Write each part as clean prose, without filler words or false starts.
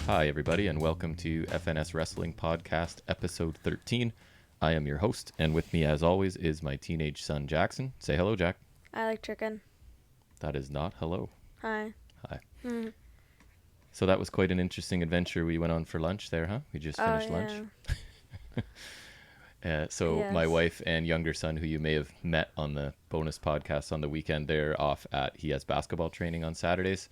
Hi, everybody, and welcome to FNS Wrestling Podcast, episode 13. I am your host, and with me, as always, is my teenage son, Jackson. Say hello, Jack. I like chicken. That is not hello. Hi. Hi. So that was quite an interesting adventure we went on for lunch there, huh? We just finished lunch. So my wife and younger son, who you may have met on the bonus podcast on the weekend, he has basketball training on Saturdays.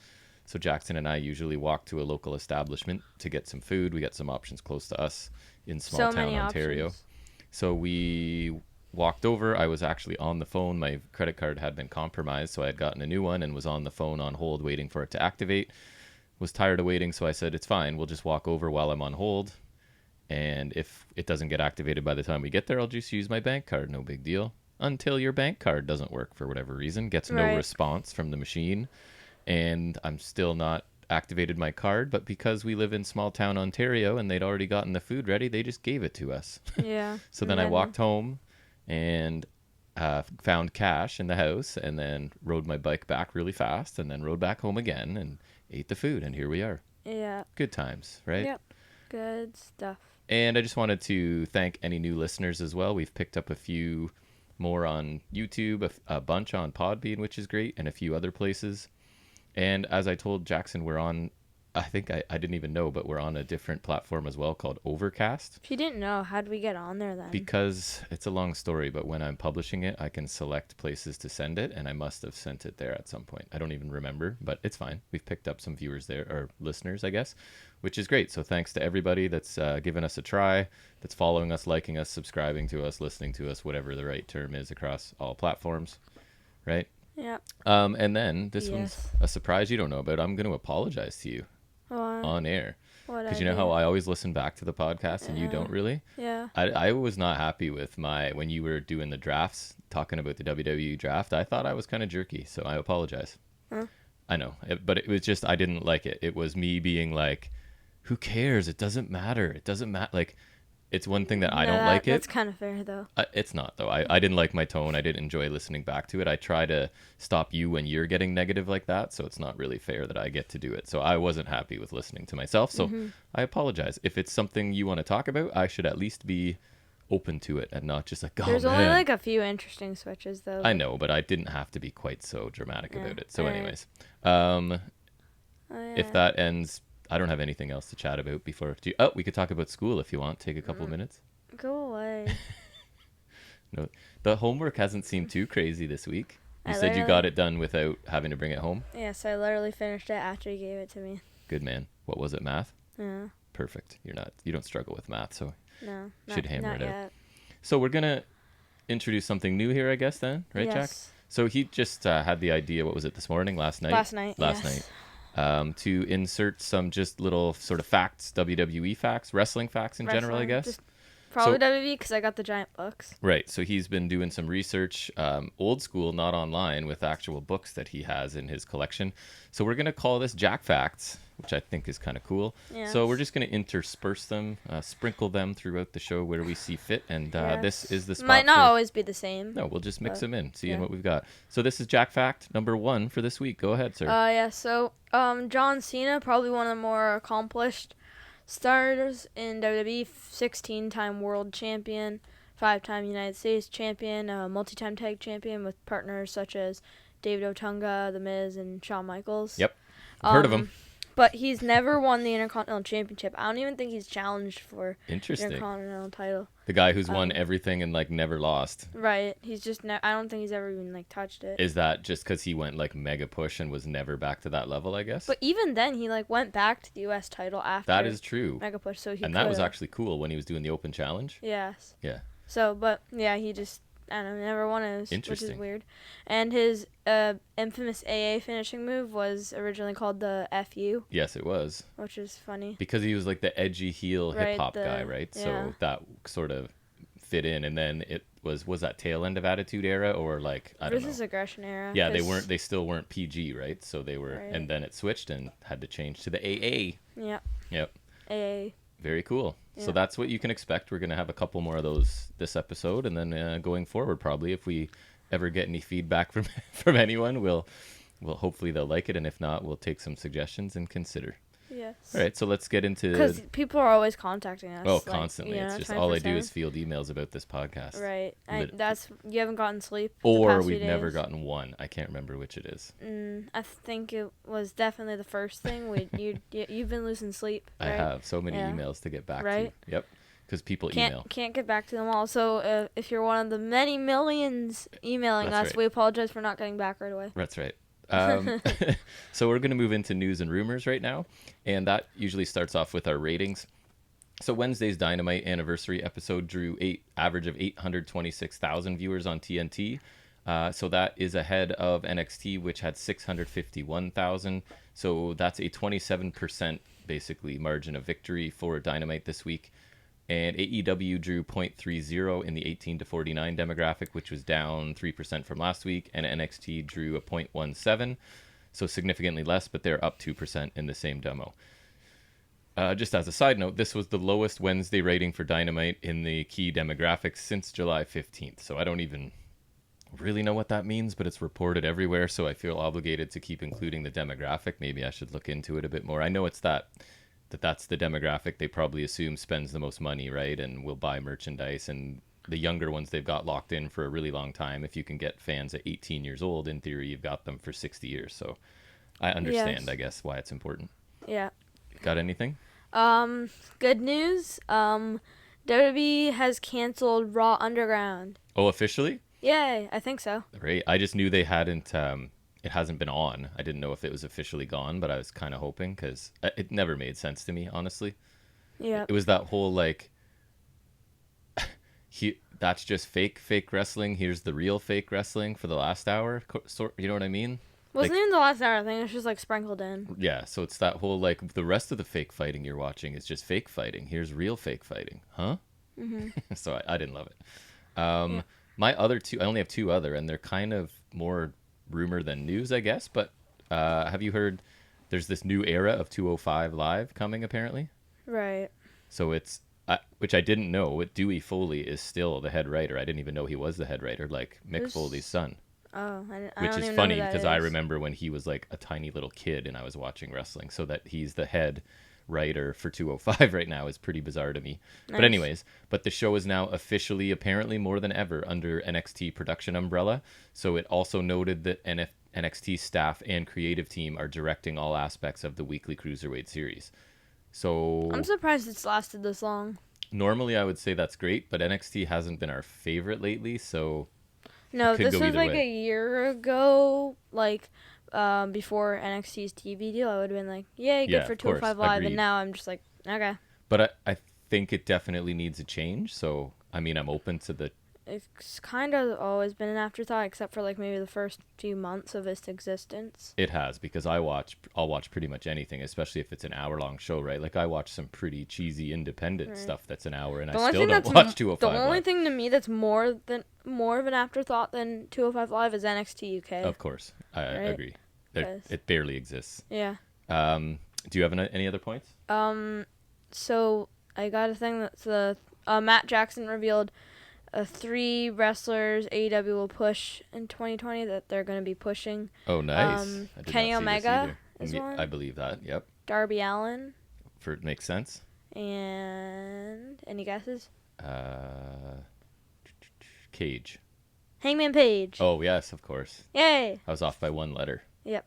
So Jackson and I usually walk to a local establishment to get some food. We get some options close to us in small town Ontario. Options. So we walked over. I was actually on the phone. My credit card had been compromised, so I had gotten a new one and was on the phone on hold waiting for it to activate. Was tired of waiting, so I said, it's fine. We'll just walk over while I'm on hold. And if it doesn't get activated by the time we get there, I'll just use my bank card. No big deal. Until your bank card doesn't work for whatever reason, gets no response from the machine. And I'm still not activated my card, but because we live in small town Ontario and they'd already gotten the food ready, they just gave it to us. Yeah. So then I walked home and found cash in the house and then rode my bike back really fast and then rode back home again and ate the food. And here we are. Yeah. Good times, right? Yep. Good stuff. And I just wanted to thank any new listeners as well. We've picked up a few more on YouTube, a bunch on Podbean, which is great, and a few other places. And as I told Jackson, we're on, I think I didn't even know, but we're on a different platform as well called Overcast. If you didn't know, how'd we get on there then? Because it's a long story, but when I'm publishing it, I can select places to send it, and I must have sent it there at some point. I don't even remember, but it's fine. We've picked up some viewers there, or listeners, I guess, which is great. So thanks to everybody that's given us a try, that's following us, liking us, subscribing to us, listening to us, whatever the right term is across all platforms, right? Yeah. And then this one's a surprise you don't know about. I'm going to apologize to you on air. Because you know how I always listen back to the podcast and you don't really? Yeah. I was not happy with when you were doing the drafts, talking about the WWE draft. I thought I was kind of jerky, so I apologize. Huh? I know, but it was just, I didn't like it. It was me being like, who cares? It doesn't matter. It doesn't matter. Like, it's one thing that I don't like it. That's kind of fair, though. It's not, though. I didn't like my tone. I didn't enjoy listening back to it. I try to stop you when you're getting negative like that, so it's not really fair that I get to do it. So I wasn't happy with listening to myself, so I apologize. If it's something you want to talk about, I should at least be open to it and not just like, oh, There's only like a few interesting switches, though. I know, but I didn't have to be quite so dramatic about it. So anyways, if that ends... I don't have anything else to chat about before. We could talk about school if you want. Take a couple of minutes. Go away. No, the homework hasn't seemed too crazy this week. You said you got it done without having to bring it home? Yes, I literally finished it after you gave it to me. Good man. What was it, math? Yeah. Perfect. You don't struggle with math, so no, should hammer it yet. out. So we're going to introduce something new here, I guess, then, right, yes. Jack? So he just had the idea, what was it, this morning, last night? Last night. To insert some just little sort of facts, WWE facts, wrestling facts in general, I guess. Probably WWE because I got the giant books. Right. So he's been doing some research, old school, not online, with actual books that he has in his collection. So we're going to call this JackFacts, which I think is kind of cool. Yes. So we're just going to intersperse them, sprinkle them throughout the show where we see fit. And this is the spot. Might not always be the same. No, we'll just mix them in, seeing what we've got. So this is JackFact number 1 for this week. Go ahead, sir. So John Cena, probably one of the more accomplished stars in WWE, 16-time world champion, 5-time United States champion, multi-time tag champion with partners such as David Otunga, The Miz, and Shawn Michaels. Yep, I've heard of him. But he's never won the Intercontinental Championship. I don't even think he's challenged for the Intercontinental title. The guy who's won everything and never lost. Right. He's just I don't think he's ever even touched it. Is that just because he went mega push and was never back to that level, I guess? But even then, he went back to the U.S. title after. That is true. Mega push, so he. And that was actually cool when he was doing the Open Challenge. Yes. Yeah. So, but yeah, he just. I don't know, never won it, which is weird. And his infamous AA finishing move was originally called the FU. Yes, it was. Which is funny. Because he was the edgy heel hip-hop guy, right? Yeah. So that sort of fit in. And then it was that tail end of Attitude Era or I don't know. This is Aggression Era. Yeah, they still weren't PG, right? So they were, and then it switched and had to change to the AA. Yep. AA. Very cool. Yeah. So that's what you can expect. We're going to have a couple more of those this episode. And then going forward, probably, if we ever get any feedback from anyone, we'll hopefully they'll like it. And if not, we'll take some suggestions and consider. Yes. All right, so let's get into... Because people are always contacting us. Oh, like, constantly. you know, It's just all I do 24/7. is field emails about this podcast. Right. You haven't gotten sleep the Or past few we've never days? gotten one. I can't remember which it is. I think it was definitely the first thing. You've been losing sleep, right? I have so many emails to get back to. Yep. Because people email. Can't get back to them all. So if you're one of the many millions emailing That's us, right. we apologize for not getting back right away. That's right. So we're going to move into news and rumors right now. And that usually starts off with our ratings. So Wednesday's Dynamite anniversary episode drew average of 826,000 viewers on TNT. So that is ahead of NXT, which had 651,000. So that's a 27% basically margin of victory for Dynamite this week. And AEW drew 0.30 in the 18 to 49 demographic, which was down 3% from last week. And NXT drew a 0.17, so significantly less, but they're up 2% in the same demo. Just as a side note, this was the lowest Wednesday rating for Dynamite in the key demographics since July 15th. So I don't even really know what that means, but it's reported everywhere. So I feel obligated to keep including the demographic. Maybe I should look into it a bit more. I know it's that's the demographic they probably assume spends the most money, right? And will buy merchandise. And the younger ones, they've got locked in for a really long time. If you can get fans at 18 years old, in theory, you've got them for 60 years. So I understand, I guess, why it's important. Yeah. Got anything? Good news. WWE has canceled Raw Underground. Oh, officially? Yay, I think so. Right. I just knew they hadn't... it hasn't been on. I didn't know if it was officially gone, but I was kind of hoping because it never made sense to me, honestly. Yeah. It was that whole that's just fake wrestling. Here's the real fake wrestling for the last hour. You know what I mean? Wasn't even the last hour thing. It was just sprinkled in. Yeah. So it's that whole the rest of the fake fighting you're watching is just fake fighting. Here's real fake fighting, huh? Mm-hmm. So I didn't love it. My other two, I only have two other, and they're kind of more rumor than news, I guess. But have you heard there's this new era of 205 Live coming, apparently? Right. So it's, which I didn't know, Dewey Foley is still the head writer. I didn't even know he was the head writer, like Mick Foley's son. Oh, I which don't is even funny know who that because is. I remember when he was like a tiny little kid and I was watching wrestling. So that he's the head writer for 205 right now is pretty bizarre to me. Nice. But anyways, the show is now officially, apparently more than ever, under NXT production umbrella. So it also noted that NXT staff and creative team are directing all aspects of the weekly Cruiserweight series. So I'm surprised it's lasted this long. Normally I would say that's great, but NXT hasn't been our favorite lately, so no, this was way. A year ago, before NXT's TV deal. I would have been like, yay, good for 205 Live. Agreed. And now I'm just like, okay. But I think it definitely needs a change. So, I mean, I'm open to the... It's kind of always been an afterthought, except for maybe the first few months of its existence. It has, because I'll watch pretty much anything, especially if it's an hour-long show, right? I watch some pretty cheesy independent stuff that's an hour, and I still don't watch 205 The Live. only thing to me that's more of an afterthought than 205 Live is NXT UK. Of course, I agree. It barely exists. Yeah. Do you have any other points? So I got a thing that's Matt Jackson revealed 3 wrestlers AEW will push in 2020 that they're going to be pushing. Oh, nice. Kenny Omega is one. I believe that, yep. Darby Allin. Makes sense. And any guesses? Cage. Hangman Page. Oh, yes, of course. Yay. I was off by one letter. Yep.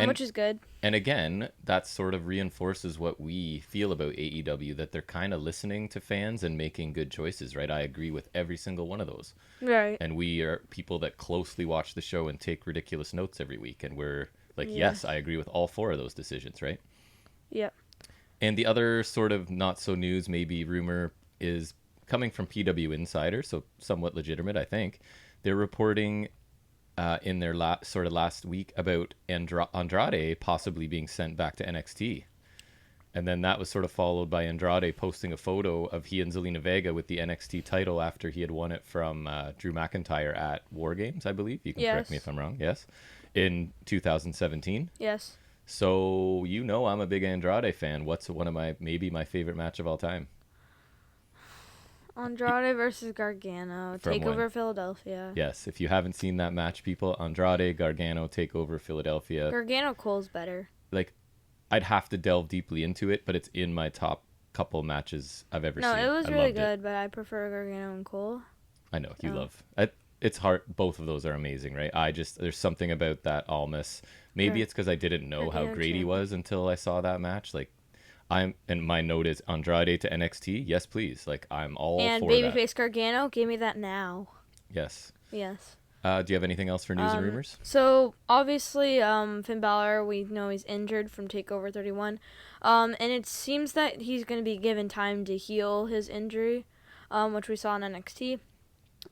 Which is good. And again, that sort of reinforces what we feel about AEW, that they're kind of listening to fans and making good choices, right? I agree with every single one of those. Right. And we are people that closely watch the show and take ridiculous notes every week. And we're like, yes, I agree with all 4 of those decisions, right? Yep. And the other sort of not so news, maybe rumor, is coming from PW Insider, so somewhat legitimate, I think. They're reporting... in their last week about Andrade possibly being sent back to NXT. And then that was sort of followed by Andrade posting a photo of he and Zelina Vega with the NXT title after he had won it from Drew McIntyre at War Games, I believe. You can correct me if I'm wrong. Yes. In 2017. Yes. So, I'm a big Andrade fan. What's maybe my favorite match of all time? Andrade versus Gargano, TakeOver Philadelphia. Yes, if you haven't seen that match, people, Andrade, Gargano, TakeOver Philadelphia. Gargano Cole's better. I'd have to delve deeply into it, but it's in my top couple matches I've ever seen. No, it was I really loved good, but I prefer Gargano and Cole. I know you So. love. It's hard. Both of those are amazing, right? There's something about that Almas. Maybe it's because I didn't know how Gargano great he champ. was until I saw that match. Like, and my note is Andrade to NXT. Yes, please. Like, I'm all And for that. babyface Gargano, give me that now. Yes. Yes. Do you have anything else for news and rumors? So obviously, Finn Balor, we know he's injured from Takeover 31, and it seems that he's going to be given time to heal his injury, which we saw in NXT.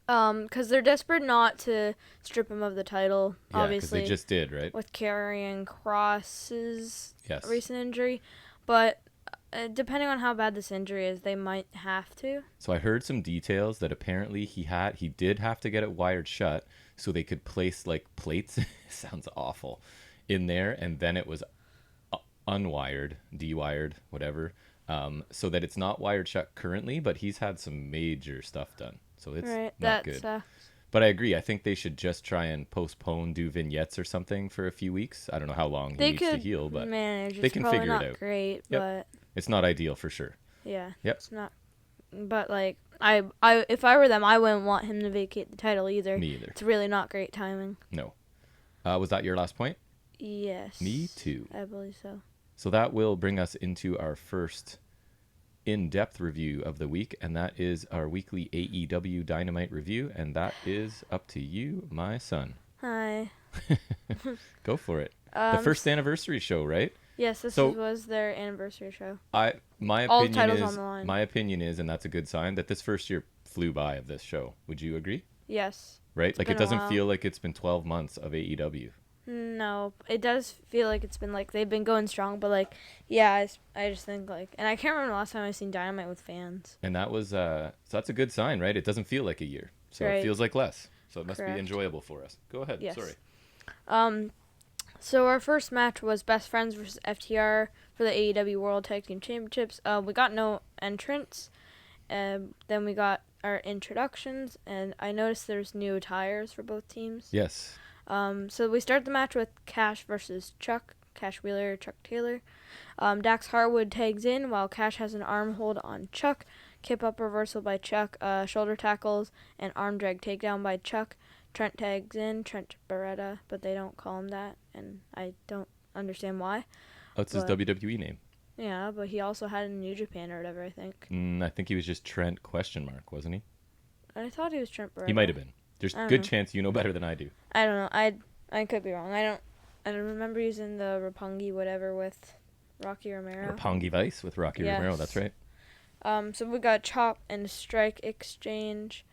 Because they're desperate not to strip him of the title. Yeah, because Obviously, they just did, right? with Karrion Kross's Yes. recent injury, but depending on how bad this injury is, they might have to. So I heard some details that apparently he did have to get it wired shut so they could place like plates. Sounds awful in there, and then it was unwired, dewired, whatever, so that it's not wired shut currently. But he's had some major stuff done, so it's not good. But I agree. I think they should just try and postpone, do vignettes or something for a few weeks. I don't know how long he needs to heal, but they can figure it out. Great, yep. But it's not ideal for sure. Yeah. Yep. It's not. But like I if I were them, I wouldn't want him to vacate the title either. Me either. It's really not great timing. No. Was that your last point? Yes. Me too. I believe so. So that will bring us into our first in-depth review of the week, and that is our weekly AEW Dynamite review, and that is up to you, my son. Hi. Go for it. The first anniversary show, right? Yes, this was their anniversary show. My All opinion titles is, on the line. My opinion is, and that's a good sign, that this first year flew by of this show. Would you agree? Yes. Right? Like, it doesn't feel like it's been 12 months of AEW. No, it does feel like it's been like they've been going strong, but like, yeah, I just think like, and I can't remember the last time I've seen Dynamite with fans. And that was, so that's a good sign, right? It doesn't feel like a year, so It feels like less. So it must be enjoyable for us. Go ahead. Yes. Sorry. So our first match was Best Friends versus FTR for the AEW World Tag Team Championships. We got no entrance. Then we got our introductions, and I noticed there's new attires for both teams. Yes. So we start the match with Cash versus Chuck. Cash Wheeler, Chuck Taylor. Dax Harwood tags in while Cash has an arm hold on Chuck. Kip up reversal by Chuck. Shoulder tackles and arm drag takedown by Chuck. Trent tags in. Trent Beretta, but they don't call him that, and I don't understand why. Oh, it's his WWE name. Yeah, but he also had it in New Japan or whatever, I think. I think he was just Trent ? Wasn't he? I thought he was Trent Beretta. He might have been. There's a good chance you know better than I do. I don't know. I could be wrong. I don't remember using the Roppongi whatever with Rocky Romero. Roppongi Vice with Rocky Romero. That's right. So we got chop and strike exchange.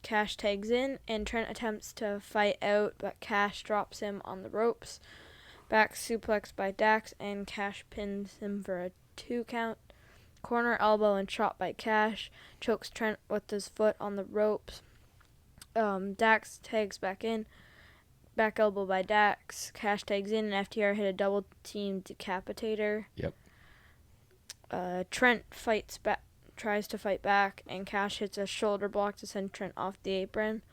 Cash tags in, and Trent attempts to fight out, but Cash drops him on the ropes. Back suplex by Dax, and Cash pins him for a 2 count. Corner elbow and chop by Cash. Chokes Trent with his foot on the ropes. Dax tags back in. Back elbow by Dax. Cash tags in, and FTR hit a double team decapitator. Yep. Trent tries to fight back, and Cash hits a shoulder block to send Trent off the apron.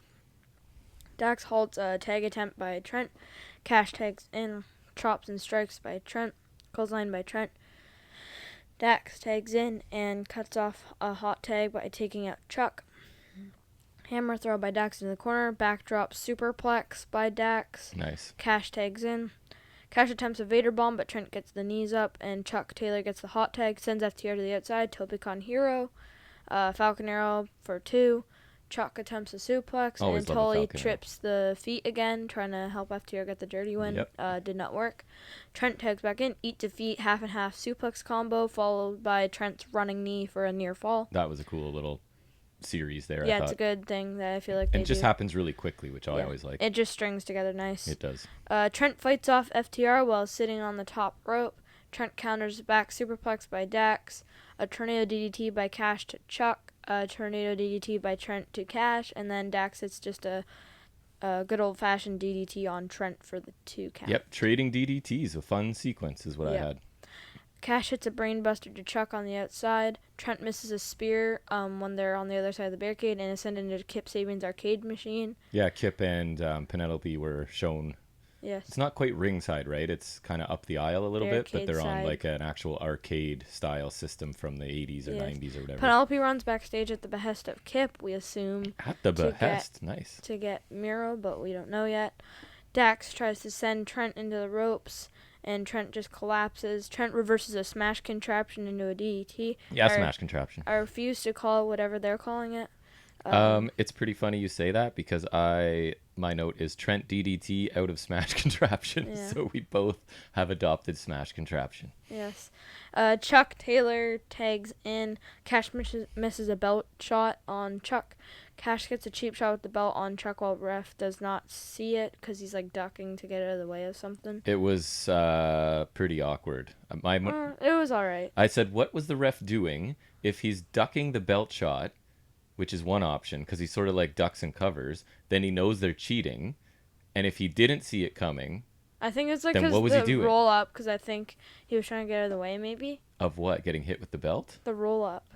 Dax halts a tag attempt by Trent. Cash tags in, chops and strikes by Trent. Clothesline by Trent. Dax tags in and cuts off a hot tag by taking out Chuck. Hammer throw by Dax in the corner. Backdrop superplex by Dax. Nice. Cash tags in. Cash attempts a Vader bomb, but Trent gets the knees up, and Chuck Taylor gets the hot tag, sends FTR to the outside. Topicon Hero. Falcon Arrow for 2. Chuck attempts a suplex, and Tully trips the feet again, trying to help FTR get the dirty win. Yep. Did not work. Trent tags back in, eat defeat, half and half suplex combo, followed by Trent's running knee for a near fall. That was a cool little series there. Yeah, it's a good thing that I feel like they do. It just happens really quickly, which I always like. It just strings together nice. It does. Trent fights off FTR while sitting on the top rope. Trent counters back superplex by Dax. A tornado DDT by Cash to Chuck. A tornado DDT by Trent to Cash. And then Dax hits just a good old-fashioned DDT on Trent for the 2 count. Yep, trading DDTs. A fun sequence is what I had. Cash hits a brainbuster to Chuck on the outside. Trent misses a spear when they're on the other side of the barricade and is sent into Kip Sabian's arcade machine. Yeah, Kip and Penelope were shown Yes. It's not quite ringside, right? It's kind of up the aisle a little The bit, but arcade they're on side. like an actual arcade style system from the 80s or Yes. 90s or whatever. Penelope runs backstage at the behest of Kip, we assume, At the behest. Nice. to get Miro, but we don't know yet. Dax tries to send Trent into the ropes, and Trent just collapses. Trent reverses a smash contraption into a DDT. Yeah, smash contraption. I refuse to call it whatever they're calling it. It's pretty funny you say that because my note is Trent DDT out of smash contraption. Yeah. So we both have adopted smash contraption. Yes. Chuck Taylor tags in. Cash misses a belt shot on Chuck. Cash gets a cheap shot with the belt on Chuck while ref does not see it because he's like ducking to get out of the way of something. It was pretty awkward. It was all right. I said, what was the ref doing if he's ducking the belt shot, which is one option because he sort of like ducks and covers, then he knows they're cheating, and if he didn't see it coming, I think it's like then what was he doing? roll up, because I think he was trying to get out of the way, maybe. Of what? Getting hit with the belt? The roll up.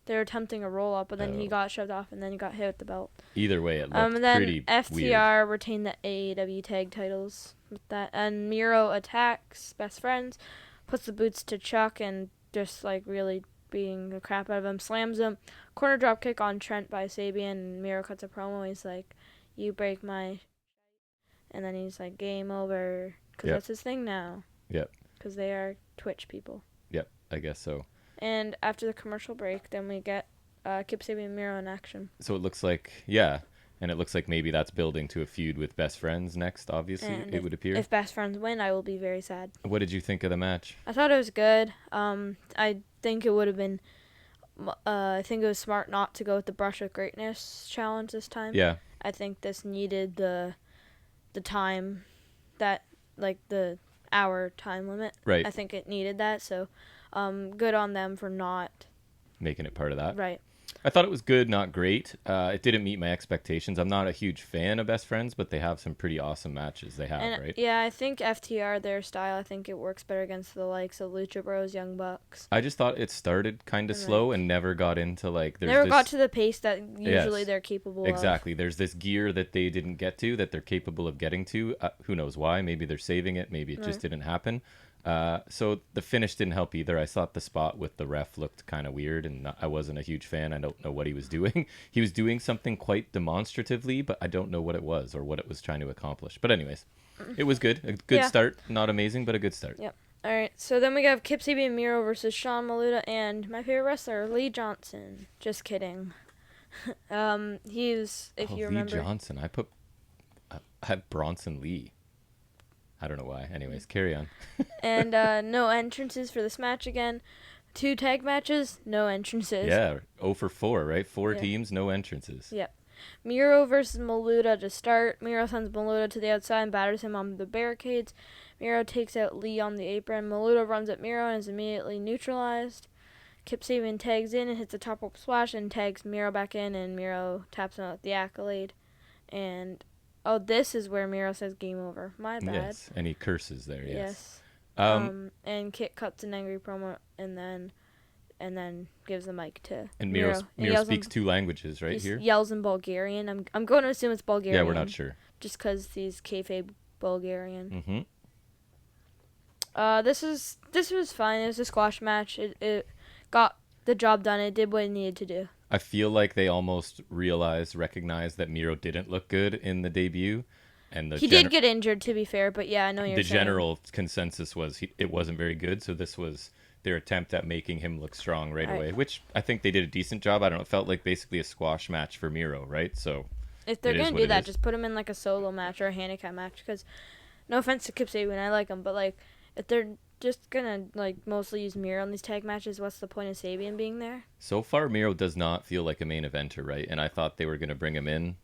They were attempting a roll up, but then he got shoved off, and then he got hit with the belt. Either way, it looked and then pretty FTR weird. retained the AEW tag titles with that, and Miro attacks Best Friends, puts the boots to Chuck, and just like really beating the crap out of him, slams him. Corner drop kick on Trent by Sabian, and Miro cuts a promo. He's like, "You break my," and then he's like, "Game over," because that's his thing now. Yep. Because they are Twitch people. Yep, I guess so. And after the commercial break, then we get Kip Sabian and Miro in action. So it looks like, and it looks like maybe that's building to a feud with Best Friends next, obviously, And it would appear. If Best Friends win, I will be very sad. What did you think of the match? I thought it was good. I think it would have been, I think it was smart not to go with the Brush with Greatness challenge this time. Yeah. I think this needed the time, that, like, the hour time limit. Right. I think it needed that, so good on them for not making it part of that. Right. I thought it was good, not great. It didn't meet my expectations. I'm not a huge fan of Best Friends, but they have some pretty awesome matches they have, right? Yeah, I think FTR, their style, I think it works better against the likes of Lucha Bros, Young Bucks. I just thought it started kind of slow and never got into, like... got to the pace that usually they're capable of. Exactly. There's this gear that they didn't get to that they're capable of getting to. Who knows why? Maybe they're saving it. Maybe it just didn't happen. So the finish didn't help either. I thought the spot with the ref looked kind of weird, and I wasn't a huge fan. I don't know what he was doing. He was doing something quite demonstratively, but I don't know what it was or what it was trying to accomplish. But anyways, it was good. A good start. Not amazing, but a good start. Yep. All right. So then we have Kip Sabian and Miro versus Sean Maluta and my favorite wrestler, Lee Johnson. Just kidding. He's, if you remember... Lee Johnson. I had Bronson Lee. I don't know why. Anyways, carry on. And no entrances for this match again. 2 tag matches, no entrances. Yeah, 0 for 4, right? 4 teams, no entrances. Yep. Miro versus Maluta to start. Miro sends Maluta to the outside and batters him on the barricades. Miro takes out Lee on the apron. Maluta runs at Miro and is immediately neutralized. Kip Sabian tags in and hits a top rope splash and tags Miro back in, and Miro taps him out with the accolade. And... oh, this is where Miro says game over. My bad. Yes, and he curses there, yes. And Kit cuts an angry promo and then gives the mic to Miro speaks 2 languages, right, here? He yells in Bulgarian. I'm going to assume it's Bulgarian. Yeah, we're not sure. Just because he's kayfabe Bulgarian. Mm-hmm. This was fine. It was a squash match. It got the job done. It did what it needed to do. I feel like they almost recognized that Miro didn't look good in the debut. And he did get injured, to be fair, but yeah, I know you're saying. The general consensus was it wasn't very good, so this was their attempt at making him look strong right away, which I think they did a decent job. I don't know, it felt like basically a squash match for Miro, right? So if they're going to do that, just put him in like a solo match or a handicap match, because no offense to Kip Sabian, I like him, but like if they're just gonna like mostly use Miro in these tag matches, what's the point of Sabian being there? So far, Miro does not feel like a main eventer, right? And I thought they were gonna bring him in.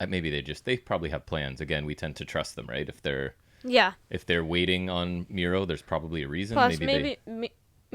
Maybe they probably have plans. Again, we tend to trust them, right? If they're waiting on Miro, there's probably a reason. Plus, maybe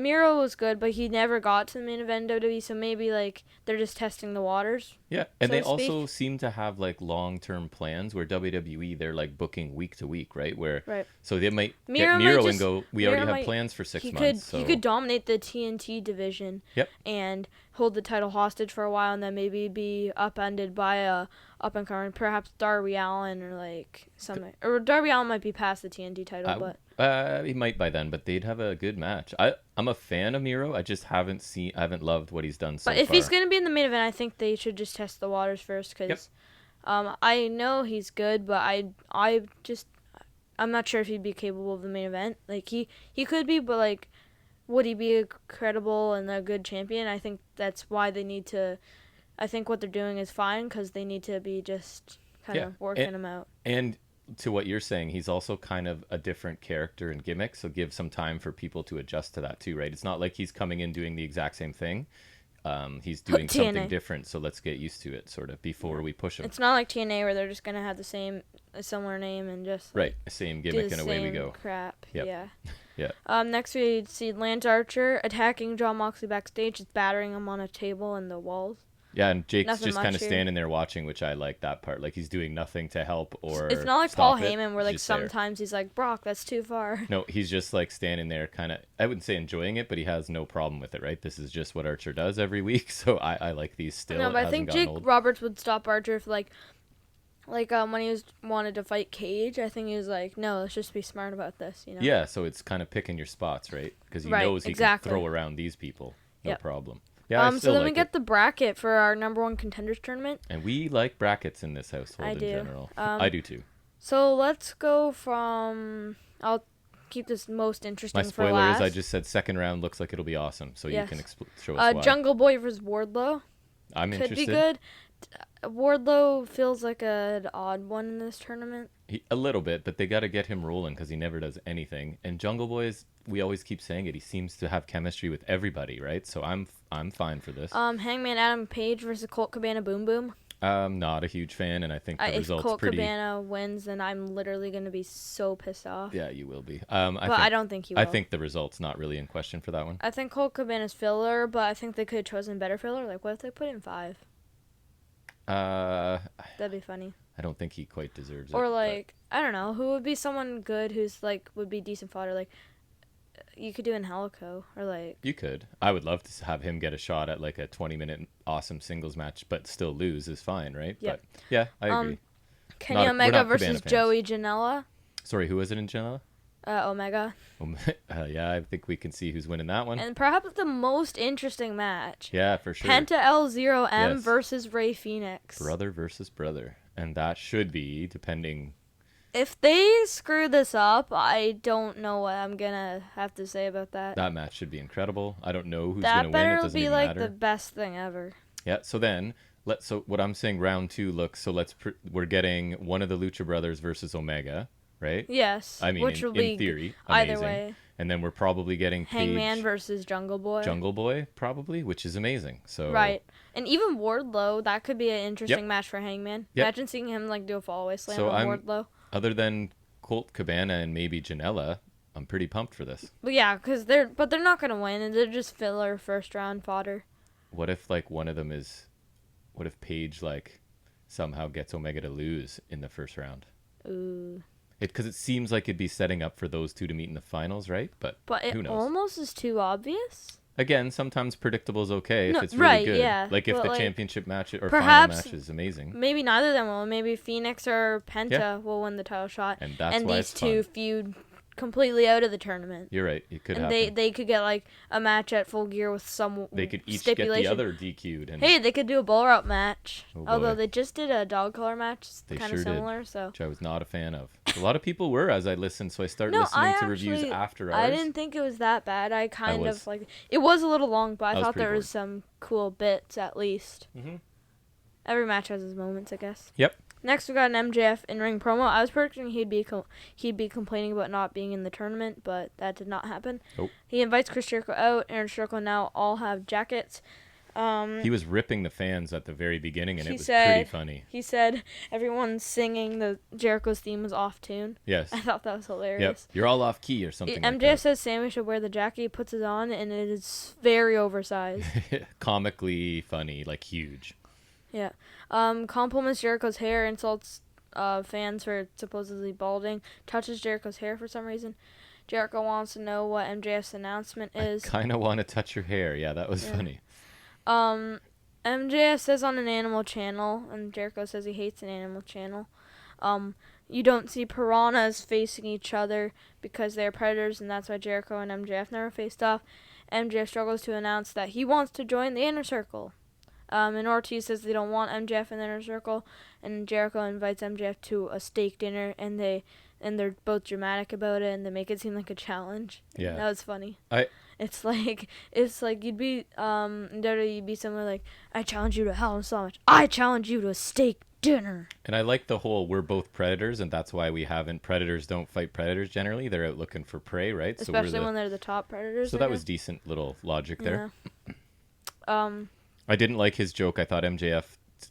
Miro was good, but he never got to the main event in WWE, so maybe, like, they're just testing the waters. Yeah, and so they to also speak. seem to have, like, long-term plans where WWE, they're, like, booking week to week, right? Right. So they might Miro get might Miro and just- go, we Miro already have might- plans for 6 He months. he could dominate the TNT division. Yep. And hold the title hostage for a while, and then maybe be upended by a up-and-coming, perhaps Darby Allin or, like, something. Or Darby Allin might be past the TNT title, but... He might by then, but they'd have a good match. I'm a fan of Miro. I just haven't loved what he's done so far. But if he's going to be in the main event, I think they should just test the waters first, because I know he's good, but I'm not sure if he'd be capable of the main event. Like, he could be, but, like, would he be a credible and a good champion? I think that's why they need to... I think what they're doing is fine, because they need to be just kind of working him out. And to what you're saying, he's also kind of a different character and gimmick, so give some time for people to adjust to that too, right? It's not like he's coming in doing the exact same thing. He's doing something different, so let's get used to it, sort of, before we push him. It's not like TNA where they're just going to have a similar name and just... Right, same gimmick and away we go. Crap, Yep. yeah. Yeah. Next we see Lance Archer attacking Jon Moxley backstage, just battering him on a table and the walls. Yeah, and Jake's Nothing just kind of here. standing there watching, which I like that part. Like, he's doing nothing to help or It's not like stop Paul it. Heyman where, He's like, just there. sometimes he's like, Brock, that's too far. No, he's just, like, standing there kind of, I wouldn't say enjoying it, but he has no problem with it, right? This is just what Archer does every week, so I like these still. No, but I think Jake old. Roberts would stop Archer if, like when he wanted to fight Cage, I think he was like, no, let's just be smart about this, you know? Yeah, so it's kind of picking your spots, right? Because he knows he can throw around these people. No problem. Yeah, so then we get the bracket for our number 1 contenders tournament. And we like brackets in this household in general. I do too. So let's go from... I'll keep this most interesting for last. My spoiler is I just said second round looks like it'll be awesome, so you can show us why. Jungle Boy versus Wardlow. I'm interested. Could be good. Wardlow feels like an odd one in this tournament. A little bit, but they got to get him rolling because he never does anything. And Jungle Boy we always keep saying it, he seems to have chemistry with everybody, right? So I'm fine for this. Hangman Adam Page versus Colt Cabana Boom Boom. I'm not a huge fan, and I think the result's If Colt pretty... Cabana wins, then I'm literally going to be so pissed off. Yeah, you will be. I don't think he will. I think the result's not really in question for that one. I think Colt Cabana's filler, but I think they could have chosen better filler. Like, what if they put in 5? That'd be funny. I don't think he quite deserves it. Or, like, I don't know. Who would be someone good who's, like, would be decent fodder? Like, you could do Angelico, or, like... You could. I would love to have him get a shot at, like, a 20-minute awesome singles match, but still lose is fine, right? Yep. But, yeah, I agree. Kenny Omega versus Joey Janela. Sorry, who was it in Janela? Omega. Yeah, I think we can see who's winning that one. And perhaps the most interesting match. Yeah, for sure. Penta L0M versus Rey Fenix. Brother versus brother. And that should be, depending... If they screw this up, I don't know what I'm going to have to say about that. That match should be incredible. I don't know who's going to win. It doesn't be even like matter. the best thing ever. Yeah, so then... So what I'm saying, round 2 looks... So we're getting one of the Lucha Brothers versus Omega, right? Yes. I mean, which will be in theory, either amazing. way. And then we're probably getting Hangman versus Jungle Boy. Jungle Boy, probably, which is amazing. So right. And even Wardlow, that could be an interesting match for Hangman. Imagine seeing him like do a fallaway slam on Wardlow. Other than Colt Cabana and maybe Janela, I'm pretty pumped for this. But yeah, because they're not gonna win, and they're just filler first round fodder. What if like one of them is? What if Paige like somehow gets Omega to lose in the first round? Ooh. Because it seems like it'd be setting up for those two to meet in the finals, right? But who knows? Almost is too obvious. Again, sometimes predictable is okay if it's really good. Yeah. Like if the championship match or final match is amazing. Maybe neither of them will. Maybe Phoenix or Penta will win the title shot. And that's why these two feud completely out of the tournament. You're right. It could happen. And they could get like a match at Full Gear with some They could each get the other DQ'd. And hey, they could do a bull route match. Oh although they just did a dog collar match, kind of sure similar. did, So which I was not a fan of. A lot of people were as I listened, so I started listening to reviews after ours. I didn't think it was that bad. I kind of like it was a little long, but I thought there was some cool bits at least. Mm-hmm. Every match has its moments, I guess. Yep. Next, we got an MJF in-ring promo. I was predicting he'd be complaining about not being in the tournament, but that did not happen. Nope. He invites Chris Jericho out. Aaron Jericho now all have jackets. He was ripping the fans at the very beginning, and it was said, pretty funny. He said everyone singing the Jericho's theme was off tune. Yes. I thought that was hilarious. Yep. You're all off key or something like MJF that. says Sammy should wear the jacket. He puts it on, and it is very oversized. Comically funny, like huge. Yeah. Compliments Jericho's hair, insults fans for supposedly balding, touches Jericho's hair for some reason. Jericho wants to know what MJF's announcement is. I kind of want to touch your hair. Yeah, that was funny. MJF says on an Animal Channel, and Jericho says he hates an Animal Channel, you don't see piranhas facing each other because they're predators, and that's why Jericho and MJF never faced off. MJF struggles to announce that he wants to join the Inner Circle. And Ortiz says they don't want MJF in the Inner Circle, and Jericho invites MJF to a steak dinner, and they're both dramatic about it, and they make it seem like a challenge. Yeah, that was funny. It's like you'd be you'd be somewhere like, I challenge you to Hell in a Cell match. I challenge you to a steak dinner. And I like the whole we're both predators, and that's why we haven't. Predators don't fight predators generally. They're out looking for prey, right? Especially when they're the top predators. So that was decent little logic there. Yeah. I didn't like his joke. I thought MJF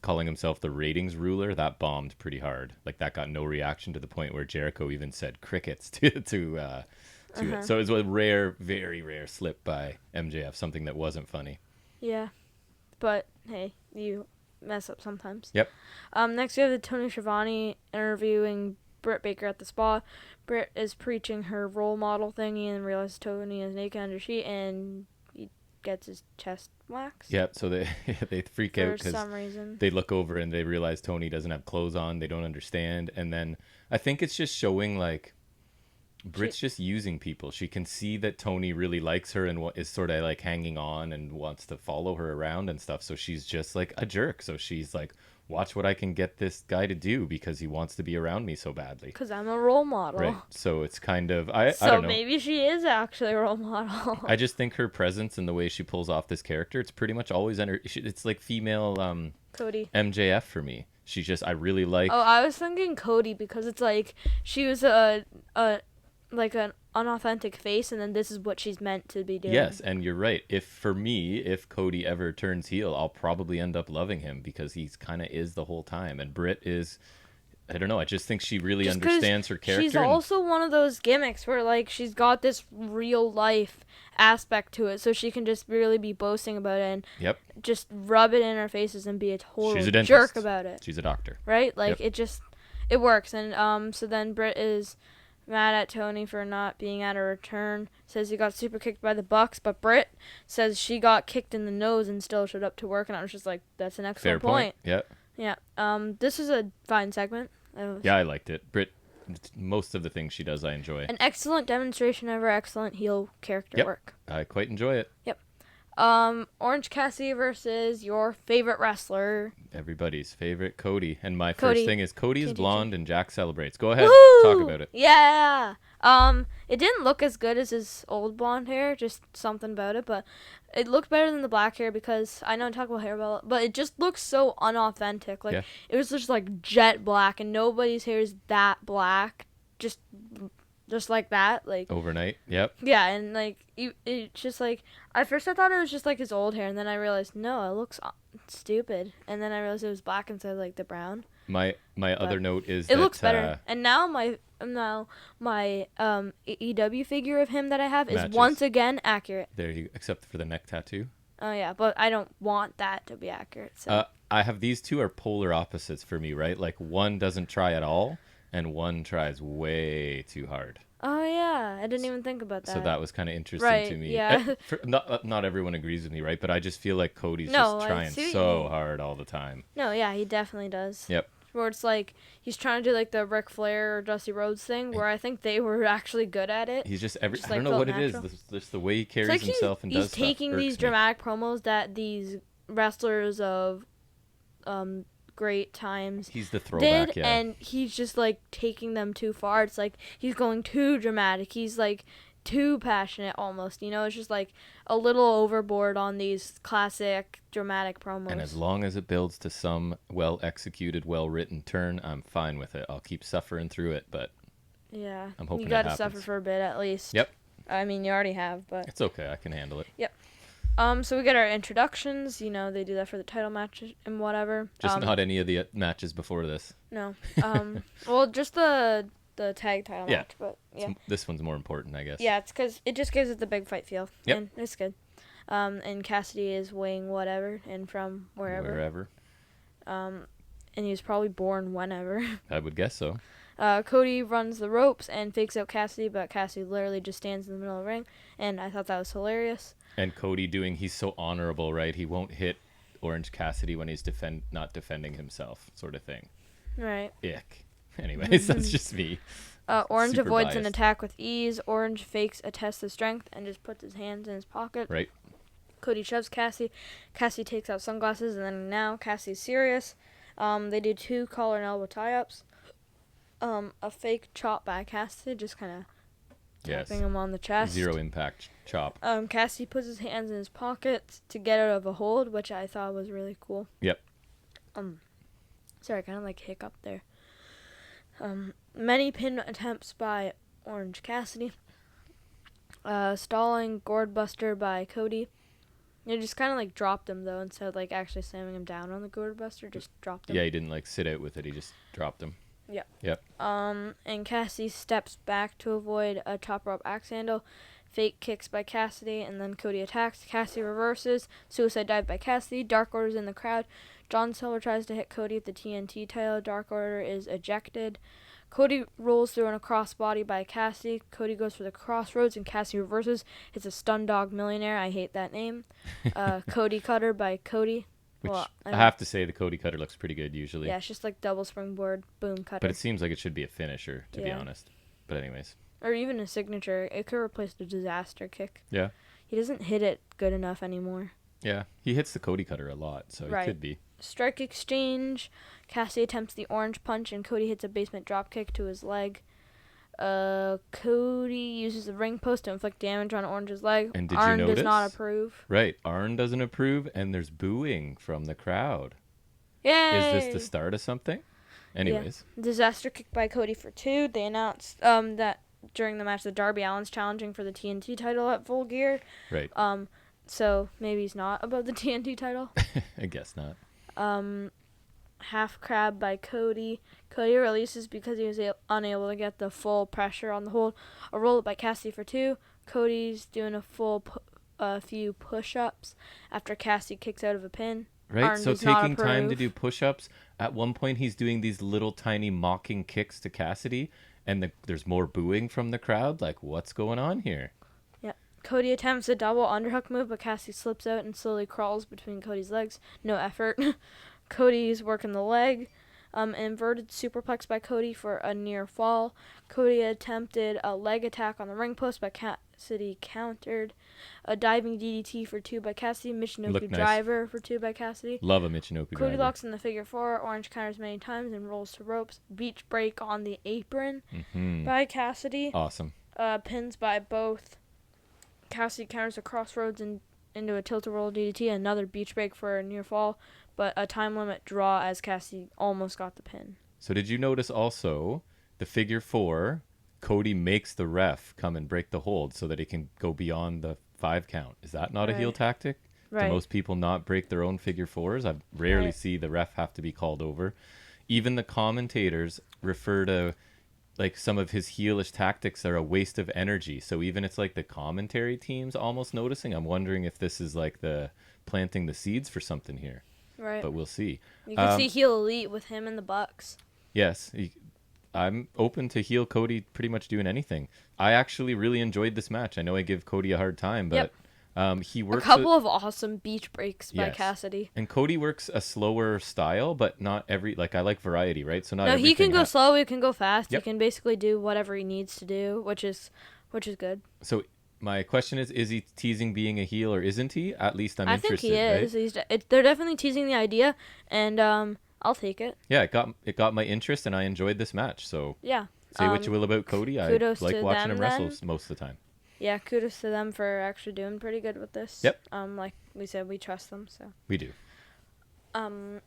calling himself the ratings ruler, that bombed pretty hard. Like that got no reaction to the point where Jericho even said crickets to it. So it was a rare, very rare slip by MJF, something that wasn't funny. Yeah. But hey, you mess up sometimes. Yep. Next we have the Tony Schiavone interviewing Britt Baker at the spa. Britt is preaching her role model thingy and realizes Tony is naked under sheet, and he gets his chest waxed. Yep. So they freak out for some reason. They look over and they realize Tony doesn't have clothes on. They don't understand, and then I think it's just showing like Britt's just using people. She can see that Tony really likes her and is sort of like hanging on and wants to follow her around and stuff. So she's just like a jerk. So she's like, watch what I can get this guy to do because he wants to be around me so badly. Because I'm a role model. Right. So it's kind of, I don't know. So maybe she is actually a role model. I just think her presence and the way she pulls off this character, it's pretty much always it's like female Cody. MJF for me. She's just, I really like. Oh, I was thinking Cody because it's like she was like an unauthentic face, and then this is what she's meant to be doing. Yes, and you're right. If Cody ever turns heel, I'll probably end up loving him because he's kind of is the whole time. And Britt is, I don't know, I just think she really understands her character. She's also one of those gimmicks where like she's got this real life aspect to it, so she can just really be boasting about it and just rub it in our faces and be a total jerk about it. She's a doctor. Right? Like it works. And so then Britt is mad at Tony for not being at a return. Says he got super kicked by the Bucks, but Britt says she got kicked in the nose and still showed up to work. And I was just like, that's an excellent point. Yep. Yeah. This is a fine segment. Yeah, I liked it. Britt, most of the things she does, I enjoy. An excellent demonstration of her excellent heel character work. I quite enjoy it. Yep. Orange Cassidy versus your favorite wrestler. Everybody's favorite, Cody. And my first thing is Cody is blonde and Jack celebrates. Go ahead, talk about it. Yeah. It didn't look as good as his old blonde hair, just something about it, but it looked better than the black hair because I know I talk about hair, but it just looks so unauthentic. Like it was just like jet black, and nobody's hair is that black. Just like that, like overnight. Yep. Yeah, and like it's just like at first I thought it was just like his old hair, and then I realized no, it looks stupid, and then I realized it was black instead of like the brown. My other note is it looks better, and now my AEW figure of him that I have is once again accurate. There you, except for the neck tattoo. Oh yeah, but I don't want that to be accurate. So I have these two are polar opposites for me, right? Like one doesn't try at all, and one tries way too hard. Oh yeah, I didn't even think about that. So that was kind of interesting to me. Yeah. Not everyone agrees with me, right? But I just feel like Cody's just trying so hard all the time. No, yeah, he definitely does. Yep. Where it's like he's trying to do like the Ric Flair or Dusty Rhodes thing, where I think they were actually good at it. He's just I don't know what it is. Just the way he carries himself and does stuff. He's taking these dramatic promos that these wrestlers of great times he's the throwback, and he's just like taking them too far. It's like he's going too dramatic. He's like too passionate almost, it's just like a little overboard on these classic dramatic promos. And as long as it builds to some well executed, well written turn, I'm fine with it. I'll keep suffering through it, but yeah, I'm hoping you gotta suffer for a bit at least. Yep. I mean, you already have, but it's okay. I can handle it. Yep. So we get our introductions. You know, they do that for the title match and whatever. Just not any of the matches before this. No. Well, just the tag title match, but yeah. This one's more important, I guess. Yeah, it's because it just gives it the big fight feel. Yep. And it's good. And Cassidy is weighing whatever and from wherever. And he was probably born whenever. I would guess so. Cody runs the ropes and fakes out Cassidy, but Cassidy literally just stands in the middle of the ring, and I thought that was hilarious. And Cody he's so honorable, right? He won't hit Orange Cassidy when he's not defending himself, sort of thing. Right. Ick. Anyways, that's just me. Orange Super avoids biased. an attack with ease. Orange fakes a test of strength and just puts his hands in his pocket. Right. Cody shoves Cassidy. Cassidy takes out sunglasses, and then now Cassidy's serious. They do 2 collar and elbow tie-ups. A fake chop by Cassidy, just kind of tapping him on the chest. 0 impact chop. Cassidy puts his hands in his pockets to get out of a hold, which I thought was really cool. Yep. Sorry, I kind of like hiccup there. Many pin attempts by Orange Cassidy. Stalling gourd buster by Cody. He just kind of like dropped him though, instead of like actually slamming him down on the gourd buster, just dropped him. Yeah, he didn't like sit out with it. He just dropped him. Yeah. Yep. And Cassidy steps back to avoid a top rope axe handle. Fake kicks by Cassidy, and then Cody attacks. Cassidy reverses. Suicide dive by Cassidy. Dark Order's in the crowd. John Silver tries to hit Cody with the TNT title. Dark Order is ejected. Cody rolls through on a crossbody by Cassidy. Cody goes for the crossroads, and Cassidy reverses. It's a stun dog millionaire. I hate that name. Cody Cutter by Cody. Which I have to say, the Cody Cutter looks pretty good usually. Yeah, it's just like double springboard, boom, cutter. But it seems like it should be a finisher, to be honest. But anyways. Or even a signature. It could replace the disaster kick. Yeah. He doesn't hit it good enough anymore. Yeah, he hits the Cody Cutter a lot, so it could be. Strike exchange. Cassidy attempts the orange punch, and Cody hits a basement drop kick to his leg. Cody uses the ring post to inflict damage on Orange's leg. And did Arn you notice? does not approve. Right, Arn doesn't approve, and there's booing from the crowd. Yay! Is this the start of something? Anyways. Yeah. Disaster kick by Cody for 2. They announced that during the match that Darby Allin's challenging for the TNT title at Full Gear. Right. So maybe he's not above the TNT title. I guess not. Half crab by Cody. Cody releases because he was unable to get the full pressure on the hold. A roll up by Cassidy for 2. Cody's doing a few push-ups after Cassidy kicks out of a pin. Right, Arn so does not taking time to approve. do push-ups. At one point, he's doing these little tiny mocking kicks to Cassidy, and there's more booing from the crowd. Like, what's going on here? Yeah. Cody attempts a double underhook move, but Cassidy slips out and slowly crawls between Cody's legs. No effort. Cody's working the leg. Inverted superplex by Cody for a near fall. Cody attempted a leg attack on the ring post, but Cassidy countered. A diving DDT for 2 by Cassidy. Michinoku driver for 2 by Cassidy. Love a Michinoku driver. Cody locks in the figure 4. Orange counters many times and rolls to ropes. Beach break on the apron by Cassidy. Awesome. Pins by both. Cassidy counters a crossroads into a tilt-a-roll DDT. Another beach break for a near fall. But a time limit draw as Cassidy almost got the pin. So did you notice also the figure 4, Cody makes the ref come and break the hold so that he can go beyond the 5 count. Is that not a heel tactic? Right. Do most people not break their own figure 4s? I rarely see the ref have to be called over. Even the commentators refer to like some of his heelish tactics are a waste of energy. So even it's like the commentary team's almost noticing. I'm wondering if this is like the planting the seeds for something here. Right. But we'll see. You can see heel elite with him and the Bucks. Yes. I'm open to heel Cody pretty much doing anything. I actually really enjoyed this match. I know I give Cody a hard time, but he works... A couple of awesome beach breaks by Cassidy. And Cody works a slower style, but not every... Like, I like variety, right? So not he can go slow, he can go fast. Yep. He can basically do whatever he needs to do, which is good. So... My question is he teasing being a heel or isn't he? At least I'm interested. I think he is. Right? They're definitely teasing the idea, and I'll take it. Yeah, it got my interest, and I enjoyed this match. So yeah, say what you will about Cody. I like watching him wrestle most of the time. Yeah, kudos to them for actually doing pretty good with this. Yep. Like we said, we trust them. So we do.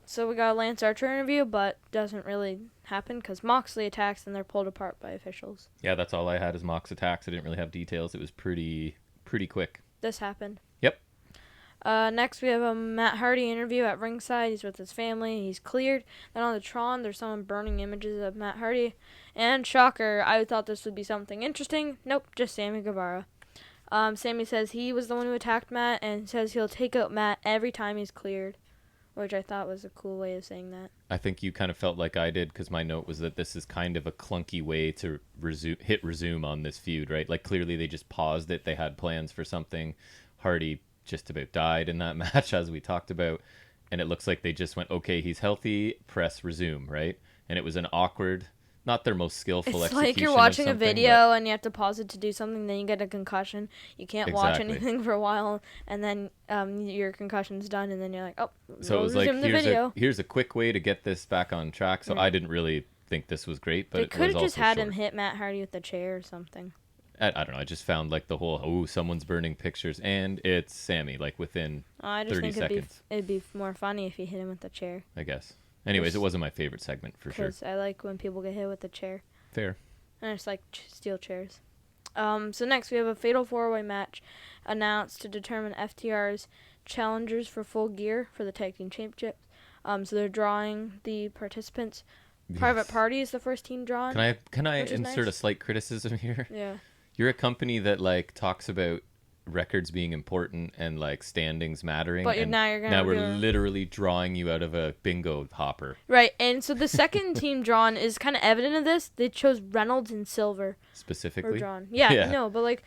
So we got a Lance Archer interview, but doesn't really happen because Moxley attacks and they're pulled apart by officials. Yeah, that's all I had is Mox attacks. I didn't really have details. It was pretty quick. This happened. Yep. Next, we have a Matt Hardy interview at ringside. He's with his family. He's cleared. Then on the Tron, there's someone burning images of Matt Hardy. And shocker, I thought this would be something interesting. Nope, just Sammy Guevara. Sammy says he was the one who attacked Matt and says he'll take out Matt every time he's cleared, which I thought was a cool way of saying that. I think you kind of felt like I did, because my note was that this is kind of a clunky way to hit resume on this feud, right? Like, clearly they just paused it. They had plans for something. Hardy just about died in that match, as we talked about. And it looks like they just went, okay, he's healthy, press resume, right? And it was an awkward, not their most skillful It's execution. like you're watching a video and you have to pause it to do something, then you get a concussion. You can't watch anything for a while, and then your concussion's done, and then you're like, oh, so it was like, here's a quick way to get this back on track. So I didn't really think this was great, but they it could was have just also had short. him hit Matt Hardy with a chair or something. I don't know. I just found like the whole, someone's burning pictures, and it's Sammy, like within 30 seconds. It'd be more funny if you hit him with a chair. I guess. Anyways, it wasn't my favorite segment for sure. Because I like when people get hit with a chair. Fair. And I just like steel chairs. So next we have a fatal 4-way match announced to determine FTR's challengers for Full Gear for the Tag Team Championships. So they're drawing the participants. Yes. Private Party is the first team drawn. Can I insert a slight criticism here? Yeah. You're a company that like talks about records being important and like standings mattering, but now we're literally drawing you out of a bingo hopper, right? And so the second team drawn is kind of evident of this. They chose Reynolds and Silver specifically drawn. Yeah, no, but like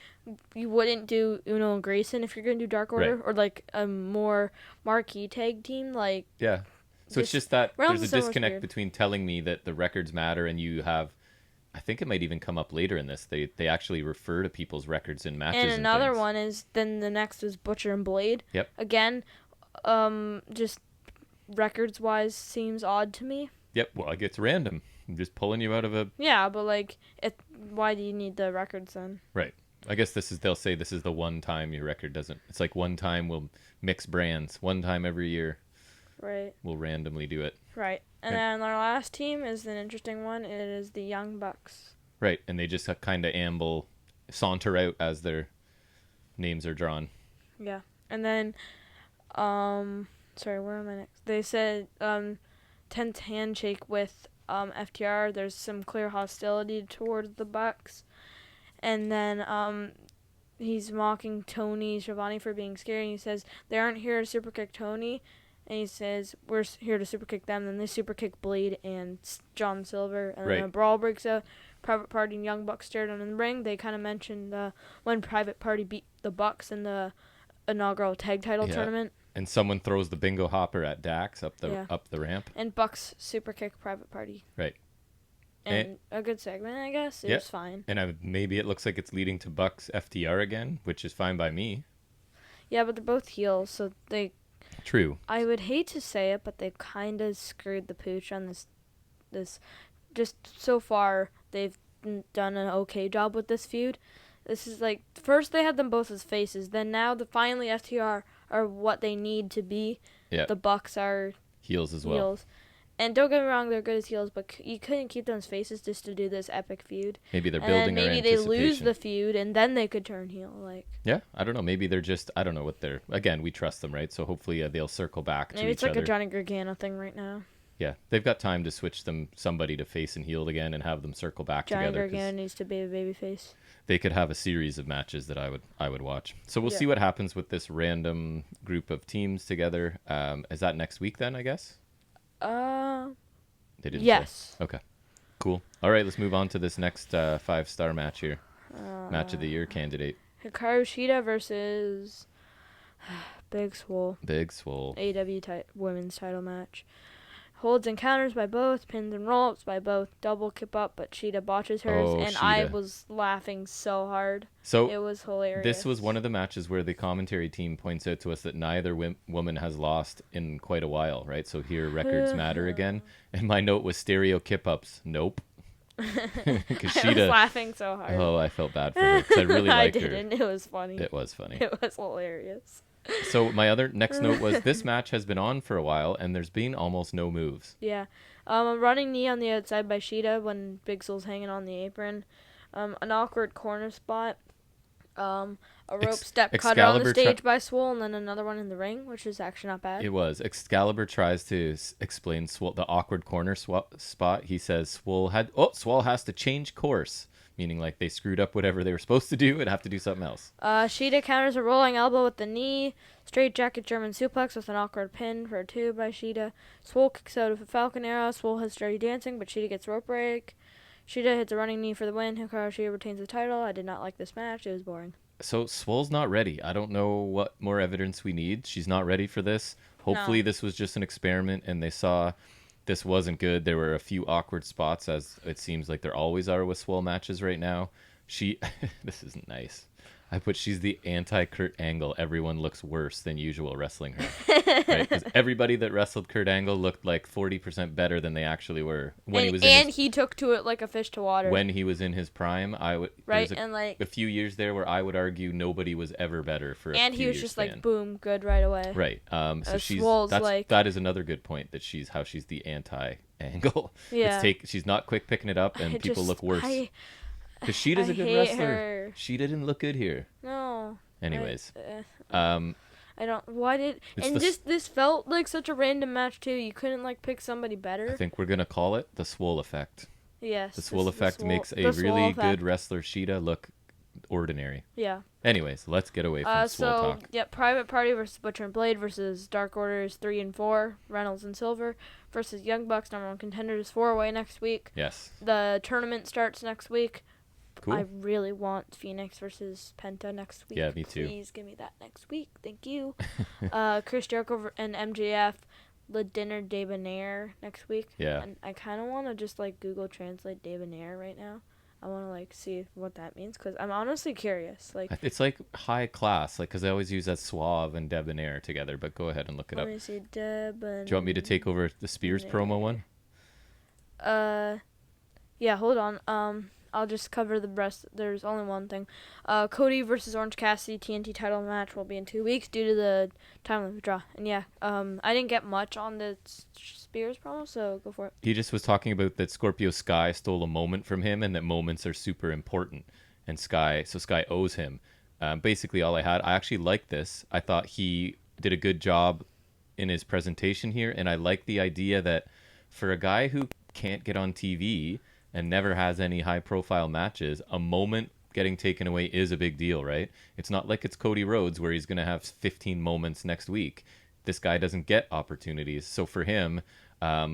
you wouldn't do Uno and Grayson if you're gonna do Dark Order, right? Or like a more marquee tag team, like so it's just that Reynolds there's a disconnect between telling me that the records matter and you have, I think it might even come up later in this, they actually refer to people's records in matches. And another one is, then the next was Butcher and Blade. Yep. Again, just records-wise seems odd to me. Yep, well, it gets random. I'm just pulling you out of a... Yeah, but like, why do you need the records then? Right. I guess they'll say this is the one time your record doesn't... It's like one time we'll mix brands. One time every year. Right. We'll randomly do it. Right. And then our last team is an interesting one. It is the Young Bucks. Right, and they just kind of saunter out as their names are drawn. Yeah. And then, sorry, where am I next? They said 10th handshake with FTR. There's some clear hostility towards the Bucks. And then he's mocking Tony Schiavone for being scary. And he says, they aren't here to super kick Tony. And he says, we're here to super kick them. Then they super kick Blade and John Silver. And then a brawl breaks out. Private Party and Young Bucks stared on in the ring. They kind of mentioned when Private Party beat the Bucks in the inaugural tag title tournament. And someone throws the bingo hopper at Dax up the ramp. And Bucks super kick Private Party. Right. And a good segment, I guess. It was fine. And maybe it looks like it's leading to Bucks FTR again, which is fine by me. Yeah, but they're both heels, so they... True. I would hate to say it, but they kind of screwed the pooch on this. Just so far, they've done an okay job with this feud. This is like, first they had them both as faces, then now finally FTR are what they need to be. Yeah. The Bucks are heels as well. And don't get me wrong, they're good as heels, but you couldn't keep them as faces just to do this epic feud. Maybe they're building their anticipation. Maybe they lose the feud, and then they could turn heel. Yeah, I don't know. Maybe they're just, I don't know what they're... Again, we trust them, right? So hopefully they'll circle back to each other. Maybe it's like a Johnny Gargano thing right now. Yeah, they've got time to switch somebody to face and heel again and have them circle back together. Johnny Gargano needs to be a babyface. They could have a series of matches that I would watch. So we'll see what happens with this random group of teams together. Is that next week then, I guess? They didn't say. Okay. Cool. All right, let's move on to this next 5-star match here. Match of the year candidate. Hikaru Shida versus Big Swole. Big Swole. AEW women's title match. Holds and counters by both, pins and roll-ups by both, double kip up, but Shida botches hers, and Shida. I was laughing so hard. So it was hilarious. This was one of the matches where the commentary team points out to us that neither woman has lost in quite a while, right? So here records matter again. And my note was stereo kip ups. Nope. Shida, I was laughing so hard. Oh, I felt bad for her because I really liked her. I didn't. It was funny. It was funny. It was hilarious. So my other next note was this match has been on for a while and there's been almost no moves. Yeah. A running knee on the outside by Shida when Big Soul's hanging on the apron. An awkward corner spot. A rope step cutter on the Excalibur stage by Swole, and then another one in the ring, which is actually not bad. It was. Excalibur tries to explain the awkward corner spot. He says Swole has to change course, meaning like they screwed up whatever they were supposed to do and have to do something else. Shida counters a rolling elbow with the knee, straight jacket German suplex with an awkward pin for a 2 by Shida. Swole kicks out of a Falcon Arrow. Swole has Dirty Dancing, but Shida gets rope break. Shida hits a running knee for the win. Hikaru Shida retains the title. I did not like this match. It was boring. So Swole's not ready. I don't know what more evidence we need. She's not ready for this. Hopefully this was just an experiment and they saw this wasn't good. There were a few awkward spots, as it seems like there always are with Swole matches right now. This isn't nice. She's the anti-Kurt Angle. Everyone looks worse than usual wrestling her. Right? Because everybody that wrestled Kurt Angle looked like 40% better than they actually were he took to it like a fish to water. When he was in his prime, a few years there where I would argue nobody was ever better for a and few he was years just span. like boom, good right away. Right. That is another good point that she's the anti-Angle. Yeah. She's not quick picking it up and people look worse. Because Sheeta's a good wrestler. Her. She didn't look good here. No. Anyways. I don't. Why did. And this felt like such a random match, too. You couldn't, like, pick somebody better. I think we're going to call it the Swole effect. Yes. The Swole effect makes a really good wrestler, Sheeta, look ordinary. Yeah. Anyways, let's get away from Swole talk. Yeah, Private Party versus Butcher and Blade versus Dark Orders 3 and 4, Reynolds and Silver versus Young Bucks, #1 contenders, 4-way next week. Yes. The tournament starts next week. Cool. I really want Phoenix versus Penta next week. Yeah, me too. Please give me that next week. Thank you. Chris Jericho and MJF, Le Dinner Debonair next week. Yeah. And I kind of want to just, like, Google Translate Debonair right now. I want to, like, see what that means because I'm honestly curious. Like, it's, like, high class, like, because they always use that suave and debonair together, but go ahead and look it up. Let me see. Debonair. Do you want me to take over the Spears promo one? Yeah, hold on. I'll just cover the rest. There's only one thing. Cody versus Orange Cassidy TNT title match will be in 2 weeks due to the time limit draw. And yeah, I didn't get much on the Spears promo, so go for it. He just was talking about that Scorpio Sky stole a moment from him and that moments are super important. And Sky owes him. Basically all I had. I actually liked this. I thought he did a good job in his presentation here. And I like the idea that for a guy who can't get on TV and never has any high-profile matches, a moment getting taken away is a big deal, right? It's not like it's Cody Rhodes where he's going to have 15 moments next week. This guy doesn't get opportunities. So for him,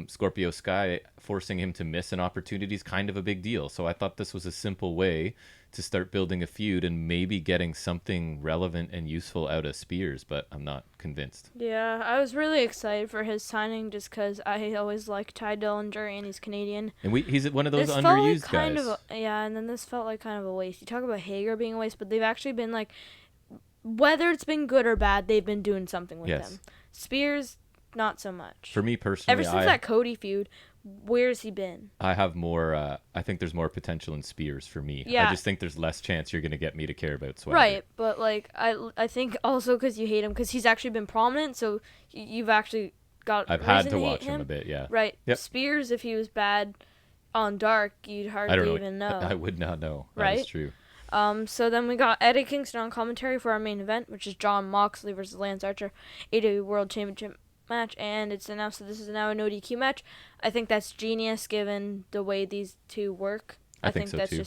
Scorpio Sky forcing him to miss an opportunity is kind of a big deal. So I thought this was a simple way to start building a feud and maybe getting something relevant and useful out of Spears, but I'm not convinced. Yeah, I was really excited for his signing just because I always liked Ty Dillinger and he's Canadian. And he's one of those underused guys. And then this felt like kind of a waste. You talk about Hager being a waste, but they've actually been like, whether it's been good or bad, they've been doing something with them. Spears, not so much. For me personally, ever since that Cody feud, where's he been? I have more. I think there's more potential in Spears for me. Yeah. I just think there's less chance you're going to get me to care about Swagger. Right, but like I think also because you hate him because he's actually been prominent, so you've actually got. I've had to watch him a bit, yeah. Right. Yep. Spears, if he was bad on Dark, you'd hardly even know. I would not know. Right. That is true. So then we got Eddie Kingston on commentary for our main event, which is Jon Moxley versus Lance Archer, AEW World Championship match, and it's announced that this is now a no DQ match. I think that's genius given the way these two work. I think so that's too.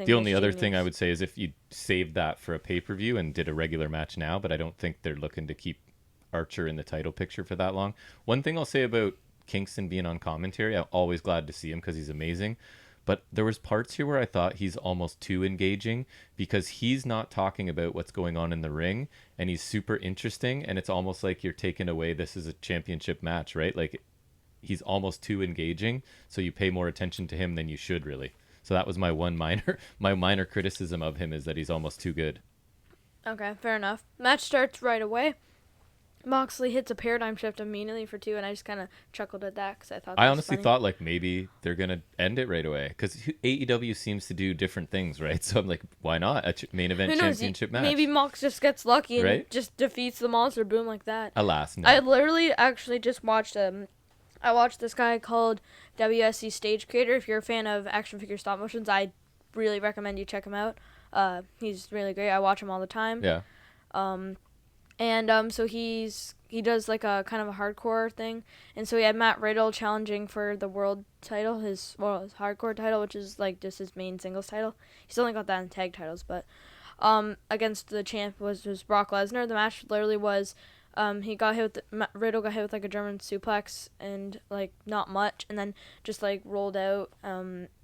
The only other thing I would say is if you saved that for a pay-per-view and did a regular match now, but I don't think they're looking to keep Archer in the title picture for that long. One thing I'll say about Kingston being on commentary, I'm always glad to see him because he's amazing. But there was parts here where I thought he's almost too engaging because he's not talking about what's going on in the ring and he's super interesting and it's almost like you're taking away this is a championship match, right? Like he's almost too engaging, so you pay more attention to him than you should really. So that was my minor criticism of him is that he's almost too good. Okay, fair enough. Match starts right away. Moxley hits a paradigm shift immediately for 2, and I just kind of chuckled at that because I thought. I honestly thought like maybe they're gonna end it right away because AEW seems to do different things, right? So I'm like, why not a main event championship match? Maybe Mox just gets lucky and just defeats the monster, boom, like that. Alas, no. I literally actually just watched I watched this guy called WSC Stage Creator. If you're a fan of action figure stop motions, I really recommend you check him out. He's really great. I watch him all the time. Yeah. So he does like a kind of a hardcore thing, and so he had Matt Riddle challenging for the world title, his hardcore title, which is like just his main singles title. He's only got that in tag titles, but against the champ was Brock Lesnar. The match literally was he got hit with Riddle got hit with like a German suplex and like not much, and then just like rolled out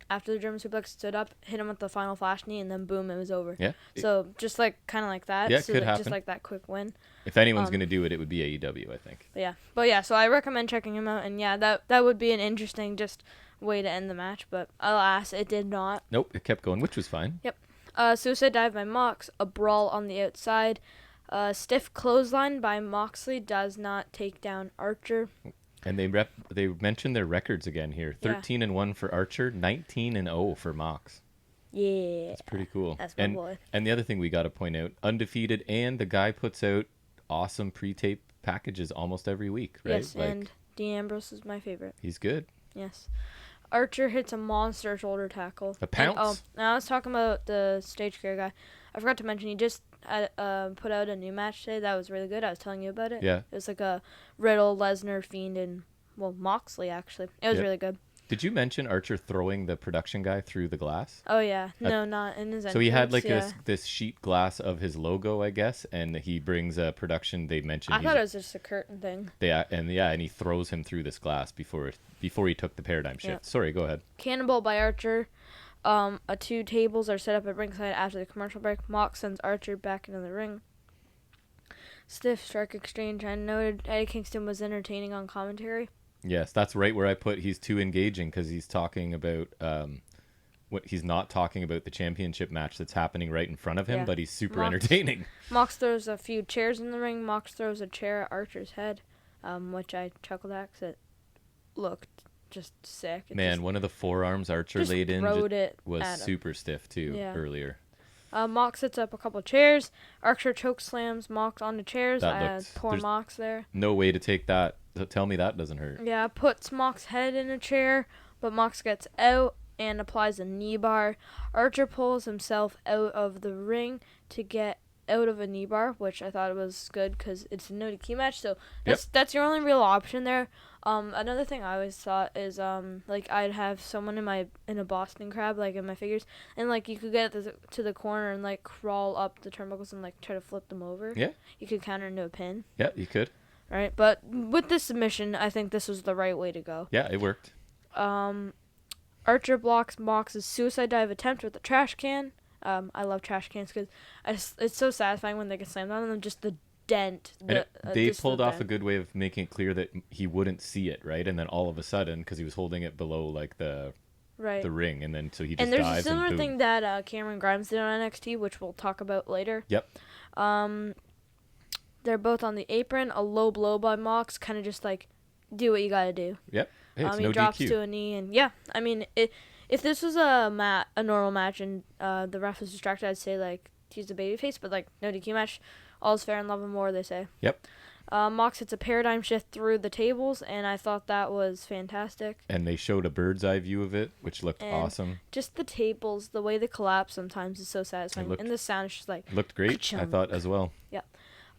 after the German suplex, stood up, hit him with the final flash knee, and then boom, it was over. Yeah. So just like kind of like that. Yeah, it so could like, happen. just like that quick win. If anyone's going to do it, it would be AEW, I think. But yeah, so I recommend checking him out, and yeah, that would be an interesting just way to end the match, but alas, it did not. Nope, it kept going, which was fine. Yep. Suicide dive by Mox, a brawl on the outside. Stiff clothesline by Moxley does not take down Archer. And they mentioned their records again here. 13-1 for Archer, 19-0 for Mox. Yeah. That's pretty cool. That's my boy. And the other thing we got to point out, undefeated, and the guy puts out awesome pre-tape packages almost every week, right? Yes, and Dean Ambrose is my favorite. He's good. Yes. Archer hits a monster shoulder tackle. A pounce. Now I was talking about the stage care guy. I forgot to mention he just put out a new match today that was really good. I was telling you about it. Yeah. It was like a Riddle, Lesnar, Fiend, and Moxley actually. It was really good. Did you mention Archer throwing the production guy through the glass? Oh yeah, no, not in his entrance. So he had like this sheet glass of his logo, I guess, and he brings a production. They mentioned. I thought it was just a curtain thing. And he throws him through this glass before he took the paradigm shift. Yeah. Sorry, go ahead. Cannonball by Archer. Two tables are set up at ringside after the commercial break. Mox sends Archer back into the ring. Stiff strike exchange. I noted Eddie Kingston was entertaining on commentary. Yes, that's right where I put he's too engaging because he's talking about he's not talking about the championship match that's happening right in front of him, but he's super entertaining. Mox throws a few chairs in the ring. Mox throws a chair at Archer's head, which I chuckled at because it looked just sick. One of the forearms Archer laid in was super stiff too earlier. Mox sets up a couple chairs. Archer choke slams Mox onto chairs. Poor Mox there. No way to take that. Tell me that doesn't hurt. Yeah, puts Mox's head in a chair, but Mox gets out and applies a knee bar. Archer pulls himself out of the ring to get out of a knee bar, which I thought was good because it's a no DQ match, so that's your only real option there. Another thing I always thought is like I'd have someone in a Boston Crab like in my figures, and like you could get to the corner and like crawl up the turnbuckles and like try to flip them over. Yeah. You could counter into a pin. Yeah, you could. Right, but with this submission, I think this was the right way to go. Yeah, it worked. Archer blocks Mox's suicide dive attempt with a trash can. I love trash cans because it's so satisfying when they get slammed on them. Just the dent. They pulled off a good way of making it clear that he wouldn't see it, right? And then all of a sudden, because he was holding it below like the ring, and then so he just dives and there's a similar thing that Cameron Grimes did on NXT, which we'll talk about later. Yep. They're both on the apron. A low blow by Mox, kind of just like do what you gotta do. Yep. Hey, it's he no drops DQ. to a knee, and I mean, if this was a normal match and the ref was distracted, I'd say like he's a babyface, but like no DQ match, all's fair in love and war, they say. Yep. Mox hits a paradigm shift through the tables, and I thought that was fantastic. And they showed a bird's eye view of it, which looked awesome. Just the tables, the way they collapse sometimes is so satisfying, and the sound is just like looked great. Ka-chung. I thought as well. Yeah.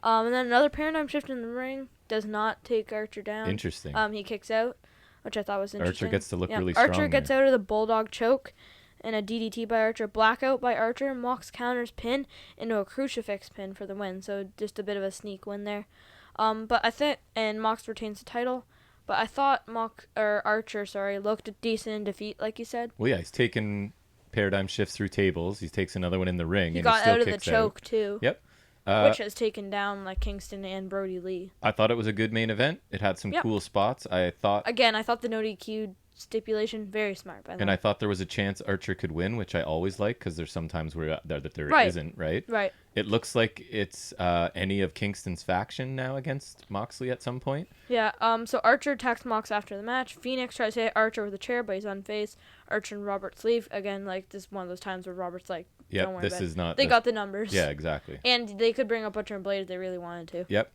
And then another paradigm shift in the ring does not take Archer down. Interesting. He kicks out, which I thought was interesting. Archer gets to look really strong. Archer gets out of the bulldog choke and a DDT by Archer, blackout by Archer. Mox counters pin into a crucifix pin for the win. So just a bit of a sneak win there. But I think Mox retains the title. But I thought Archer looked decent in defeat, like you said. Well, yeah, he's taken paradigm shifts through tables. He takes another one in the ring. He and got he still out of the kicks choke too. Yep. Which has taken down like Kingston and Brody Lee. I thought it was a good main event. It had some cool spots. I thought the no DQ stipulation very smart by them. And I thought there was a chance Archer could win, which I always like because there's sometimes where there isn't, right? Right. It looks like it's any of Kingston's faction now against Moxley at some point. Yeah. So Archer attacks Mox after the match. Phoenix tries to hit Archer with a chair, but he's unfazed. Archer and Roberts leave again. Like this is one of those times where Robert's like, "Don't worry about it." They got the numbers. Yeah, exactly. And they could bring up Butcher and Blade if they really wanted to. Yep.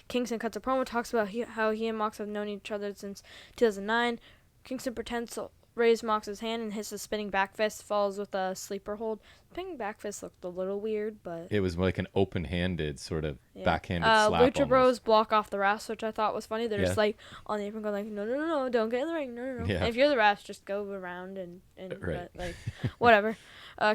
Kingston cuts a promo, talks about how he and Mox have known each other since 2009. Kingston pretends to raised Mox's hand and hits a spinning back fist, falls with a sleeper hold. Spinning back fist looked a little weird, but It was like an open-handed sort of yeah. backhanded slap. Lucha Bros almost. block off the refs, which I thought was funny. They're Yeah. just like on the apron going like, no, don't get in the ring, no. Yeah. And if you're the refs, just go around and Right. but, like whatever.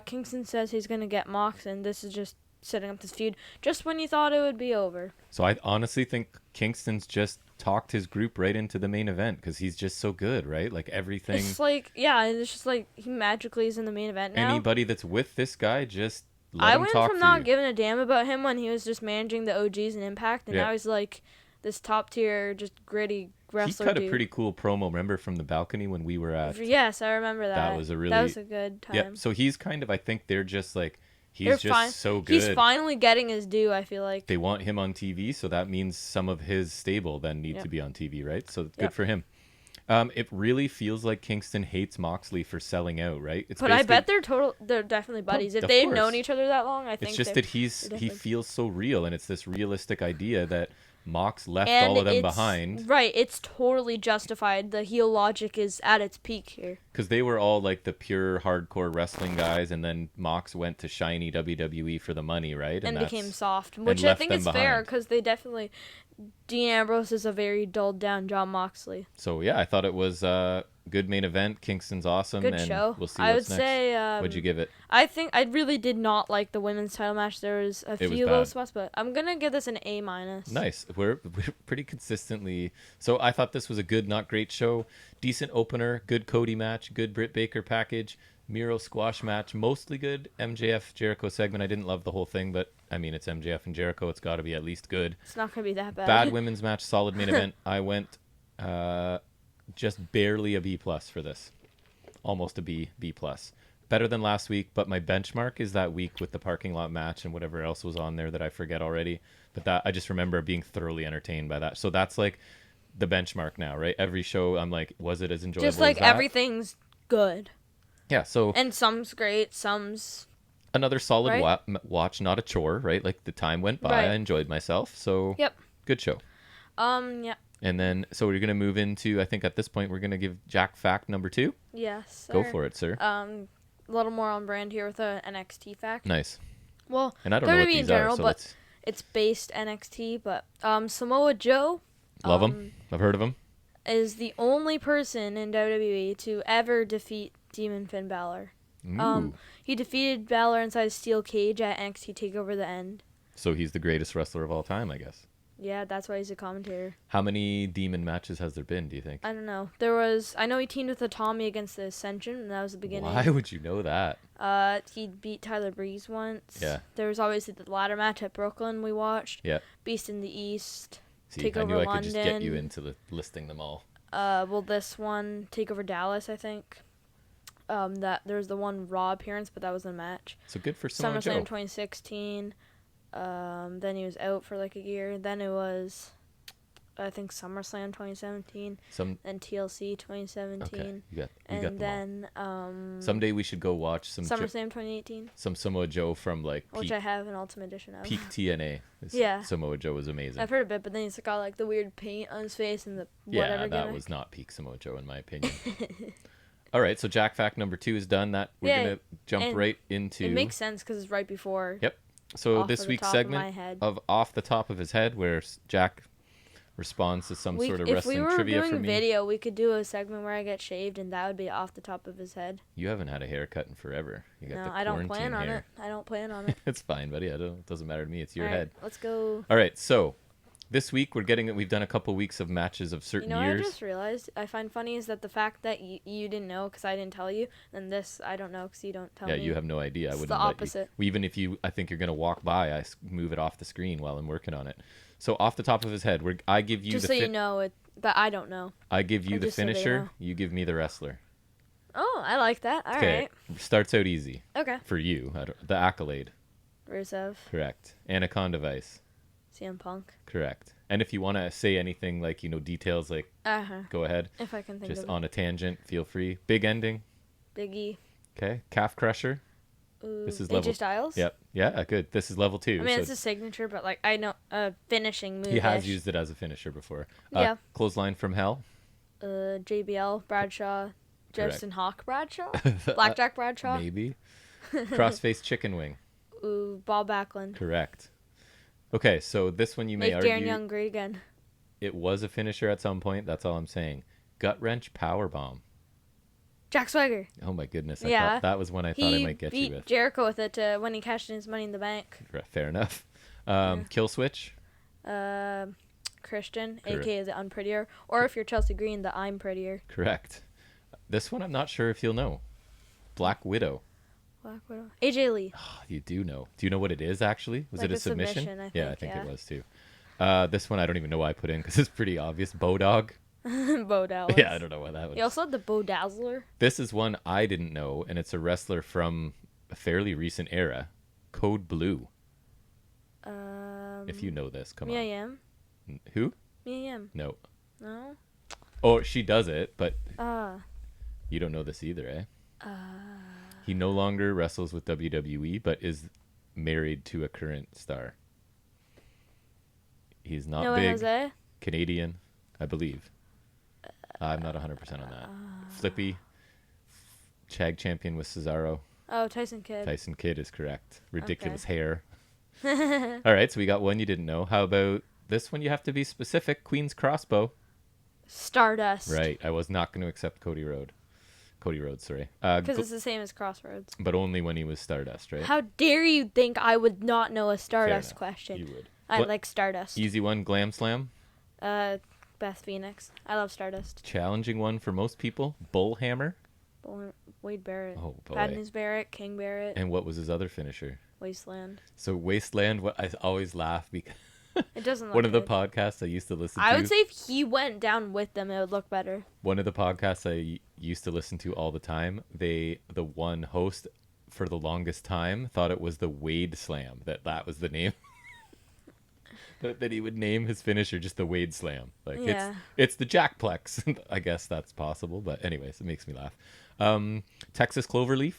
Kingston says he's gonna get Mox, and this is just setting up this feud just when you thought it would be over. So I honestly think Kingston's just talked his group right into the main event because he's just so good, right? Like everything. It's like, yeah, it's just like he magically is in the main event now. Anybody that's with this guy, just let I him went talk from for not you. giving a damn about him when he was just managing the OGs and Impact, and Yeah. now he's like this top tier, just gritty He wrestler cut dude. a pretty cool promo, remember, from the balcony when we were at... Yes, I remember that. That was a good time. Yeah, so he's kind of, I think they're just like, he's They're just so good. He's finally getting his due, I feel like. They want him on TV, so that means some of his stable then need to be on TV, right? So good for him. It really feels like Kingston hates Moxley for selling out, right? It's But I bet they're definitely buddies. If of they've course. known each other that long, I think it's just that he feels so real, and it's this realistic idea that Mox left all of them behind. Right, it's totally justified. The heel logic is at its peak here. Because they were all like the pure hardcore wrestling guys, and then Mox went to shiny WWE for the money, right? And became soft, which I left think them is fair, behind. because they definitely... Dean Ambrose is a very dulled down John Moxley. So yeah, I thought it was a good main event. Kingston's awesome. Good and show. We'll see I what's would next. say... What'd you give it? I think I really did not like the women's title match. There was a few low bad. spots, but I'm going to give this an A-. Nice. We're pretty consistently. So I thought this was a good, not great show. Decent opener. Good Cody match. Good Britt Baker package. Miro squash match. Mostly good. MJF Jericho segment. I didn't love the whole thing, but I mean, it's MJF and Jericho. It's got to be at least good. It's not going to be that bad. Bad women's match. Solid main event. I went just barely a B+ for this. Almost a B+. Better than last week, but my benchmark is that week with the parking lot match and whatever else was on there that I forget already. But that I just remember being thoroughly entertained by that. So that's like the benchmark now, right? Every show I'm like, was it as enjoyable Just like as that? everything's good. Yeah, so And some's great, some's... another solid Right? watch, not a chore, right? Like the time went by, Right. I enjoyed myself. So Yep. good show. Yeah. And then, so we're going to move into, I think at this point, we're going to give Jack fact number 2. Yes, sir. Go for it, sir. A little more on brand here with a NXT fact. Nice. Well, And I don't know what WWE these in general, are, so but let's... it's based NXT, but Samoa Joe Love him. I've heard of him. is the only person in WWE to ever defeat Demon Finn Balor. Ooh. He defeated Balor inside a steel cage at NXT TakeOver The End. So he's the greatest wrestler of all time, I guess. Yeah, that's why he's a commentator. How many demon matches has there been, do you think? I don't know. I know he teamed with the Tommy against the Ascension, and that was the beginning. Why would you know that? He beat Tyler Breeze once. Yeah. There was obviously the ladder match at Brooklyn we watched. Yeah. Beast in the East. See, Take I over knew I could just get you London. into listing them all. Well, this one, Takeover Dallas, I think. That there was the one Raw appearance, but that was a match. So good for Samoa SummerSlam Joe. 2016. Then he was out for like a year. Then it was, I think, SummerSlam 2017. And TLC 2017. Okay, you got and them all. then Someday we should go watch SummerSlam 2018, some Samoa Joe from like which I have an Ultimate Edition of. peak TNA. Yeah. Samoa Joe was amazing. I've heard of it, but then he's got like the weird paint on his face and the whatever Yeah, that gimmick. was not peak Samoa Joe in my opinion. All right, so Jack fact number 2 is done. That we're Yeah, gonna jump and right into. It makes sense because it's right before. Yep. So Off this of the week's top of my segment head. of Off the Top of His Head, where Jack responds to some sort of If wrestling we were trivia doing for me. video, we could do a segment where I get shaved, and that would be off the top of his head. You haven't had a haircut in forever. You got No, the I don't quarantine plan on hair. it. I don't plan on it. It's fine, buddy. It doesn't matter to me. It's your All right, head. let's go. All right, so this week we've done a couple weeks of matches of You certain know what years. I just realized? I find funny is that the fact that you didn't know because I didn't tell you, and this I don't know because you don't tell me. Yeah, you have no idea. I It's wouldn't the let opposite. you. Even if I think you're gonna walk by, move it off the screen while I'm working on it. So off the top of his head, I give you Just so you know it, that I don't know. I give you or the just so they finisher. know. You give me the wrestler. Oh, I like that. All right. Starts out easy Okay. for you. The accolade. Rusev, Correct. Anaconda Vice. CM Punk. Correct. And if you want to say anything like, details, like, go ahead. If I can think Just of on a tangent, feel free. Big ending. it. Biggie. Okay. Calf Crusher. Ooh, This is AJ level- Styles. Yep. Yeah, good. This is level 2. I mean, so it's a signature, but like I know finishing move. he has used it as a finisher before. Yeah. Clothesline from Hell. JBL, Bradshaw, Justin Hawk Bradshaw? Blackjack Bradshaw? Maybe. Crossface chicken wing. Ooh, Bob Backlund. Correct. Okay, so this one you may Make Darren argue Young great again. it was a finisher at some point. That's all I'm saying. Gut wrench powerbomb. Jack Swagger. Oh my goodness! Yeah. That was one I thought I might get you He beat with. Jericho with it when he cashed in his Money in the Bank. Fair enough. Kill switch. Christian, Correct. aka the Unprettier, or if you're Chelsea Green, the I'm Prettier. Correct. This one I'm not sure if you'll know. Black Widow. Black Widow. AJ Lee. Oh, you do know. Do you know what it is actually? Was Like it a a submission? submission, I Yeah, I think, think yeah. it was too. This one I don't even know why I put in because it's pretty obvious. Bodog. Bo Dallas. Yeah, I don't know why that was. You also had the Bo Dazzler. This is one I didn't know, and it's a wrestler from a fairly recent era. Code Blue. If you know this, come Mia on. Yim. Who? Mia Yim. No. No? Oh, she does it, but Uh, you don't know this either, eh? He no longer wrestles with WWE, but is married to a current star. He's not no big. Jose? Canadian, I believe. I'm not 100% on that. Flippy. Chag champion with Cesaro. Oh, Tyson Kidd. Tyson Kidd is correct. Ridiculous hair. All right, so we got one you didn't know. How about this one? You have to be specific. Queen's Crossbow. Stardust. Right. I was not going to accept Cody Rhodes. Cody Rhodes, sorry. Because it's the same as Crossroads. But only when he was Stardust, right? How dare you think I would not know a Stardust enough. question? You would. I What- like Stardust. Easy one, Glam Slam. Beth Phoenix. I love Stardust. Challenging one for most people, Bullhammer. Wade Barrett. Oh, boy. Bad News Barrett. King Barrett. And what was his other finisher? Wasteland. So Wasteland, what I always laugh because It doesn't look one of the good. podcasts I used to listen to. I would say if he went down with them, it would look better. One of the podcasts I used to listen to all the time, the one host for the longest time thought it was the Wade Slam, that was the name. that he would name his finisher just the Wade Slam. Like Yeah. it's the Jackplex. I guess that's possible, but anyways, it makes me laugh. Texas Cloverleaf?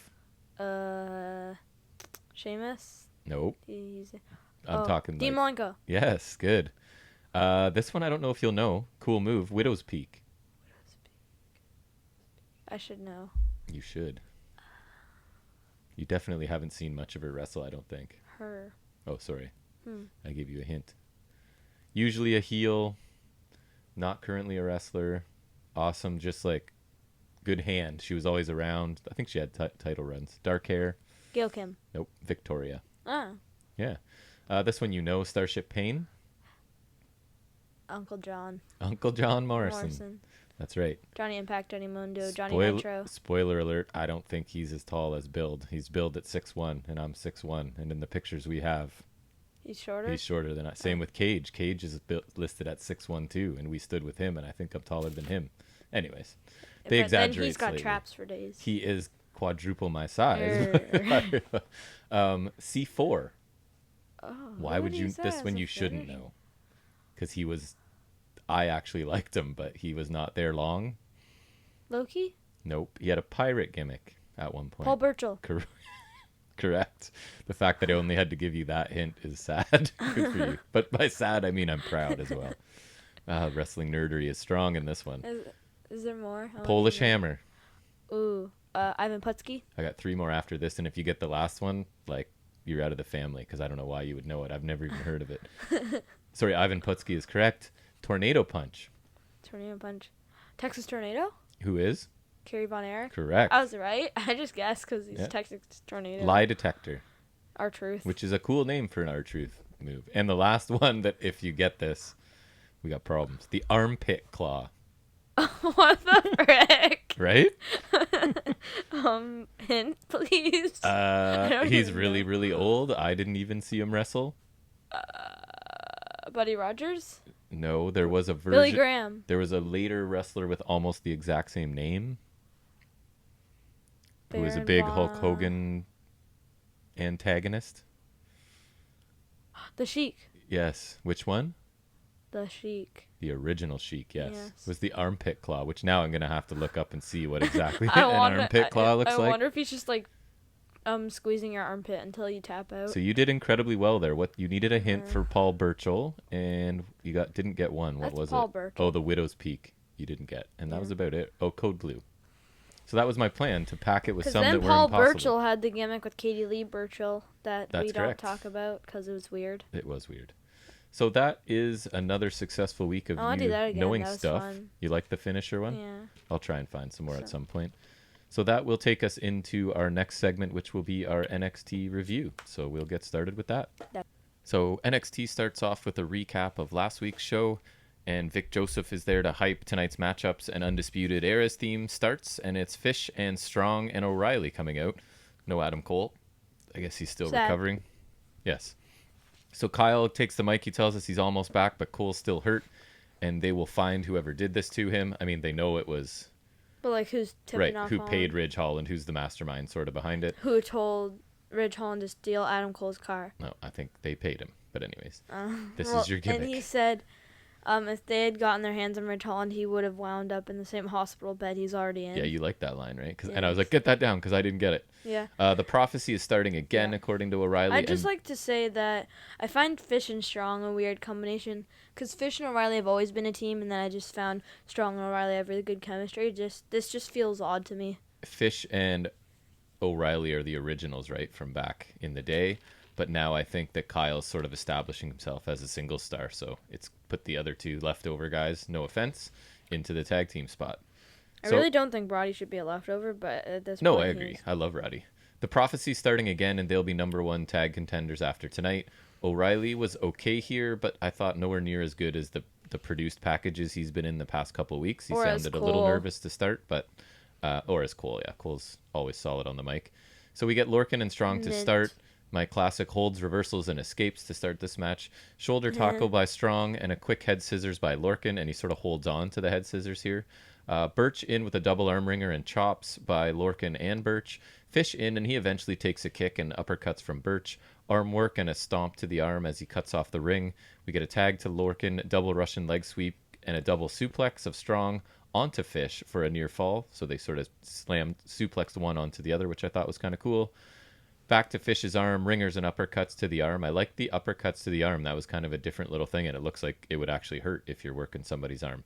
Sheamus. Nope. He's. I'm talking Dean like, Malenko. yes, good. This one I don't know if you'll know. Cool move, Widow's Peak. I should know. You should. You definitely haven't seen much of her wrestle, I don't think. Her. Oh, sorry. I gave you a hint. Usually a heel, not currently a wrestler. Awesome, just like good hand. She was always around. I think she had title runs. Dark hair. Gail Kim. Nope. Victoria. Ah. Yeah. This one you know, Starship Pain. Uncle John. Uncle John Morrison. That's right. Johnny Impact, Johnny Mundo, Johnny Spoil- Nitro. Spoiler alert, I don't think he's as tall as billed. He's billed at 6'1", and I'm 6'1", and in the pictures we have, He's shorter. he's shorter than I. Same with Cage. Cage is listed at 6'1" too, and we stood with him, and I think I'm taller than him. Anyways, they But exaggerate then he's got slightly. traps for days. He is quadruple my size. C4. Oh, Why would he you? say This as one a you shouldn't finish? know, because he was. I actually liked him, but he was not there long. Loki? Nope. He had a pirate gimmick at one point. Paul Burchill. Correct. The fact that I only had to give you that hint is sad. Good for you. But by sad, I mean I'm proud as well. Wrestling nerdery is strong in this one. Is there more? Polish Hammer. Ooh. Ivan Putski. I got 3 more after this, and if you get the last one, like, you're out of the family, because I don't know why you would know it. I've never even heard of it. Sorry, Ivan Putski is correct. Tornado Punch. Tornado Punch. Texas Tornado? Who is? Kerry Von Erich. Correct. I was right. I just guessed because he's Yeah. Texas Tornado. Lie Detector, R-Truth. which is a cool name for an R-Truth move. And the last one that, if you get this, we got problems. The Armpit Claw. What the frick? Right? Hint, please. don't He's even really, know. really old. I didn't even see him wrestle. Buddy Rogers? No, there was a version. Billy Graham. There was a later wrestler with almost the exact same name. Who was a Baron big Hulk Von- Hogan antagonist. The Sheik. Yes. Which one? The Sheik. The original Sheik, yes. Yes. Was the Armpit Claw, which now I'm going to have to look up and see what exactly I an wonder, Armpit Claw looks I like. wonder if he's just like squeezing your armpit until you tap out. So you did incredibly well there. What you needed a hint for Paul Burchill, and you didn't get one. What That's was Paul it? Burchill. Oh, the Widow's Peak. You didn't get, and that was about it. Oh, Code Blue. So that was my plan, to pack it with Because some then that were Paul impossible. Burchill had the gimmick with Katie Lee Burchill that That's we don't correct. talk about because it was weird. It was weird. So that is another successful week of I want to do that again. knowing That was stuff. fun. You like the finisher one? Yeah. I'll try and find some more at some point. So that will take us into our next segment, which will be our NXT review. So we'll get started with that. Yep. So NXT starts off with a recap of last week's show, and Vic Joseph is there to hype tonight's matchups, and Undisputed Era's theme starts, and it's Fish and Strong and O'Reilly coming out. No Adam Cole. I guess he's still recovering. Yes. So Kyle takes the mic. He tells us he's almost back, but Cole's still hurt, and they will find whoever did this to him. I mean, they know it was... But, like, who's tipping off who Holland? paid Ridge Holland, who's the mastermind sort of behind it. Who told Ridge Holland to steal Adam Cole's car? No, I think they paid him. But anyways, this is your gimmick. And he said if they had gotten their hands on Ridge Holland, he would have wound up in the same hospital bed he's already in. Yeah, you like that line, right? Yes. And I was like, get that down, because I didn't get it. Yeah. The prophecy is starting again, according to O'Reilly. I'd just like to say that I find Fish and Strong a weird combination, because Fish and O'Reilly have always been a team, and then I just found Strong and O'Reilly have really good chemistry. This just feels odd to me. Fish and O'Reilly are the originals, right, from back in the day. But now I think that Kyle's sort of establishing himself as a single star. So it's put the other two leftover guys, no offense, into the tag team spot. I really don't think Brody should be a leftover, but at this point... No, I agree. I love Roddy. The prophecy's starting again, and they'll be number one tag contenders after tonight. O'Reilly was okay here, but I thought nowhere near as good as the produced packages he's been in the past couple of weeks. He sounded a little nervous to start, but... or as Cole, yeah. Cole's always solid on the mic. So we get Lorcan and Strong to start. My classic holds, reversals, and escapes to start this match. Shoulder tackle by Strong and a quick head scissors by Lorcan, and he sort of holds on to the head scissors here. Birch in with a double arm wringer and chops by Lorcan and Birch. Fish in, and he eventually takes a kick and uppercuts from Birch. Arm work and a stomp to the arm as he cuts off the ring. We get a tag to Lorcan, double Russian leg sweep, and a double suplex of Strong onto Fish for a near fall. So they sort of suplexed one onto the other, which I thought was kind of cool. Back to Fish's arm, ringers and uppercuts to the arm. I like the uppercuts to the arm. That was kind of a different little thing, and it looks like it would actually hurt if you're working somebody's arm.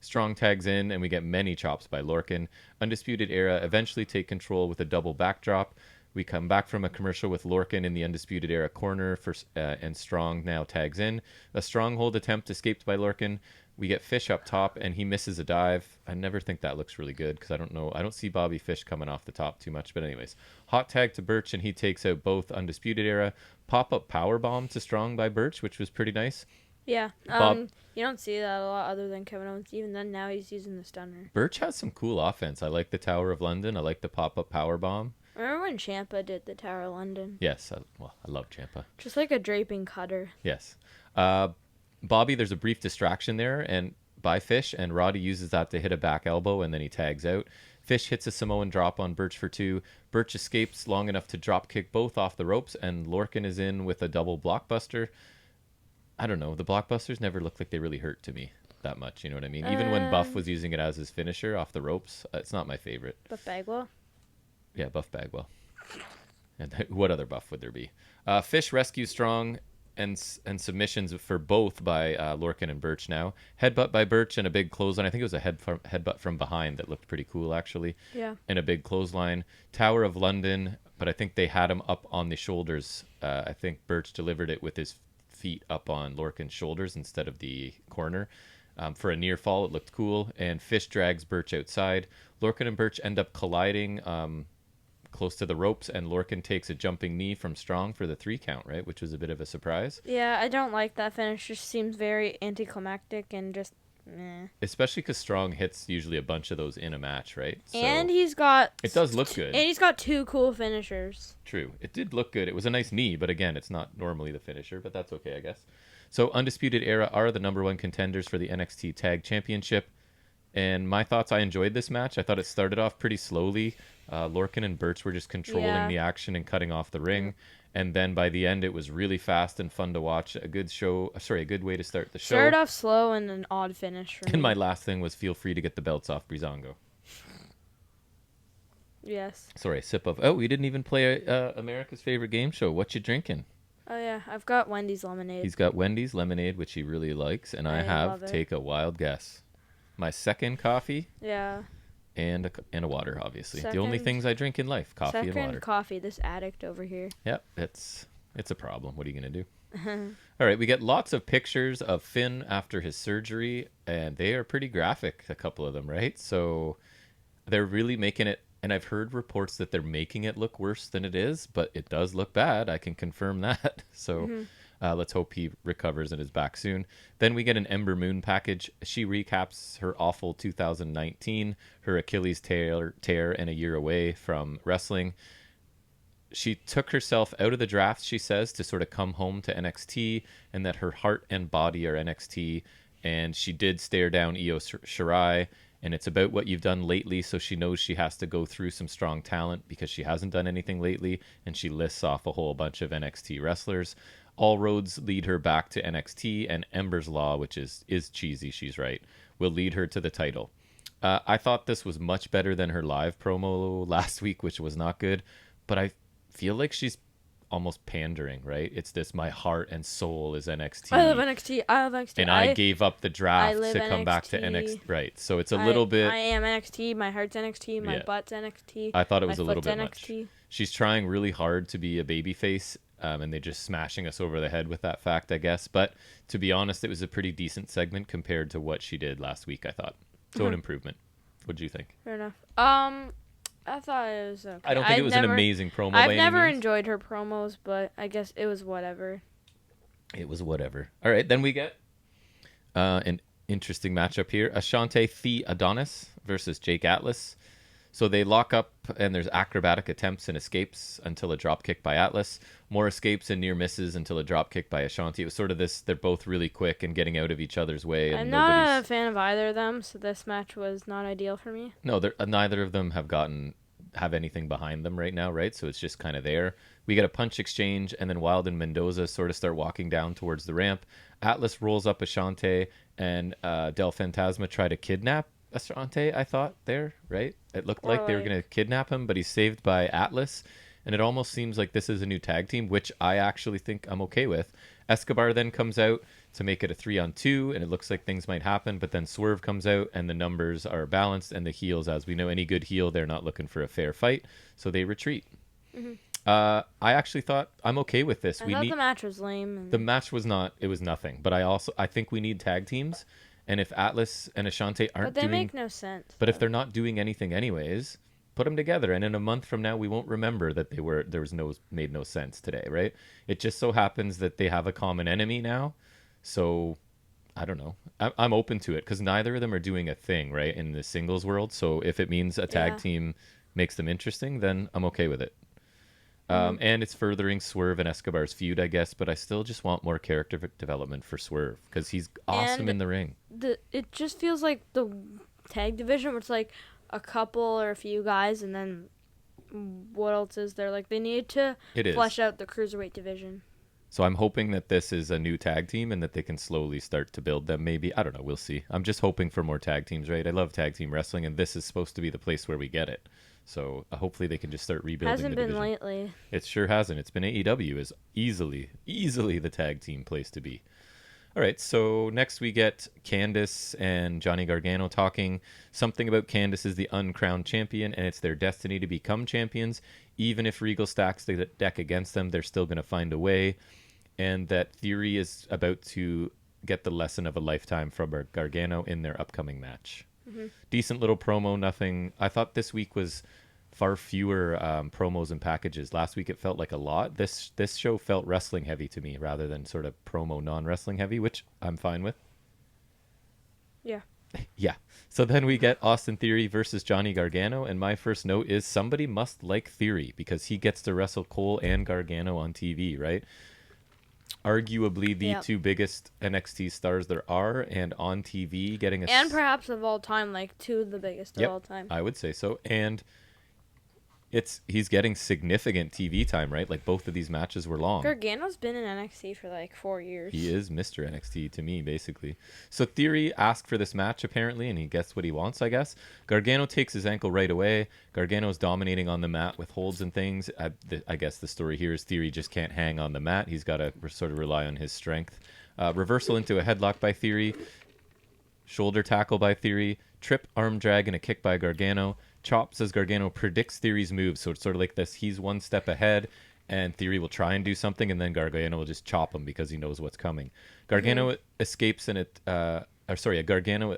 Strong tags in, and we get many chops by Lorcan. Undisputed Era eventually take control with a double backdrop. We come back from a commercial with Lorcan in the Undisputed Era corner, and Strong now tags in. A stronghold attempt escaped by Lorcan. We get Fish up top, and he misses a dive. I never think that looks really good, because I don't see Bobby Fish coming off the top too much. But anyways, hot tag to Birch, and he takes out both Undisputed Era. Pop-up powerbomb to Strong by Birch, which was pretty nice. Yeah. You don't see that a lot other than Kevin Owens. Even then, now he's using the stunner. Birch has some cool offense. I like the Tower of London. I like the pop-up powerbomb. Remember when Ciampa did the Tower of London? Yes. I love Ciampa. Just like a draping cutter. Yes. Bobby, there's a brief distraction there and by Fish, and Roddy uses that to hit a back elbow, and then he tags out. Fish hits a Samoan drop on Birch for 2. Birch escapes long enough to drop kick both off the ropes, and Lorcan is in with a double blockbuster. I don't know. The blockbusters never looked like they really hurt to me that much. You know what I mean? Even when Buff was using it as his finisher off the ropes, it's not my favorite. Buff Bagwell? Yeah, Buff Bagwell. And what other Buff would there be? Fish rescues Strong and submissions for both by Lorcan and Birch now. Headbutt by Birch and a big clothesline. I think it was a headbutt from behind that looked pretty cool, actually. Yeah. And a big clothesline. Tower of London, but I think they had him up on the shoulders. I think Birch delivered it with his feet up on Lorcan's shoulders instead of the corner. For a near fall, it looked cool. And Fish drags Birch outside. Lorcan and Birch end up colliding close to the ropes, and Lorcan takes a jumping knee from Strong for the 3 count, right? Which was a bit of a surprise. Yeah, I don't like that finish. Just seems very anticlimactic and just meh. Especially because Strong hits usually a bunch of those in a match, right? So and he's got... It does look good. And he's got 2 cool finishers. True. It did look good. It was a nice knee, but again, it's not normally the finisher, but that's okay, I guess. So Undisputed Era are the number 1 contenders for the NXT Tag Championship. And my thoughts, I enjoyed this match. I thought it started off pretty slowly. Lorcan and Birch were just controlling the action and cutting off the ring. And then by the end, it was really fast and fun to watch. A good way to start the show. Started off slow and an odd finish for me. And my last thing was feel free to get the belts off Breezango. Yes. Sorry, sip of... Oh, we didn't even play America's favorite game show. What you drinking? Oh, yeah. I've got Wendy's lemonade. He's got Wendy's lemonade, which he really likes. And I have, take a wild guess, my second coffee. Yeah. and a water, obviously. The only things I drink in life, coffee and water. Coffee, this addict over here. Yep, it's a problem. What are you going to do? All right, we get lots of pictures of Finn after his surgery, and they are pretty graphic, a couple of them, right? So they're really making it, and I've heard reports that they're making it look worse than it is, but it does look bad. I can confirm that. So let's hope he recovers and is back soon. Then we get an Ember Moon package. She recaps her awful 2019, her Achilles tear and a year away from wrestling. She took herself out of the draft, she says, to sort of come home to NXT, and that her heart and body are NXT. And she did stare down Io Shirai, and it's about what you've done lately, so she knows she has to go through some strong talent because she hasn't done anything lately, and she lists off a whole bunch of NXT wrestlers. All roads lead her back to NXT, and Ember's Law, which is cheesy, she's right, will lead her to the title. I thought this was much better than her live promo last week, which was not good, but I feel like she's almost pandering, right? It's this, my heart and soul is NXT. I love NXT. And I gave up the draft to come back to NXT. Right. So it's a little bit. I am NXT. My heart's NXT. My butt's NXT. I thought it was a little bit NXT. much. She's trying really hard to be a babyface, and they're just smashing us over the head with that fact, I guess. But to be honest, it was a pretty decent segment compared to what she did last week, I thought. So an improvement. What did you think? Fair enough. I thought it was okay. I don't think it was an amazing promo. I've never enjoyed her promos, but I guess it was whatever. It was whatever. All right, then we get an interesting matchup here. Ashante The Adonis versus Jake Atlas. So they lock up, and there's acrobatic attempts and escapes until a drop kick by Atlas. More escapes and near misses until a drop kick by Ashante. It was sort of this, they're both really quick and getting out of each other's way. And I'm not a fan of either of them, so this match was not ideal for me. No, neither of them have anything behind them right now, right? So it's just kind of there. We get a punch exchange, and then Wild and Mendoza sort of start walking down towards the ramp. Atlas rolls up Ashante, and Del Fantasma try to kidnap Ashante, I thought, there, right? It looked like they were going to kidnap him, but he's saved by Atlas, and it almost seems like this is a new tag team, which I actually think I'm okay with. Escobar then comes out to make it a 3-on-2, and it looks like things might happen, but then Swerve comes out, and the numbers are balanced, and the heels, as we know, any good heel, they're not looking for a fair fight, so they retreat. I actually thought I'm okay with this. I thought the match was lame. The match was not. It was nothing. But I think we need tag teams. And if Atlas and Ashante aren't doing... But they make no sense. But if they're not doing anything anyways, put them together. And in a month from now, we won't remember that made no sense today, right? It just so happens that they have a common enemy now. So, I don't know. I'm open to it because neither of them are doing a thing, right, in the singles world. So if it means a tag team makes them interesting, then I'm okay with it. And it's furthering Swerve and Escobar's feud, I guess, but I still just want more character development for Swerve because he's awesome in the ring. It just feels like the tag division where it's like a couple or a few guys, and then what else is there? Like they need to flesh out the cruiserweight division. So I'm hoping that this is a new tag team and that they can slowly start to build them. Maybe, I don't know, we'll see. I'm just hoping for more tag teams, right? I love tag team wrestling, and this is supposed to be the place where we get it. So hopefully they can just start rebuilding the division. Hasn't been lately. It sure hasn't. It's been AEW is easily the tag team place to be. All right, so next we get Candice and Johnny Gargano talking. Something about Candice is the uncrowned champion, and it's their destiny to become champions. Even if Regal stacks the deck against them, they're still going to find a way. And that Theory is about to get the lesson of a lifetime from Gargano in their upcoming match. Decent little promo, nothing. I thought this week was far fewer promos and packages. Last week it felt like a lot. This show felt wrestling heavy to me rather than sort of promo non-wrestling heavy, which I'm fine with. Yeah. Yeah. So then we get Austin Theory versus Johnny Gargano, and my first note is somebody must like Theory because he gets to wrestle Cole and Gargano on TV, right? Arguably the two biggest NXT stars there are, and on TV getting and perhaps of all time, like two of the biggest of all time. I would say so. And he's getting significant TV time, right? Like both of these matches were long. Gargano's been in NXT for like 4 years. He is Mr. NXT to me, basically. So Theory asked for this match apparently, and he gets what he wants, I guess. Gargano takes his ankle right away. Gargano's dominating on the mat with holds and things. I guess the story here is Theory just can't hang on the mat. He's got to sort of rely on his strength. Reversal into a headlock by Theory. shoulder tackle by Theory, trip, arm drag, and a kick by Gargano. Chops as Gargano predicts Theory's move, so it's sort of like this. He's one step ahead, and Theory will try and do something, and then Gargano will just chop him because he knows what's coming. Gargano escapes a Gargano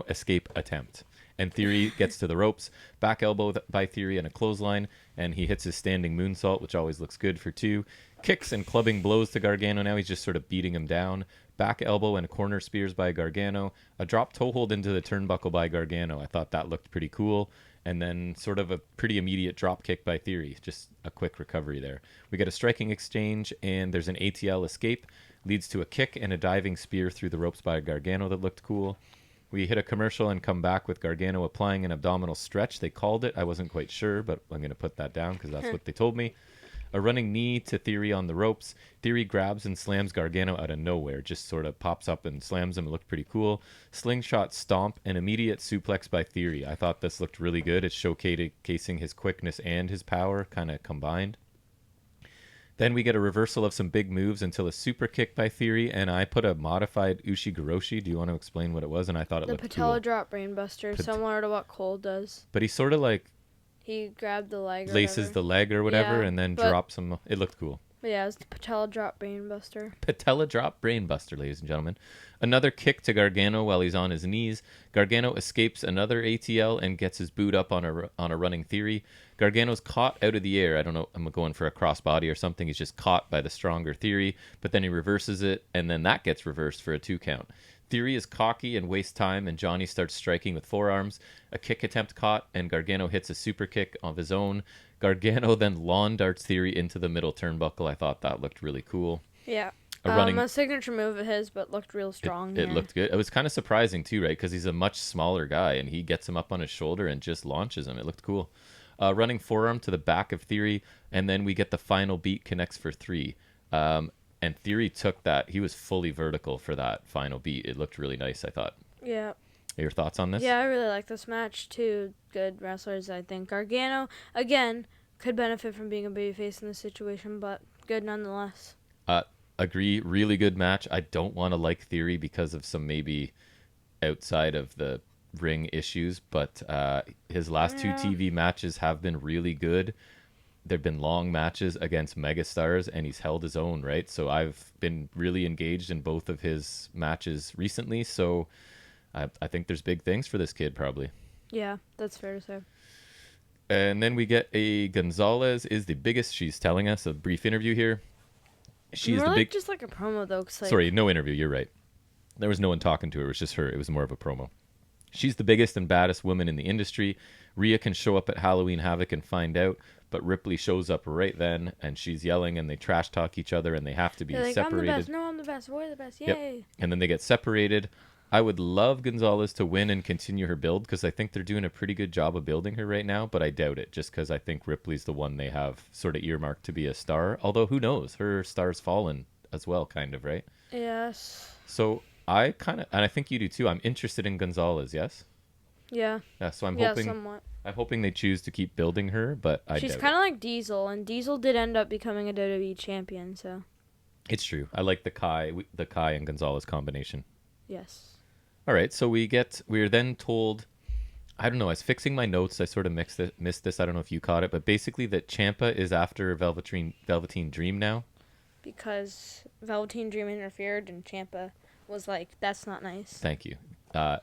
escape attempt. And Theory gets to the ropes, back elbow by Theory and a clothesline, and he hits his standing moonsault, which always looks good for 2. Kicks and clubbing blows to Gargano. Now he's just sort of beating him down. Back elbow and corner spears by Gargano. A drop toe hold into the turnbuckle by Gargano. I thought that looked pretty cool. And then sort of a pretty immediate drop kick by Theory. Just a quick recovery there. We get a striking exchange, and there's an ATL escape. Leads to a kick and a diving spear through the ropes by Gargano that looked cool. We hit a commercial and come back with Gargano applying an abdominal stretch. They called it. I wasn't quite sure, but I'm going to put that down because that's what they told me. A running knee to Theory on the ropes. Theory grabs and slams Gargano out of nowhere. Just sort of pops up and slams him. It looked pretty cool. Slingshot stomp and immediate suplex by Theory. I thought this looked really good. It's showcasing his quickness and his power kind of combined. Then we get a reversal of some big moves until a super kick by Theory, and I put a modified Ushigoroshi. Do you want to explain what it was? And I thought it looked cool. The patella drop brainbuster, similar to what Cole does. But he sort of like... He grabbed the leg or laces the leg or whatever, and then drops him. It looked cool. Yeah, it was the patella drop brainbuster. Patella drop brainbuster, ladies and gentlemen. Another kick to Gargano while he's on his knees. Gargano escapes another ATL and gets his boot up on a running Theory. Gargano's caught out of the air. I don't know. I'm going for a crossbody or something. He's just caught by the stronger Theory, but then he reverses it, and then that gets reversed for a 2 count. Theory is cocky and wastes time, and Johnny starts striking with forearms. A kick attempt caught, and Gargano hits a super kick of his own. Gargano then lawn darts Theory into the middle turnbuckle. I thought that looked really cool. Yeah. A signature move of his, but looked real strong. It looked good. It was kind of surprising, too, right? Because he's a much smaller guy, and he gets him up on his shoulder and just launches him. It looked cool. Running forearm to the back of Theory, and then we get the final beat connects for 3. And Theory took that. He was fully vertical for that final beat. It looked really nice, I thought. Yeah. Your thoughts on this? Yeah, I really like this match. 2 good wrestlers, I think. Gargano, again, could benefit from being a babyface in this situation, but good nonetheless. Agree. Really good match. I don't want to like Theory because of some maybe outside of the ring issues, but his last 2 TV matches have been really good. They've been long matches against megastars, and he's held his own, right? So I've been really engaged in both of his matches recently, so I think there's big things for this kid, probably. Yeah, that's fair to say. And then we get a Gonzalez is the biggest. She's telling us a brief interview here. She's the big. Just like a promo though. Sorry, no interview. You're right. There was no one talking to her. It was just her. It was more of a promo. She's the biggest and baddest woman in the industry. Rhea can show up at Halloween Havoc and find out, but Ripley shows up right then, and she's yelling, and they trash talk each other, and they have to be separated. I'm the best. No, I'm the best. We're the best. Yay! Yep. And then they get separated. I would love Gonzalez to win and continue her build because I think they're doing a pretty good job of building her right now, but I doubt it just because I think Ripley's the one they have sort of earmarked to be a star. Although, who knows? Her star's fallen as well, kind of, right? Yes. So I kind of, and I think you do too, I'm interested in Gonzalez, yes? Yeah. Yeah, so I'm somewhat. I'm hoping they choose to keep building her, but She's kind of like Diesel, and Diesel did end up becoming a WWE champion, so. It's true. I like the Kai and Gonzalez combination. Yes. All right, so we're then told, I don't know, I was fixing my notes, I sort of missed this, I don't know if you caught it, but basically that Ciampa is after Velveteen Dream now. Because Velveteen Dream interfered, and Ciampa was like, that's not nice. Thank you.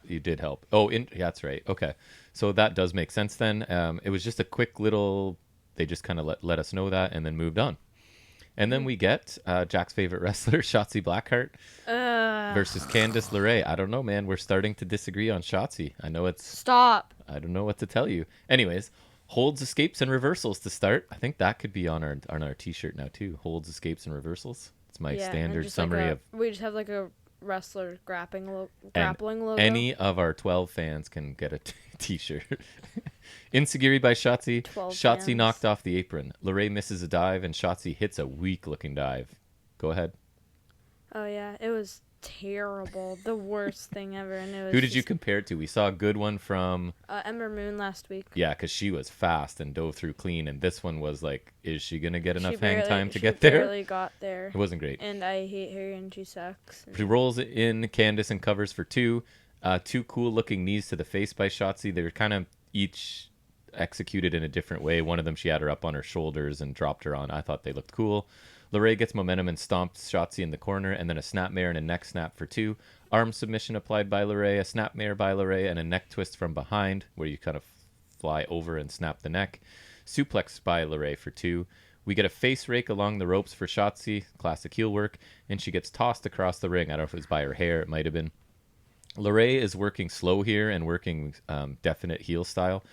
You did help. Oh, yeah, that's right. Okay. So that does make sense then. It was just a quick little, they just kind of let us know that and then moved on. And then we get Jack's favorite wrestler, Shotzi Blackheart, versus Candice LeRae. I don't know, man. We're starting to disagree on Shotzi. I know it's... Stop. I don't know what to tell you. Anyways, holds, escapes, and reversals to start. I think that could be on our T-shirt now, too. Holds, escapes, and reversals. It's my standard summary of... We just have like a wrestler grappling logo. Any of our 12 fans can get a T-shirt. Insigiri by Shotzi. Shotzi fans. Knocked off the apron. LeRae misses a dive, and Shotzi hits a weak-looking dive. Go ahead. Oh, yeah. It was terrible. The worst thing ever. And it was Who did you compare it to? We saw a good one from Ember Moon last week. Yeah, because she was fast and dove through clean, and this one was like, is she gonna get enough hang time to get She there? barely got there. It wasn't great. And I hate her, and she sucks. She rolls it in Candace and covers for two. Two cool looking knees to the face by Shotzi. They were kind of each executed in a different way. One of them she had her up on her shoulders and dropped her on. I thought they looked cool. LeRae gets momentum and stomps Shotzi in the corner, and then a snapmare and a neck snap for two. Arm submission applied by LeRae, a snapmare by LeRae, and a neck twist from behind where you kind of fly over and snap the neck. Suplex by LeRae for two. We get a face rake along the ropes for Shotzi, classic heel work, and she gets tossed across the ring. I don't know if it was by her hair, it might have been. LeRae is working slow here and working definite heel style.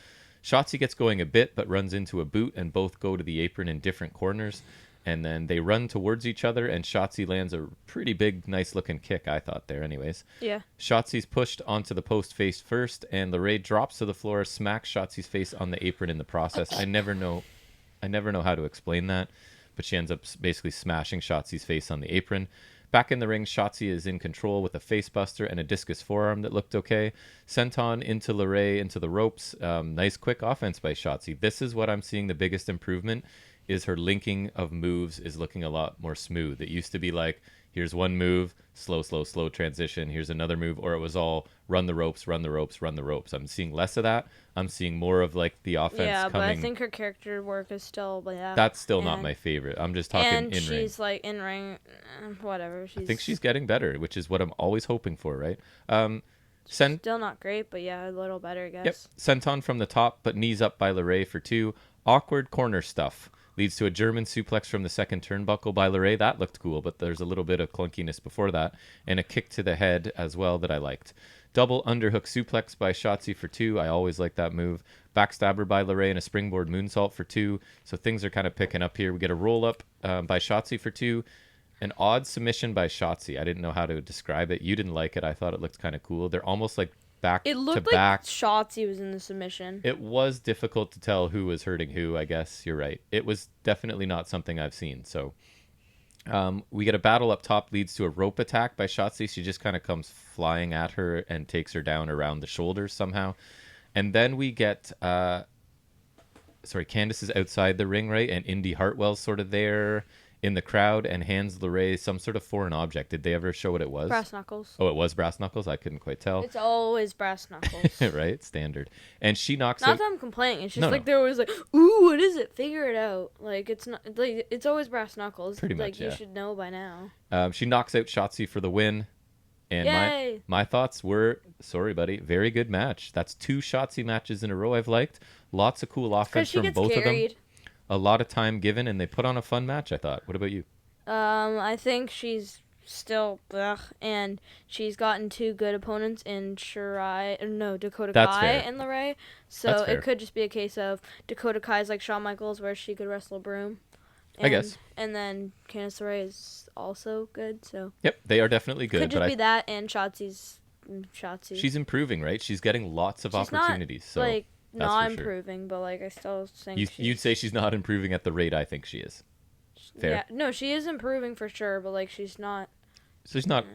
Shotzi gets going a bit but runs into a boot, and both go to the apron in different corners. And then they run towards each other, and Shotzi lands a pretty big, nice-looking kick, I thought there anyways. Yeah. Shotzi's pushed onto the post face first, and LeRae drops to the floor, smacks Shotzi's face on the apron in the process. I never know how to explain that, but she ends up basically smashing Shotzi's face on the apron. Back in the ring, Shotzi is in control with a face buster and a discus forearm that looked okay. Senton into LeRae into the ropes. Nice quick offense by Shotzi. This is what I'm seeing the biggest improvement is her linking of moves is looking a lot more smooth. It used to be like, here's one move, slow transition. Here's another move, or it was all run the ropes. I'm seeing less of that. I'm seeing more of like the offense coming. Yeah, but I think her character work is still, That's still not my favorite. I'm just talking in ring. And she's like in ring, whatever. I think she's getting better, which is what I'm always hoping for, right? Still not great, but yeah, a little better, I guess. Yep. Senton from the top, but knees up by LeRae for two. Awkward corner stuff. Leads to a German suplex from the second turnbuckle by LeRae. That looked cool, but there's a little bit of clunkiness before that. And a kick to the head as well that I liked. Double underhook suplex by Shotzi for two. I always like that move. Backstabber by LeRae and a springboard moonsault for two. So things are kind of picking up here. We get a roll-up by Shotzi for two. An odd submission by Shotzi. I didn't know how to describe it. You didn't like it. I thought it looked kind of cool. They're almost like back it looked to like back. Shotzi was in the submission. It was difficult to tell who was hurting who, I guess. You're right. It was definitely not something I've seen. So we get a battle up top, leads to a rope attack by Shotzi. She just kind of comes flying at her and takes her down around the shoulders somehow. And then we get... Candace is outside the ring, right? And Indy Hartwell's sort of there in the crowd and hands LeRae some sort of foreign object. Did they ever show what it was? Brass knuckles. Oh, it was brass knuckles? I couldn't quite tell. It's always brass knuckles. Right? Standard. And she knocks Not out... that I'm complaining. It's just they're always like, ooh, what is it? Figure it out. Like, it's not like it's always brass knuckles. Pretty much, like, you should know by now. She knocks out Shotzi for the win. And Yay! my thoughts were, sorry, buddy, very good match. That's two Shotzi matches in a row I've liked. Lots of cool offense from both of them. A lot of time given, and they put on a fun match, I thought. What about you? I think she's still, and she's gotten two good opponents in Dakota Kai and LeRae. So it could just be a case of Dakota Kai's like Shawn Michaels, where she could wrestle a broom. I guess. And then Candice LeRae is also good. So yep, they are definitely good. Could just be that, and Shotzi. She's improving, right? She's getting lots of opportunities. Not, like, not improving, but like I still think you'd say she's not improving at the rate I think she is. Fair. Yeah, no, she is improving for sure, but like she's not. She's not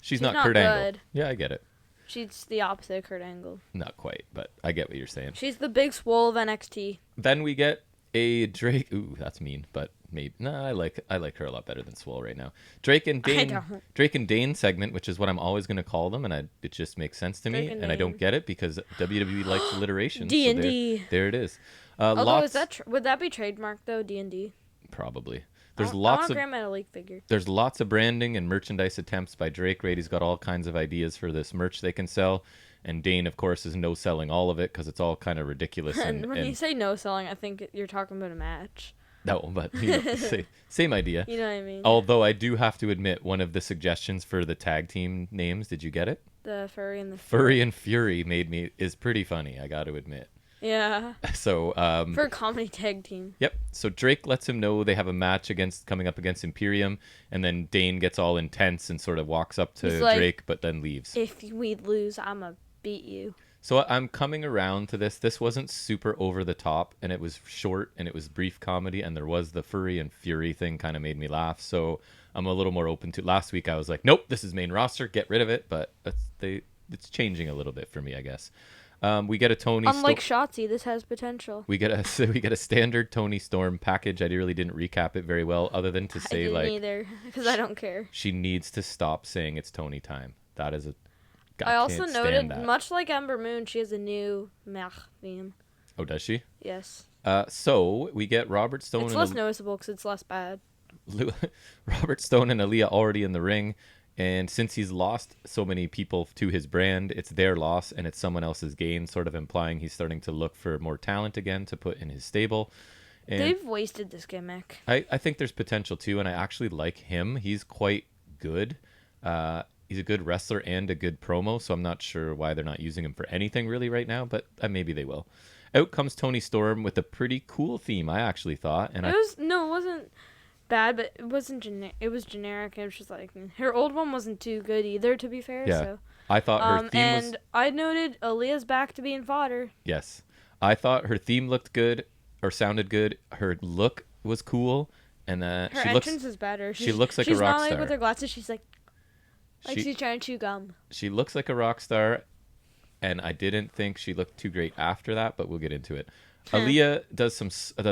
Kurt good. Angle. Yeah, I get it. She's the opposite of Kurt Angle. Not quite, but I get what you're saying. She's the big swole of NXT. Then we get a Drake. Ooh, that's mean, but maybe. No, I like her a lot better than Swole right now. Drake and Dane segment, which is what I'm always going to call them, and it just makes sense to me, and I don't get it because WWE likes alliteration. D&D. So there it is. Although would that be trademarked though? D&D. Probably. I want to grab my League figure. There's lots of branding and merchandise attempts by Drake, right? He's got all kinds of ideas for this merch they can sell. And Dane, of course, is no selling all of it because it's all kind of ridiculous. And when you say no selling, I think you're talking about a match. No, but same idea. You know what I mean? Although I do have to admit, one of the suggestions for the tag team names, did you get it? The Furry and the Furry and Fury is pretty funny, I got to admit. Yeah. So for a comedy tag team. Yep. So Drake lets him know they have a match coming up against Imperium, and then Dane gets all intense and sort of walks up to Drake, but then leaves. If we lose, I'ma beat you. So I'm coming around to this. This wasn't super over the top, and it was short, and it was brief comedy, and there was the furry and fury thing kind of made me laugh. So I'm a little more open to. Last week I was like, nope, this is main roster, get rid of it. But it's changing a little bit for me, I guess. We get a Tony. Unlike Shotzi, this has potential. We get a standard Tony Storm package. I really didn't recap it very well, other than to say I didn't either, because I don't care. She needs to stop saying it's Tony time. That is a. I also noted, much like Ember Moon, she has a new Mech theme. Oh, does she? Yes. So we get Robert Stone. It's less noticeable because it's less bad. Robert Stone and Aaliyah already in the ring. And since he's lost so many people to his brand, it's their loss and it's someone else's gain, sort of implying he's starting to look for more talent again to put in his stable. And they've wasted this gimmick. I think there's potential too, and I actually like him. He's quite good. He's a good wrestler and a good promo, so I'm not sure why they're not using him for anything really right now, but maybe they will. Out comes Tony Storm with a pretty cool theme, I actually thought. And it wasn't bad, but it wasn't it was generic. It was just like her old one wasn't too good either, to be fair. Yeah, so. I thought her theme and I noted Aaliyah's back to being fodder. Yes, I thought her theme looked good or sounded good. Her look was cool, and her entrance is better. She looks like a rock star. She's not like with her glasses. She's like she's trying to chew gum. She looks like a rock star, and I didn't think she looked too great after that, but we'll get into it. Aaliyah does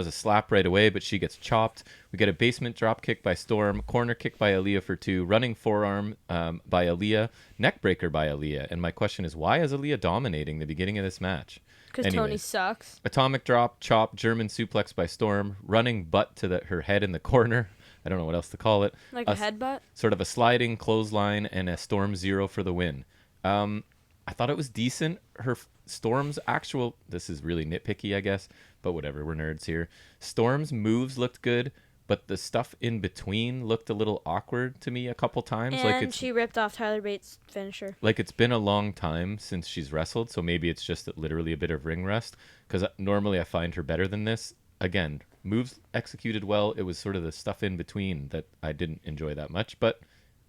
a slap right away, but she gets chopped. We get a basement drop kick by Storm, corner kick by Aaliyah for 2, running forearm by Aaliyah, neck breaker by Aaliyah. And my question is, why is Aaliyah dominating the beginning of this match? Because Tony sucks. Atomic drop, chop, German suplex by Storm, running butt to her head in the corner. I don't know what else to call it. Like a headbutt? Sort of a sliding clothesline and a Storm 0 for the win. I thought it was decent. Her Storm's actual, this is really nitpicky, I guess, but whatever, we're nerds here. Storm's moves looked good, but the stuff in between looked a little awkward to me a couple times. And she ripped off Tyler Bates' finisher. Like, it's been a long time since she's wrestled, so maybe it's just literally a bit of ring rust, because normally I find her better than this. Again, moves executed well. It was sort of the stuff in between that I didn't enjoy that much, but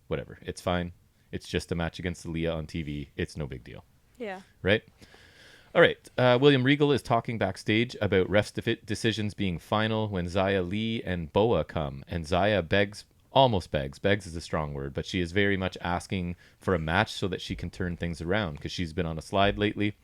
whatever, it's fine. It's just a match against Aaliyah on TV. It's no big deal. Yeah. Right? All right. William Regal is talking backstage about ref decisions being final when Xia Li and Boa come. And Xia almost begs. Begs is a strong word, but she is very much asking for a match so that she can turn things around because she's been on a slide lately.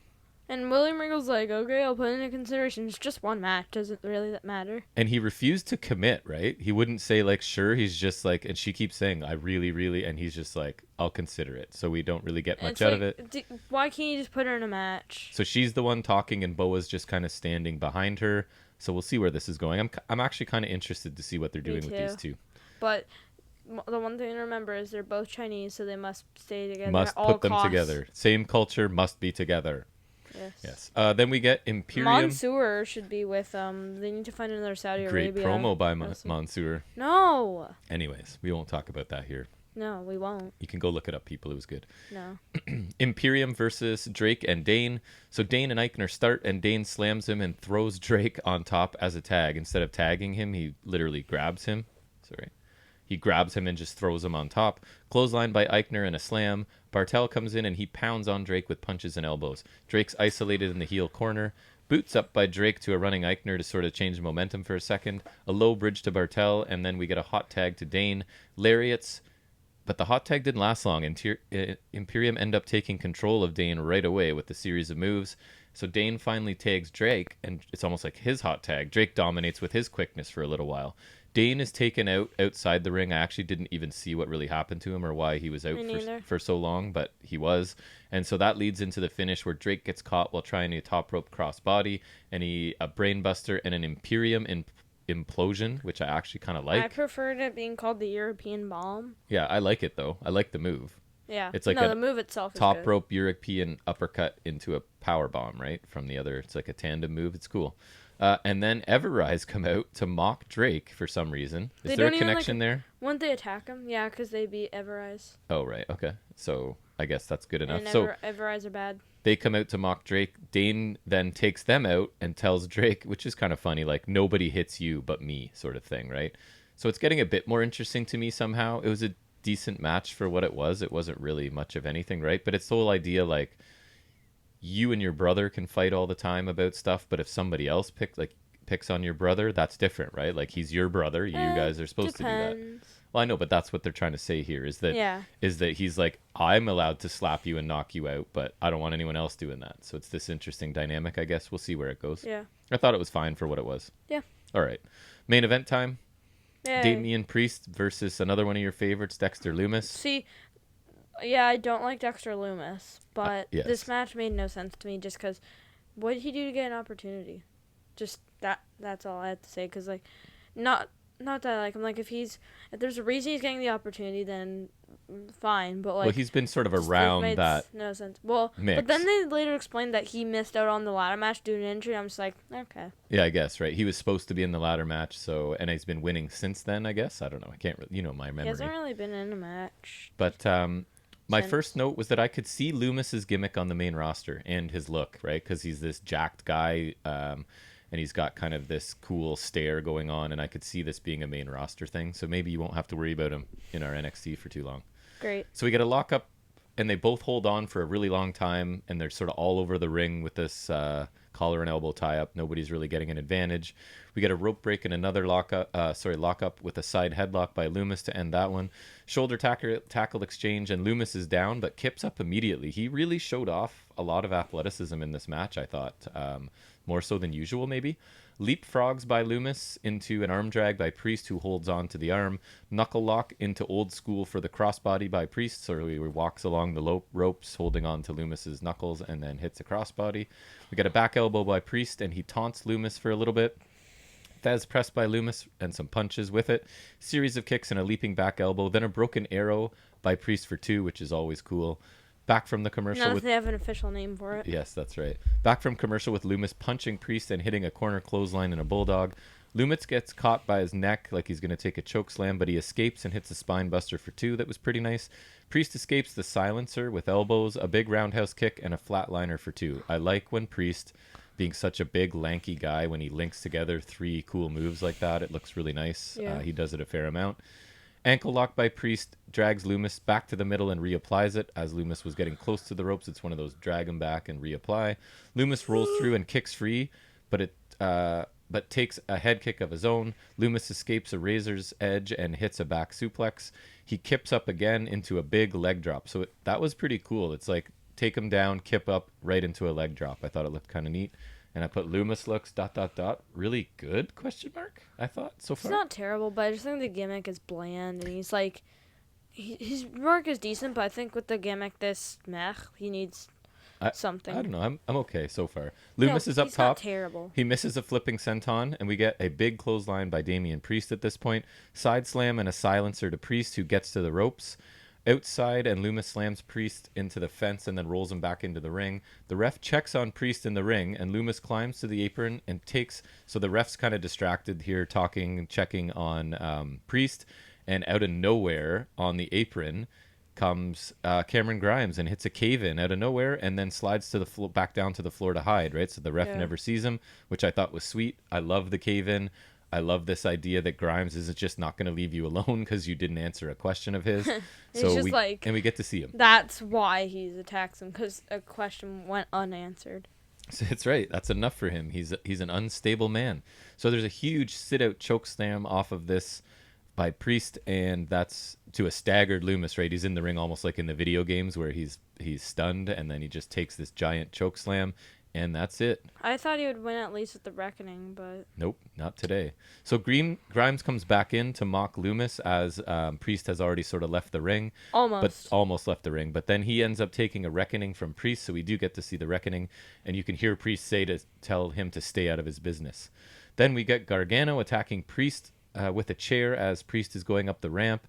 And William Regal's like, okay, I'll put it into consideration. It's just one match. Doesn't really matter. And he refused to commit, right? He wouldn't say, like, sure. He's just like, and she keeps saying, I really, really, and he's just like, I'll consider it. So we don't really get much out of it. Why can't you just put her in a match? So she's the one talking, and Boa's just kind of standing behind her. So we'll see where this is going. I'm actually kind of interested to see what they're doing with these two. But the one thing to remember is they're both Chinese, so they must stay together. Must put them together. Same culture, must be together. Yes. Then we get Imperium. Mansoor should be with they need to find another Saudi Arabia. Great promo by Mansoor. No. Anyways, we won't talk about that here. No, we won't. You can go look it up, people. It was good. No. Imperium versus Drake and Dane. So Dane and Eichner start, and Dane slams him and throws Drake on top as a tag. Instead of tagging him, he literally grabs him. Sorry. He grabs him and just throws him on top. Clothesline by Eichner and a slam. Bartel comes in and he pounds on Drake with punches and elbows. Drake's isolated in the heel corner. Boots up by Drake to a running Eichner to sort of change momentum for a second. A low bridge to Bartel, and then we get a hot tag to Dane. Lariats, but the hot tag didn't last long. Imperium end up taking control of Dane right away with the series of moves. So Dane finally tags Drake, and it's almost like his hot tag. Drake dominates with his quickness for a little while. Dane is taken out outside the ring. I actually didn't even see what really happened to him or why he was out for so long, but he was. And so that leads into the finish where Drake gets caught while trying a top rope crossbody, and a brainbuster and an Imperium implosion, which I actually kind of like. I preferred it being called the European Bomb. Yeah, I like it though. I like the move. Yeah, it's like the move itself is top good. Rope European uppercut into a power bomb, right? From the other, it's like a tandem move. It's cool. And then Everrise come out to mock Drake for some reason. Is there a connection there? Wouldn't they attack him? Yeah, because they beat Everrise. Oh, right. Okay. So I guess that's good enough. And so Everrise are bad. They come out to mock Drake. Dane then takes them out and tells Drake, which is kind of funny, like, nobody hits you but me sort of thing, right? So it's getting a bit more interesting to me somehow. It was a decent match for what it was. It wasn't really much of anything, right? But it's the whole idea, like, you and your brother can fight all the time about stuff, but if somebody else picks on your brother, that's different, right? Like, he's your brother. You guys are supposed to do that. Well, I know, but that's what they're trying to say here is that he's like, I'm allowed to slap you and knock you out, but I don't want anyone else doing that. So it's this interesting dynamic, I guess. We'll see where it goes. Yeah. I thought it was fine for what it was. Yeah. All right. Main event time. Yay. Damian Priest versus another one of your favorites, Dexter Lumis. See, yeah, I don't like Dexter Lumis, but yes. this match made no sense to me just because what did he do to get an opportunity? Just that's all I have to say, because, like, not that I like him. Like, if there's a reason he's getting the opportunity, then fine, but, like... Well, he's been sort of around that no sense. Well, mix. But then they later explained that he missed out on the ladder match due to an injury. I'm just like, okay. Yeah, I guess, right? He was supposed to be in the ladder match, and he's been winning since then, I guess. I don't know. I can't really... my memory. He hasn't really been in a match. But my first note was that I could see Loomis's gimmick on the main roster and his look, right? Because he's this jacked guy, and he's got kind of this cool stare going on, and I could see this being a main roster thing. So maybe you won't have to worry about him in our NXT for too long. Great. So we get a lockup, and they both hold on for a really long time, and they're sort of all over the ring with this collar and elbow tie-up. Nobody's really getting an advantage. We get a rope break and another lockup with a side headlock by Lumis to end that one. Shoulder tackle exchange, and Lumis is down, but Kip's up immediately. He really showed off a lot of athleticism in this match, I thought. More so than usual, maybe. Leapfrogs by Lumis into an arm drag by Priest, who holds on to the arm. Knuckle lock into old school for the crossbody by Priest, so he walks along the ropes, holding on to Loomis's knuckles, and then hits a crossbody. We get a back elbow by Priest, and he taunts Lumis for a little bit. Thesz pressed by Lumis and some punches with it. Series of kicks and a leaping back elbow. Then a broken arrow by Priest for 2, which is always cool. Back from the commercial. Not if they have an official name for it. Yes, that's right. Back from commercial with Lumis punching Priest and hitting a corner clothesline and a bulldog. Lumis gets caught by his neck like he's going to take a choke slam, but he escapes and hits a spine buster for 2. That was pretty nice. Priest escapes the silencer with elbows, a big roundhouse kick, and a flatliner for 2. I like when Priest, being such a big, lanky guy, when he links together 3 cool moves like that, it looks really nice. Yeah. He does it a fair amount. Ankle lock by Priest, drags Lumis back to the middle and reapplies it. As Lumis was getting close to the ropes, it's one of those drag him back and reapply. Lumis rolls through and kicks free, but takes a head kick of his own. Lumis escapes a razor's edge and hits a back suplex. He kips up again into a big leg drop. So that was pretty cool. It's like take him down, kip up, right into a leg drop. I thought it looked kind of neat. And I put Lumis looks ... really good ? I thought so far. It's not terrible, but I just think the gimmick is bland, and he's like, his work is decent, but I think with the gimmick he needs something. I don't know. I'm okay so far. Lumis is up he's top. Not terrible. He misses a flipping senton, and we get a big clothesline by Damian Priest at this point. Side slam and a silencer to Priest, who gets to the ropes. Outside, and Lumis slams Priest into the fence and then rolls him back into the ring. The ref checks on Priest in the ring, and Lumis climbs to the apron and takes... So the ref's kind of distracted here, checking on Priest, and out of nowhere on the apron comes Cameron Grimes and hits a cave-in out of nowhere and then slides to the back down to the floor to hide, right? So the ref never sees him, which I thought was sweet. I love the cave-in. I love this idea that Grimes is just not going to leave you alone because you didn't answer a question of his. So we get to see him. That's why he attacks him, because a question went unanswered. So that's right. That's enough for him. He's an unstable man. So there's a huge sit-out choke slam off of this by Priest, and that's to a staggered Lumis, right? He's in the ring almost like in the video games where he's stunned, and then he just takes this giant choke slam. And that's it. I thought he would win at least with the Reckoning, but... Nope, not today. So Grimes comes back in to mock Lumis as Priest has already sort of left the ring. Almost left the ring. But then he ends up taking a Reckoning from Priest, so we do get to see the Reckoning. And you can hear Priest say to tell him to stay out of his business. Then we get Gargano attacking Priest with a chair as Priest is going up the ramp.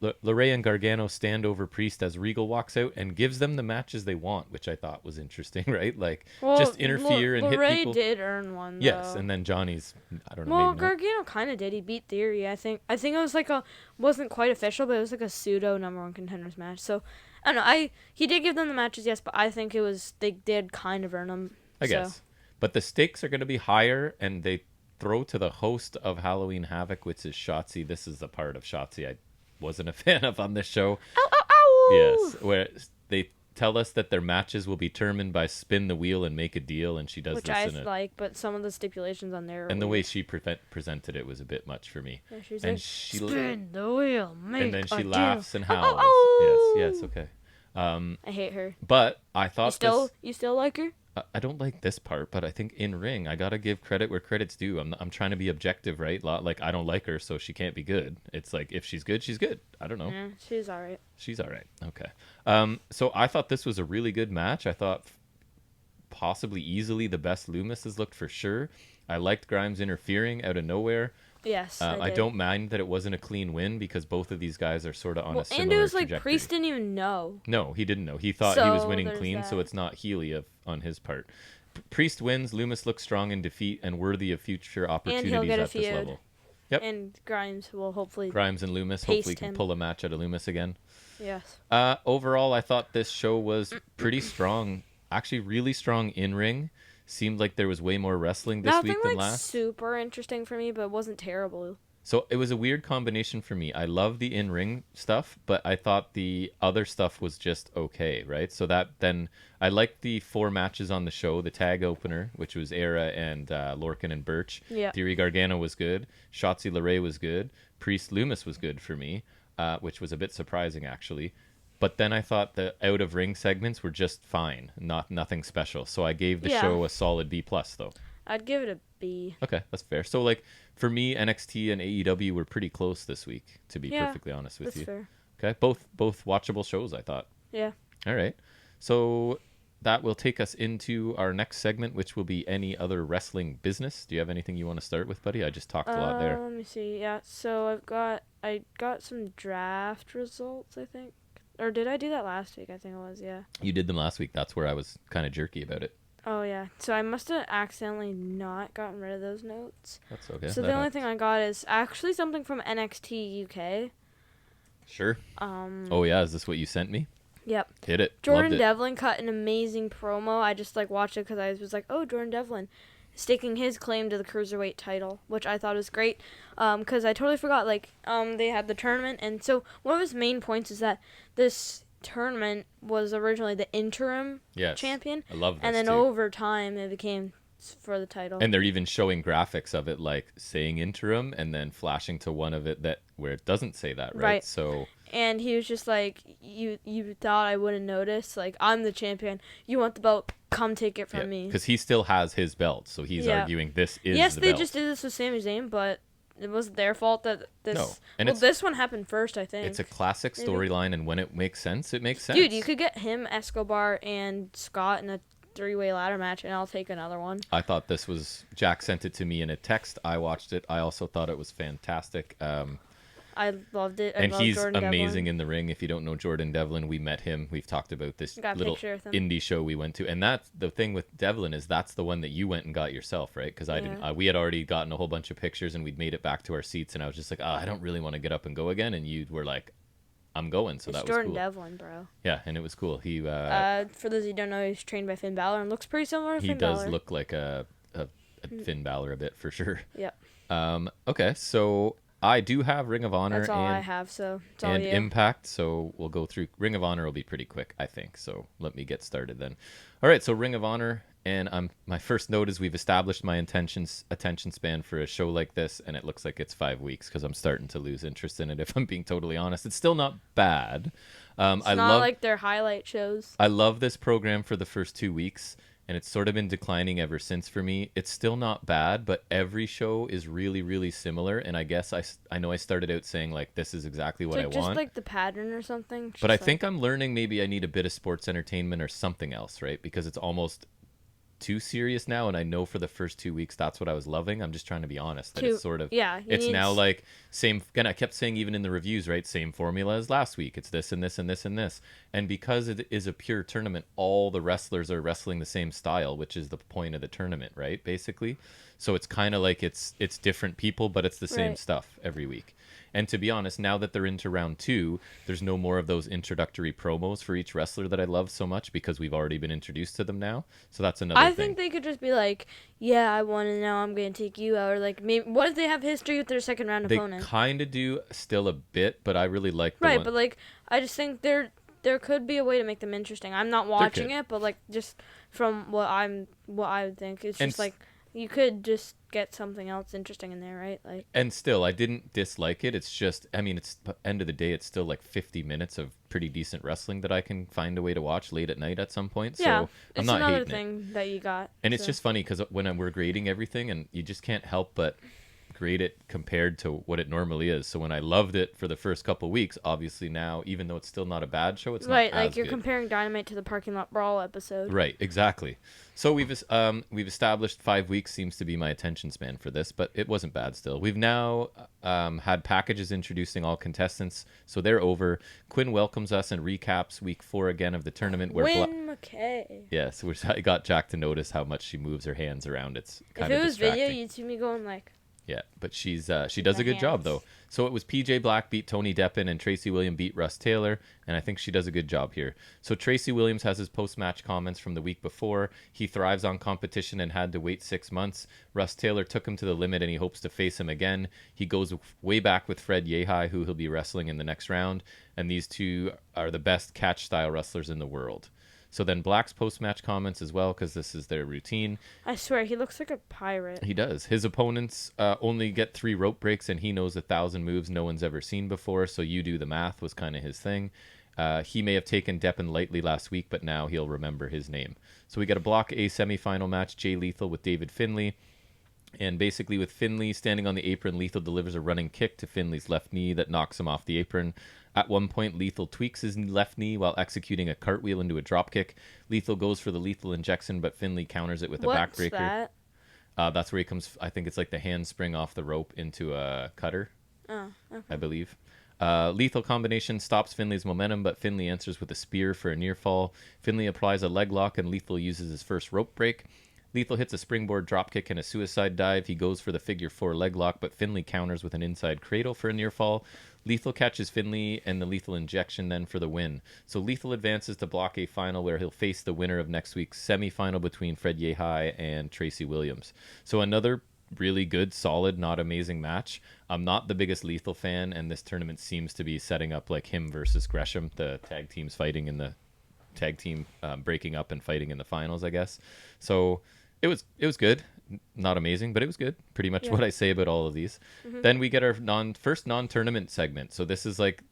LeRae and Gargano stand over Priest as Regal walks out and gives them the matches they want, which I thought was interesting, right? Like, just interfere and hit people. LeRae did earn one, though. Yes, and then Johnny's, I don't know. Well, Gargano kind of did. He beat Theory, I think. I think it was like wasn't quite official, but it was like a pseudo number 1 contenders match. So, I don't know. He did give them the matches, yes, but I think they did kind of earn them. I guess. But the stakes are going to be higher, and they throw to the host of Halloween Havoc, which is Shotzi. This is the part of Shotzi I wasn't a fan of on this show. Ow, ow, ow! Yes, where they tell us that their matches will be determined by spin the wheel and make a deal, and she does Which this I in it. like, but some of the stipulations on there. And the way she presented it was a bit much for me. Yeah, she's and like, she spin the wheel, make and then she a laughs deal. and howls. Oh! Yes, okay. I hate her. But I thought You still like her? I don't like this part, but I think in ring, I gotta give credit where credit's due. I'm trying to be objective, right? Like, I don't like her, so she can't be good. It's like, if she's good, she's good. I don't know. Yeah, she's all right. She's all right. Okay. So I thought this was a really good match. I thought possibly easily the best Loomis has looked for sure. I liked Grimes interfering out of nowhere. Yes, I don't mind that it wasn't a clean win because both of these guys are sort of on a similar and it was like trajectory. Priest didn't even know. No, he didn't know. He thought he was So, winning there's clean, so that. it's not Healy on his part. Priest wins. Loomis looks strong in defeat and worthy of future opportunities get a at this feud. level. Yep. And Grimes will hopefully. Grimes and Loomis paste hopefully can him. pull a match out of Loomis again. Yes. Overall, I thought this show was pretty strong. Actually, really strong in ring. Seemed like there was way more wrestling this Nothing week than like last. super interesting for me, but it wasn't terrible. So it was a weird combination for me. I love the in-ring stuff, but I thought the other stuff was just okay, right? So then I liked the 4 matches on the show. The tag opener, which was Era and Lorcan and Birch. Yeah. Theory Gargano was good. Shotzi LeRae was good. Priest Loomis was good for me, which was a bit surprising actually. But then I thought the out-of-ring segments were just fine, nothing special. So I gave the show a solid B+ though. I'd give it a B. Okay, that's fair. So, like, for me, NXT and AEW were pretty close this week, to be perfectly honest with you. That's fair. Okay, both watchable shows, I thought. Yeah. All right. So that will take us into our next segment, which will be any other wrestling business. Do you have anything you want to start with, buddy? I just talked a lot there. Let me see. Yeah, so I got some draft results, I think. Or did I do that last week? I think it was, yeah. You did them last week. That's where I was kind of jerky about it. Oh, yeah. So I must have accidentally not gotten rid of those notes. That's okay. So the only thing I got is actually something from NXT UK. Sure. Oh, yeah. Is this what you sent me? Yep. Hit it. Jordan Loved it. Devlin cut an amazing promo. I just watched it because I was like, oh, Jordan Devlin staking his claim to the Cruiserweight title, which I thought was great because I totally forgot. They had the tournament, and so one of his main points is that this tournament was originally the interim champion. I love this, and then too. over time it became for the title. And they're even showing graphics of it, like saying interim, and then flashing to one of it where it doesn't say that, right? So. And he was just like, you thought I wouldn't notice? Like, I'm the champion. You want the belt? Come take it from me. Because he still has his belt, so he's arguing this is the belt. Yes, they just did this with Sami Zayn, but it wasn't their fault that this... No. And this one happened first, I think. It's a classic storyline, and when it makes sense, it makes sense. Dude, you could get him, Escobar, and Scott in a 3-way ladder match, and I'll take another one. I thought this was... Jack sent it to me in a text. I watched it. I also thought it was fantastic. I loved it. And he's Jordan amazing Devlin. in the ring. If you don't know Jordan Devlin, we met him. We've talked about this little indie show we went to. And that's the thing with Devlin is that's the one that you went and got yourself, right? Because I didn't. We had already gotten a whole bunch of pictures and we'd made it back to our seats. And I was just like, I don't really want to get up and go again. And you were like, I'm going. So it's that was Jordan cool. Devlin, bro. Yeah, and it was cool. He for those who don't know, he's trained by Finn Balor and looks pretty similar to Finn Balor. He does look like a Finn Balor a bit for sure. Yep. Okay, so I do have Ring of Honor. That's all I have, so it's all and you. Impact, so we'll go through. Ring of Honor will be pretty quick, I think. So let me get started then. All right, so Ring of Honor, and my first note is we've established my attention span for a show like this, and it looks like it's 5 weeks because I'm starting to lose interest in it. If I'm being totally honest, it's still not bad. It's not like their highlight shows. I love this program for the first 2 weeks. And it's sort of been declining ever since for me. It's still not bad, but every show is really, really similar. And I guess I know I started out saying, like, this is exactly what I want. Just like the pattern or something. But I think I'm learning maybe I need a bit of sports entertainment or something else, right? Because it's almost too serious now. And I know for the first 2 weeks, that's what I was loving. I'm just trying to be honest. That it's sort of, it's now like same, again, I kept saying even in the reviews, right? Same formula as last week. It's this and this and this and this. And because it is a pure tournament, all the wrestlers are wrestling the same style, which is the point of the tournament, right? Basically. So it's kind of like it's different people, but it's the same stuff every week. And to be honest, now that they're into round 2, there's no more of those introductory promos for each wrestler that I love so much because we've already been introduced to them now. So that's another thing. I think they could just be like, yeah, I won and now I'm going to take you out. Or like, maybe, what if they have history with their second round opponent? They kind of do still a bit, but I really like the one. But like, I just think they're there could be a way to make them interesting. I'm not watching it, but like just from what I would think, it's And just like you could just get something else interesting in there, right? Like, and still, I didn't dislike it. It's just, I mean, it's end of the day, it's still like 50 minutes of pretty decent wrestling that I can find a way to watch late at night at some point. yeah, So I'm it's not another hating thing it. that you got. And it's just funny because when we're grading everything, and you just can't help but grade it compared to what it normally is. So when I loved it for the first couple weeks, obviously now, even though it's still not a bad show, it's right, not like as you're good. comparing Dynamite to the Parking Lot Brawl episode. Right, exactly. So we've established 5 weeks seems to be my attention span for this, but it wasn't bad still. We've now had packages introducing all contestants, so they're over. Quinn welcomes us and recaps week 4 again of the tournament. Quinn McKay. Yes, which I got Jack to notice how much she moves her hands around. It's kind if of it was distracting. video, you'd see me going like. Yeah, but she does a good job though. So it was PJ Black beat Tony Deppen and Tracy Williams beat Russ Taylor, and I think she does a good job here. So Tracy Williams has his post-match comments from the week before. He thrives on competition and had to wait 6 months. Russ Taylor took him to the limit and he hopes to face him again. He goes way back with Fred Yehi, who he'll be wrestling in the next round, and these two are the best catch-style wrestlers in the world. So then Black's post-match comments as well, because this is their routine. I swear, he looks like a pirate. He does. His opponents only get 3 rope breaks, and he knows 1,000 moves no one's ever seen before, so you do the math was kind of his thing. He may have taken Deppen lightly last week, but now he'll remember his name. So we got a Block A semifinal match, Jay Lethal with David Finlay. And basically with Finlay standing on the apron, Lethal delivers a running kick to Finlay's left knee that knocks him off the apron. At one point, Lethal tweaks his left knee while executing a cartwheel into a dropkick. Lethal goes for the lethal injection, but Finlay counters it with a backbreaker. What's that? That's where he comes, I think it's like the handspring off the rope into a cutter, okay. I believe. Lethal combination stops Finlay's momentum, but Finlay answers with a spear for a near fall. Finlay applies a leg lock, and Lethal uses his first rope break. Lethal hits a springboard dropkick and a suicide dive. He goes for the figure 4 leg lock, but Finlay counters with an inside cradle for a near fall. Lethal catches Finlay and the lethal injection then for the win. So Lethal advances to Block A final, where he'll face the winner of next week's semifinal between Fred Yehi and Tracy Williams. So another really good, solid, not amazing match. I'm not the biggest Lethal fan, and this tournament seems to be setting up like him versus Gresham, the tag teams fighting in the tag team breaking up and fighting in the finals, I guess. So it was good. Not amazing, but it was good. Pretty much what I say about all of these. Mm-hmm. Then we get our first non-tournament segment. So this is like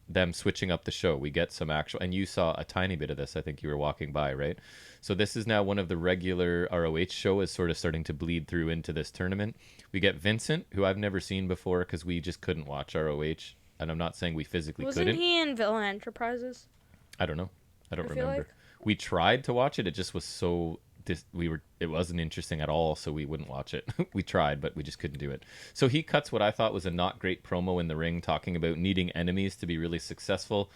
them switching up the show. We get some actual, and you saw a tiny bit of this. I think you were walking by, right? So this is now one of the regular ROH show is sort of starting to bleed through into this tournament. We get Vincent, who I've never seen before because we just couldn't watch ROH. And I'm not saying we physically couldn't. Wasn't he in Villain Enterprises? I don't know. I don't remember. Like. We tried to watch it. It just was so it wasn't interesting at all, so we wouldn't watch it. We tried, but we just couldn't do it. So he cuts what I thought was a not great promo in the ring, talking about needing enemies to be really successful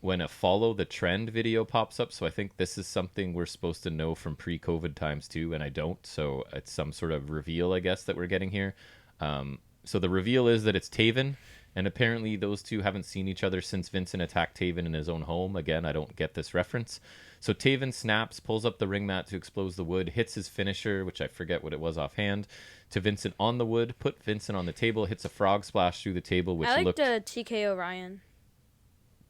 when a follow the trend video pops up. So I think this is something we're supposed to know from pre-COVID times too, and I don't. So it's some sort of reveal, I guess, that we're getting here. So the reveal is that it's Taven, and apparently those two haven't seen each other since Vincent attacked Taven in his own home. Again, I don't get this reference. So Taven snaps, pulls up the ring mat to expose the wood, hits his finisher, which I forget what it was offhand, to Vincent on the wood, put Vincent on the table, hits a frog splash through the table, which I looked... TK O'Ryan.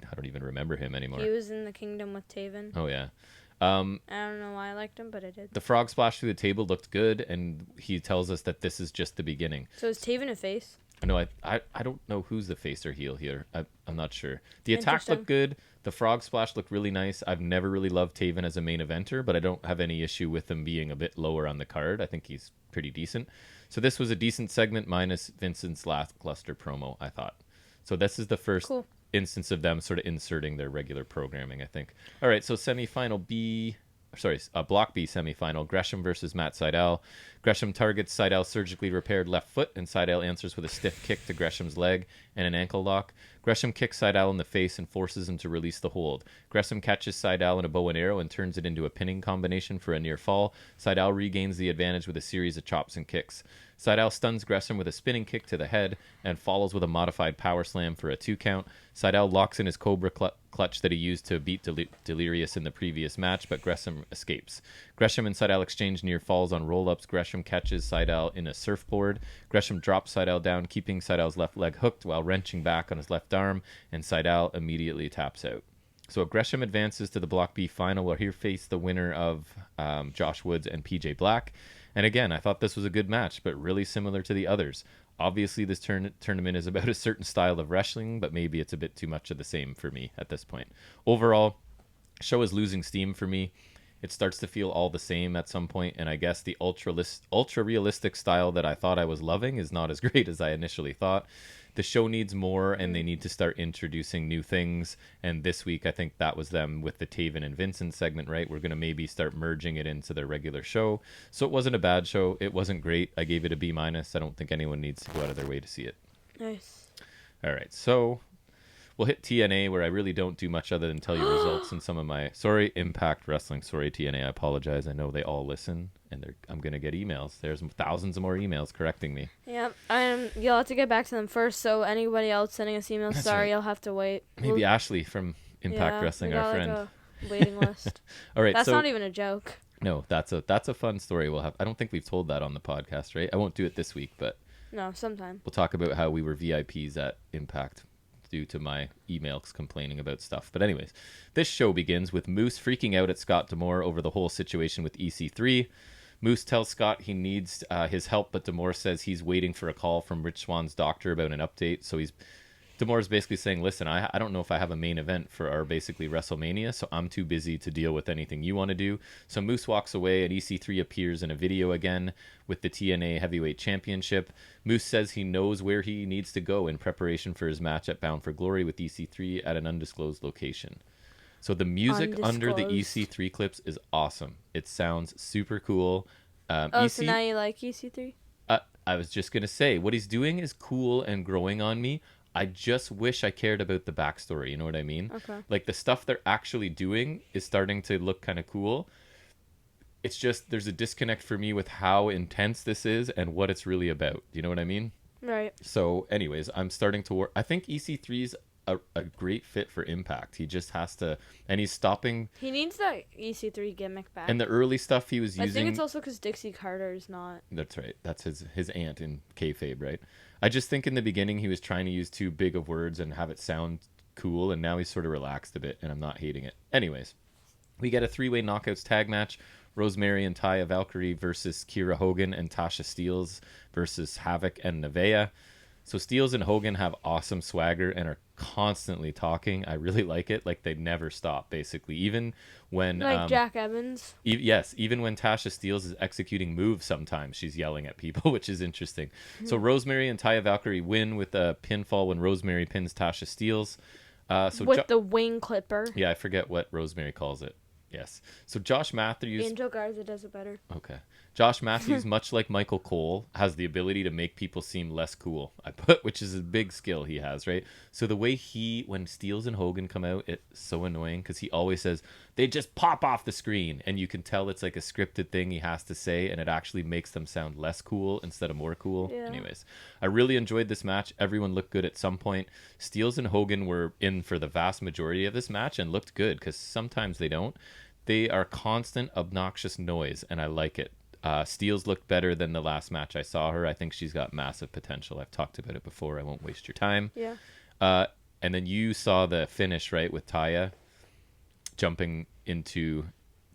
I don't even remember him anymore. He was in the Kingdom with Taven. Oh, yeah. I don't know why I liked him, but I did. The frog splash through the table looked good, and he tells us that this is just the beginning. So is Taven a face? No, I don't know who's the face or heel here. I'm not sure. The attack looked good. The frog splash looked really nice. I've never really loved Taven as a main eventer, but I don't have any issue with him being a bit lower on the card. I think he's pretty decent. So this was a decent segment minus Vincent's lackluster promo, I thought. So this is the first instance of them sort of inserting their regular programming, I think. All right, so Block B semifinal, Gresham versus Matt Sydal. Gresham targets Sydal's surgically repaired left foot, and Sydal answers with a stiff kick to Gresham's leg and an ankle lock. Gresham kicks Sydal in the face and forces him to release the hold. Gresham catches Sydal in a bow and arrow and turns it into a pinning combination for a near fall. Sydal regains the advantage with a series of chops and kicks. Sydal stuns Gresham with a spinning kick to the head and follows with a modified power slam for a 2 count. Sydal locks in his Cobra clutch that he used to beat Delirious in the previous match, but Gresham escapes. Gresham and Sydal exchange near falls on roll-ups. Gresham catches Sydal in a surfboard. Gresham drops Sydal down, keeping Sydal's left leg hooked while wrenching back on his left arm, and Sydal immediately taps out. So Gresham advances to the Block B final, where he'll face the winner of Josh Woods and PJ Black. And again, I thought this was a good match, but really similar to the others. Obviously, this tournament is about a certain style of wrestling, but maybe it's a bit too much of the same for me at this point. Overall, show is losing steam for me. It starts to feel all the same at some point, and I guess the ultra realistic style that I thought I was loving is not as great as I initially thought. The show needs more, and they need to start introducing new things. And this week, I think that was them with the Taven and Vincent segment, right? We're going to maybe start merging it into their regular show. So it wasn't a bad show. It wasn't great. I gave it a B-. I don't think anyone needs to go out of their way to see it. Nice. All right, so we'll hit TNA, where I really don't do much other than tell you results in some of my... Sorry, Impact Wrestling. Sorry, TNA. I apologize. I know they all listen, and I'm going to get emails. There's thousands of more emails correcting me. Yeah, you'll have to get back to them first, so anybody else sending us emails, That's sorry, right. you'll have to wait. Maybe Ashley from Impact Wrestling, our friend. Like a waiting list. All right, That's not even a joke. No, that's a fun story. I don't think we've told that on the podcast, right? I won't do it this week, but... No, sometime. We'll talk about how we were VIPs at Impact due to my emails complaining about stuff. But anyways, this show begins with Moose freaking out at Scott D'Amore over the whole situation with EC3. Moose tells Scott he needs his help, but D'Amore says he's waiting for a call from Rich Swann's doctor about an update. So D'Amore's basically saying, listen, I don't know if I have a main event for our basically WrestleMania, so I'm too busy to deal with anything you want to do. So Moose walks away, and EC3 appears in a video again with the TNA Heavyweight Championship. Moose says he knows where he needs to go in preparation for his match at Bound for Glory with EC3 at an undisclosed location. So the music under the EC3 clips is awesome. It sounds super cool. So now you like EC3? I was just going to say, what he's doing is cool and growing on me. I just wish I cared about the backstory. You know what I mean? Okay. Like the stuff they're actually doing is starting to look kind of cool. It's just there's a disconnect for me with how intense this is and what it's really about. You know what I mean? Right. So anyways, I'm starting to work. I think EC3's a great fit for Impact. He just has to, and he's stopping. He needs that EC3 gimmick back. And the early stuff he was using. I think it's also because Dixie Carter is not. That's right. That's his aunt in kayfabe, right? I just think in the beginning he was trying to use too big of words and have it sound cool, and now he's sort of relaxed a bit, and I'm not hating it. Anyways, we get a 3-way knockouts tag match. Rosemary and Taya Valkyrie versus Kiera Hogan and Tasha Steelz versus Havoc and Nevaeh. So Steelz and Hogan have awesome swagger and are constantly talking. I really like it. Like they never stop, basically. Even when Jack Evans. Yes, even when Tasha Steelz is executing moves, sometimes she's yelling at people, which is interesting. So Rosemary and Taya Valkyrie win with a pinfall when Rosemary pins Tasha Steelz. With the wing clipper. Yeah, I forget what Rosemary calls it. Yes. So Josh Matthews... Angel Garza does it better. Okay. Josh Matthews, much like Michael Cole, has the ability to make people seem less cool, which is a big skill he has, right? So the way when Steelz and Hogan come out, it's so annoying because he always says, they just pop off the screen. And you can tell it's like a scripted thing he has to say, and it actually makes them sound less cool instead of more cool. Yeah. Anyways, I really enjoyed this match. Everyone looked good at some point. Steelz and Hogan were in for the vast majority of this match and looked good because sometimes they don't. They are constant, obnoxious noise, and I like it. Steelz looked better than the last match I saw her. I think she's got massive potential. I've talked about it before. I won't waste your time. Yeah. And then you saw the finish, right, with Taya jumping into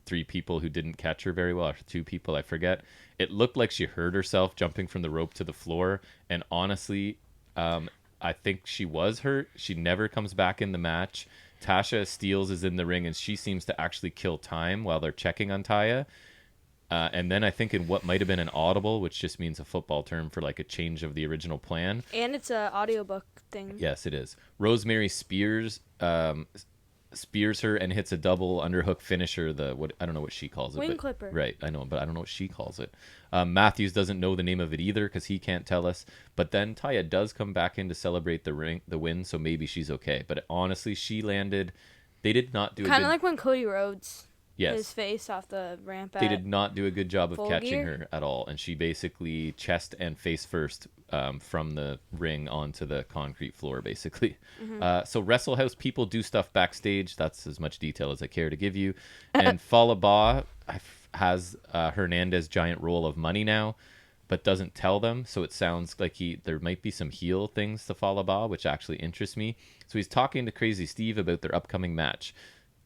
3 people who didn't catch her very well, or 2 people, I forget. It looked like she hurt herself jumping from the rope to the floor, and honestly, I think she was hurt. She never comes back in the match. Tasha Steelz is in the ring, and she seems to actually kill time while they're checking on Taya. And then I think in what might have been an audible, which just means a football term for like a change of the original plan. And it's an audiobook thing. Yes, it is. Rosemary spears her and hits a double underhook finisher. I don't know what she calls it. Wing clipper. Right, I know, but I don't know what she calls it. Matthews doesn't know the name of it either because he can't tell us. But then Taya does come back in to celebrate the win, so maybe she's okay. But honestly, she landed. They did not do kind of like when Cody Rhodes. Yes. His face off the ramp. They did not do a good job of catching Gear. her at all, and she basically chest and face first from the ring onto the concrete floor, basically. Mm-hmm. So Wrestle House people do stuff backstage. That's as much detail as I care to give you. And Falaba has Hernandez giant roll of money now, but doesn't tell them. So it sounds like there might be some heel things to Falaba, which actually interests me. So he's talking to Crazy Steve about their upcoming match.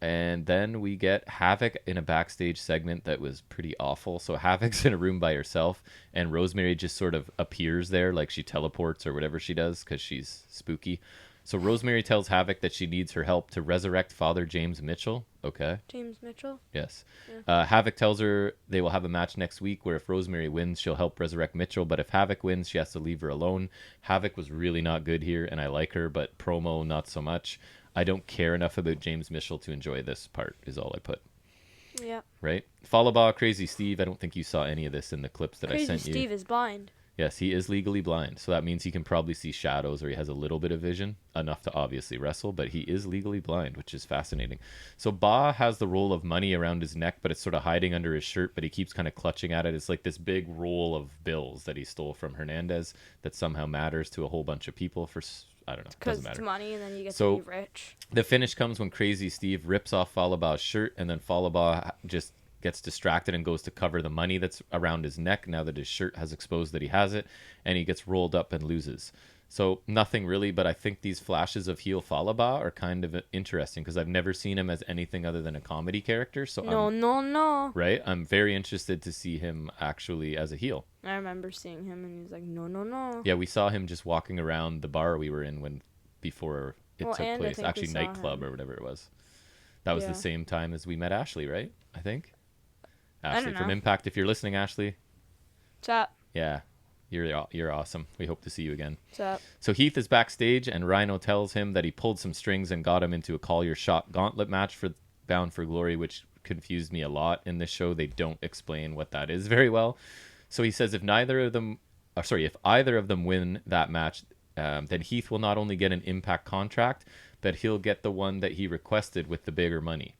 And then we get Havoc in a backstage segment that was pretty awful. So Havoc's in a room by herself, and Rosemary just sort of appears there, like she teleports or whatever she does because she's spooky. So Rosemary tells Havoc that she needs her help to resurrect Father James Mitchell. Okay. James Mitchell? Yes. Yeah. Havoc tells her they will have a match next week where if Rosemary wins, she'll help resurrect Mitchell. But if Havoc wins, she has to leave her alone. Havoc was really not good here, and I like her, but promo, not so much. I don't care enough about James Mitchell to enjoy this part, is all I put. Yeah. Right? Falaba, Crazy Steve. I don't think you saw any of this in the clips that I sent you. Crazy Steve is blind. Yes, he is legally blind. So that means he can probably see shadows, or he has a little bit of vision, enough to obviously wrestle, but he is legally blind, which is fascinating. So Ba has the roll of money around his neck, but it's sort of hiding under his shirt, but he keeps kind of clutching at it. It's like this big roll of bills that he stole from Hernandez that somehow matters to a whole bunch of people for, I don't know, Because doesn't matter. it's money and then you get So, to be rich. The finish comes when Crazy Steve rips off Falaba's shirt, and then Falaba just gets distracted and goes to cover the money that's around his neck now that his shirt has exposed that he has it, and he gets rolled up and loses. So nothing really, but I think these flashes of heel Falaba are kind of interesting because I've never seen him as anything other than a comedy character. So No. Right? I'm very interested to see him actually as a heel. I remember seeing him and he was like, no. Yeah, we saw him just walking around the bar we were in before it took and I place. think we Actually, saw nightclub him. or whatever it was. That was Yeah. the same time as we met Ashley, right? I think. I Ashley don't from know. Impact. If you're listening, Ashley, What's up? yeah, you're awesome. We hope to see you again. What's up? So Heath is backstage, and Rhino tells him that he pulled some strings and got him into a Call Your Shot gauntlet match for Bound for Glory, which confused me a lot in this show. They don't explain what that is very well. So he says if either of them win that match, then Heath will not only get an Impact contract, but he'll get the one that he requested with the bigger money.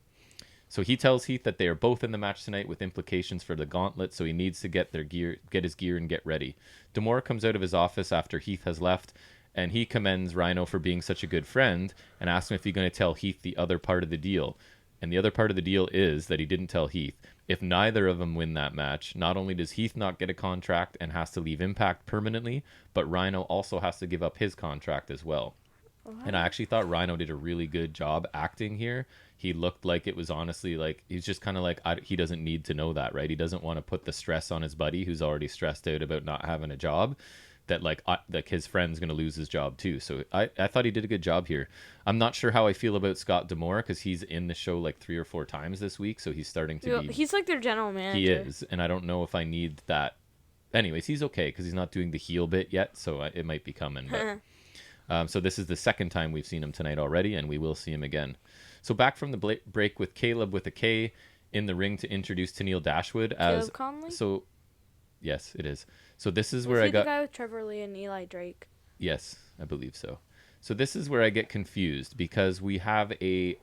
So he tells Heath that they are both in the match tonight with implications for the gauntlet, so he needs to get his gear and get ready. D'Amore comes out of his office after Heath has left, and he commends Rhino for being such a good friend and asks him if he's going to tell Heath the other part of the deal. And the other part of the deal is that he didn't tell Heath. If neither of them win that match, not only does Heath not get a contract and has to leave Impact permanently, but Rhino also has to give up his contract as well. And I actually thought Rhino did a really good job acting here. He looked like it was honestly like, he's just kind of like, he doesn't need to know that, right? He doesn't want to put the stress on his buddy who's already stressed out about not having a job, that like his friend's going to lose his job too. So I thought he did a good job here. I'm not sure how I feel about Scott D'Amore because he's in the show like 3 or 4 times this week. So he's starting to be... He's like their general manager. He is. And I don't know if I need that. Anyways, he's okay because he's not doing the heel bit yet. So it might be coming. But... so this is the second time we've seen him tonight already, and we will see him again. So back from the break with Caleb with a K in the ring to introduce Tennille Dashwood as... Caleb Conley? So, yes, it is. So this is where Was I he got... the guy with Trevor Lee and Eli Drake? Yes, I believe so. So this is where I get confused because we have a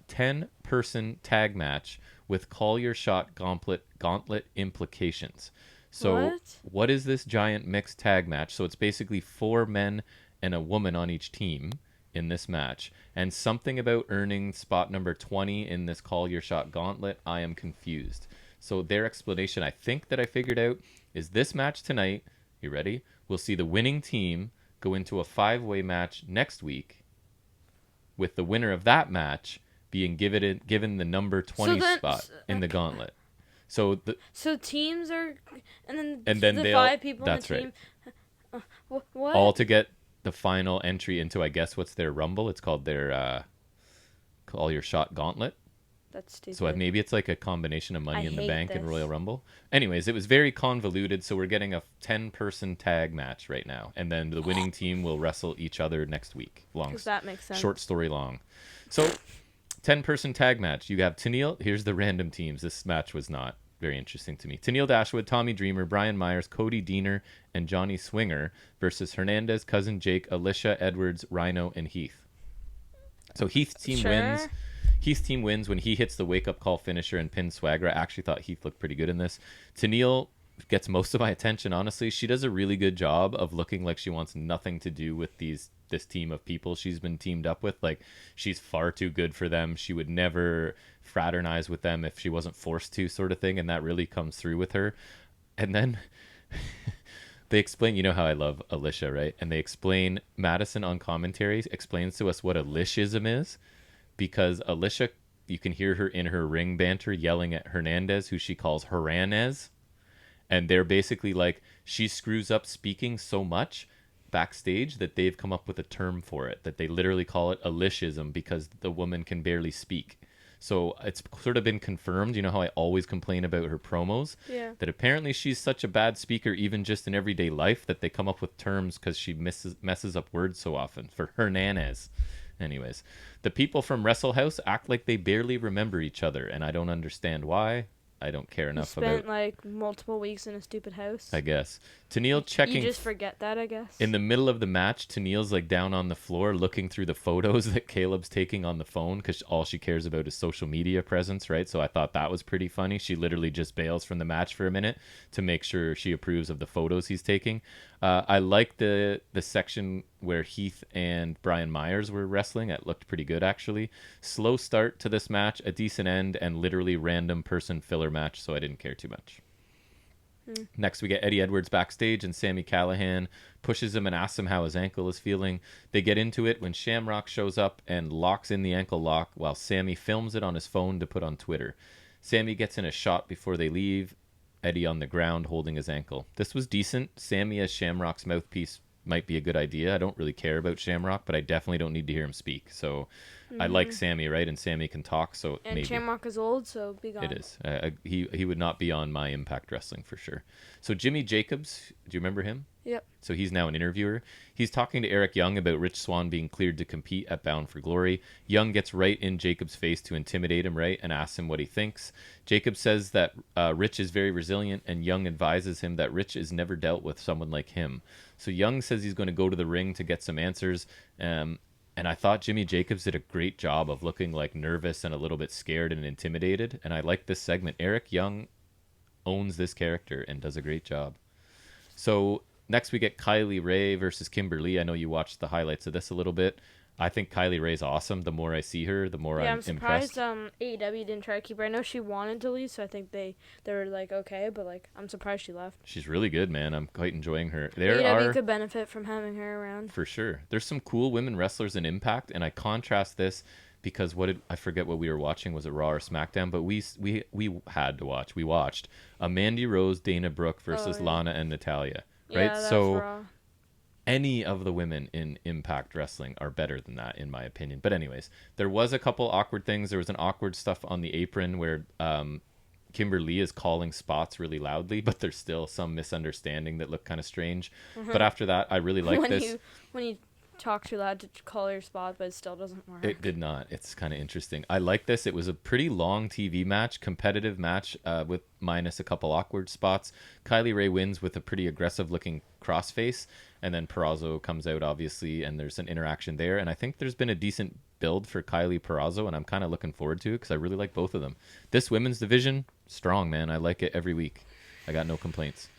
10-person tag match with Call Your Shot gauntlet implications. So what is this giant mixed tag match? So it's basically 4 men and a woman on each team in this match, and something about earning spot number 20 in this Call Your Shot gauntlet. I am confused. So their explanation, I think that I figured out, is this match tonight, you ready? We'll see the winning team go into a 5-way match next week, with the winner of that match being given the number 20 spot in the gauntlet. So teams are, and then the 5 people in that's the team. right. What? All to get the final entry into, I guess, what's their Rumble? It's called their Call Your Shot Gauntlet. That's stupid. So maybe it's like a combination of Money in the Bank and this. Royal Rumble. Anyways, it was very convoluted, so we're getting a 10-person tag match right now. And then the winning team will wrestle each other next week. That makes sense. Short story long. So, 10-person tag match. You have Tennille. Here's the random teams. This match was not very interesting to me. Tennille Dashwood, Tommy Dreamer, Brian Myers, Cody Deaner, and Johnny Swinger versus Hernandez, Cousin Jake, Alicia, Edwards, Rhino, and Heath. So Heath's team wins. Heath's team wins when he hits the wake-up call finisher and pins Swagger. I actually thought Heath looked pretty good in this. Tennille gets most of my attention, honestly. She does a really good job of looking like she wants nothing to do with this team of people she's been teamed up with. Like, she's far too good for them. She would never fraternize with them if she wasn't forced to, sort of thing, and that really comes through with her. And then They explain, you know how I love Alicia, right? And they explain, Madison on commentary explains to us what Aliciaism is, because Alicia, you can hear her in her ring banter yelling at Hernandez, who she calls Hernandez. And they're basically like, she screws up speaking so much backstage that they've come up with a term for it, that they literally call it Aliciaism, because the woman can barely speak. So it's sort of been confirmed. You know how I always complain about her promos? Yeah. That apparently she's such a bad speaker, even just in everyday life, that they come up with terms because she messes up words so often. For Hernandez. Anyways, the people from Wrestle House act like they barely remember each other, and I don't understand why. I don't care enough about. Spent like multiple weeks in a stupid house. I guess. Tennille checking. You just forget that, I guess. In the middle of the match, Tennille's like down on the floor looking through the photos that Caleb's taking on the phone, because all she cares about is social media presence, right? So I thought that was pretty funny. She literally just bails from the match for a minute to make sure she approves of the photos he's taking. I like the section where Heath and Brian Myers were wrestling. It looked pretty good, actually. Slow start to this match, a decent end, and literally random person filler match, so I didn't care too much. Next, we get Eddie Edwards backstage, and Sami Callihan pushes him and asks him how his ankle is feeling. They get into it when Shamrock shows up and locks in the ankle lock while Sami films it on his phone to put on Twitter. Sami gets in a shot before they leave, Eddie on the ground holding his ankle. This was decent. Sami as Shamrock's mouthpiece might be a good idea. I don't really care about Shamrock, but I definitely don't need to hear him speak. So I like Sami, right? And Sami can talk, so and maybe. Shamrock is old, so be gone. It is. He would not be on my Impact Wrestling for sure. So Jimmy Jacobs, do you remember him? Yep. So he's now an interviewer. He's talking to Eric Young about Rich Swann being cleared to compete at Bound for Glory. Young gets right in Jacobs' face to intimidate him, right, and asks him what he thinks. Jacob says that Rich is very resilient, and Young advises him that Rich has never dealt with someone like him. So Young says he's going to go to the ring to get some answers. And I thought Jimmy Jacobs did a great job of looking like nervous and a little bit scared and intimidated. And I like this segment. Eric Young owns this character and does a great job. So next we get Kylie Rae versus Kimberly. I know you watched the highlights of this a little bit. I think Kylie Rae's awesome. The more I see her, the more I'm surprised impressed. AEW didn't try to keep her. I know she wanted to leave, so I think they were like, okay, but like I'm surprised she left. She's really good, man. I'm quite enjoying her. AEW could benefit from having her around. For sure. There's some cool women wrestlers in Impact, and I contrast this because I forget what we were watching. Was it Raw or SmackDown? But we had to watch. We watched Mandy Rose, Dana Brooke versus Lana and Natalya. Right? Yeah, so Raw. Any of the women in Impact Wrestling are better than that, in my opinion. But anyways, there was a couple awkward things. There was an awkward stuff on the apron where Kimberly is calling spots really loudly, but there's still some misunderstanding that looked kind of strange. But after that, I really like this. When you talk too loud to call your spot, but it still doesn't work. It did not. It's kind of interesting. I like this. It was a pretty long TV match, competitive match with minus a couple awkward spots. Kylie Rae wins with a pretty aggressive-looking crossface, and then Purrazzo comes out, obviously, and there's an interaction there. And I think there's been a decent build for Kylie Purrazzo, and I'm kind of looking forward to it because I really like both of them. This women's division, strong, man. I like it every week. I got no complaints.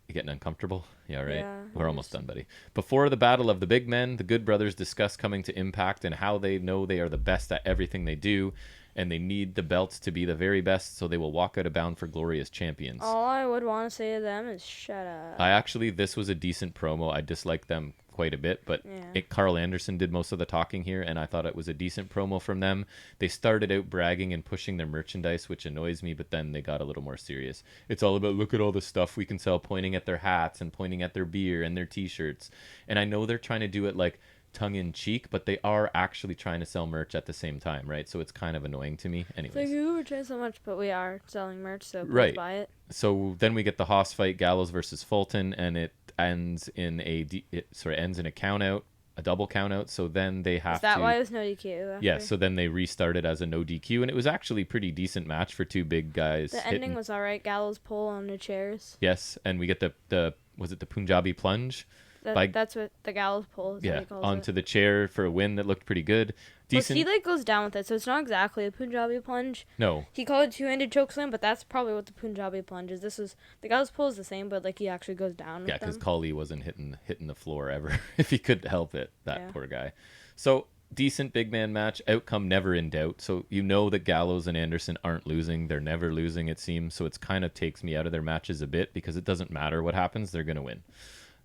You getting uncomfortable? Yeah, right. Yeah, We're almost done, buddy. Before the Battle of the Big Men, the Good Brothers discuss coming to Impact and how they know they are the best at everything they do, and they need the belts to be the very best, so they will walk out of Bound for Glory as champions. All I would want to say to them is shut up. This was a decent promo. I disliked them quite a bit, but Carl Anderson did most of the talking here, and I thought it was a decent promo from them. They started out bragging and pushing their merchandise, which annoys me, but then they got a little more serious. It's all about, look at all the stuff we can sell, pointing at their hats and pointing at their beer and their t-shirts. And I know they're trying to do it like tongue-in-cheek, but they are actually trying to sell merch at the same time, right? So it's kind of annoying to me. Anyways. It's like, we're trying so much, but we are selling merch, so please buy it. So then we get the Haas fight, Gallows versus Fulton, and it ends in a count out, a double count out. So then they have to. Is that why it was no DQ? Yeah. So then they restarted as a no DQ, and it was actually a pretty decent match for two big guys. The ending was all right. Gallows pull on the chairs. Yes, and we get the was it the Punjabi plunge? That's what the Gallows pull is. Yeah, onto the chair for a win that looked pretty good. Decent. Well, he goes down with it, so it's not exactly a Punjabi plunge. No. He called it two-handed chokeslam, but that's probably what the Punjabi plunge is. The Gallows pull is the same, but he actually goes down. Yeah, because Khali wasn't hitting the floor ever if he could help it. That poor guy. So decent big man match. Outcome never in doubt. So you know that Gallows and Anderson aren't losing. They're never losing, it seems. So it's kind of takes me out of their matches a bit because it doesn't matter what happens. They're going to win.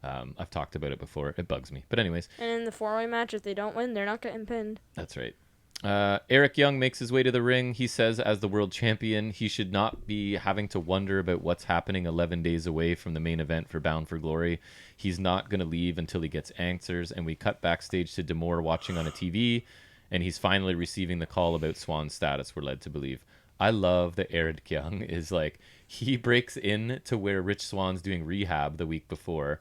I've talked about it before. It bugs me. But anyways. And in the four-way match, if they don't win, they're not getting pinned. That's right. Eric Young makes his way to the ring. He says as the world champion, he should not be having to wonder about what's happening 11 days away from the main event for Bound for Glory. He's not going to leave until he gets answers. And we cut backstage to D'Amore watching on a TV, and he's finally receiving the call about Swan's status, we're led to believe. I love that Eric Young is like, he breaks in to where Rich Swan's doing rehab the week before,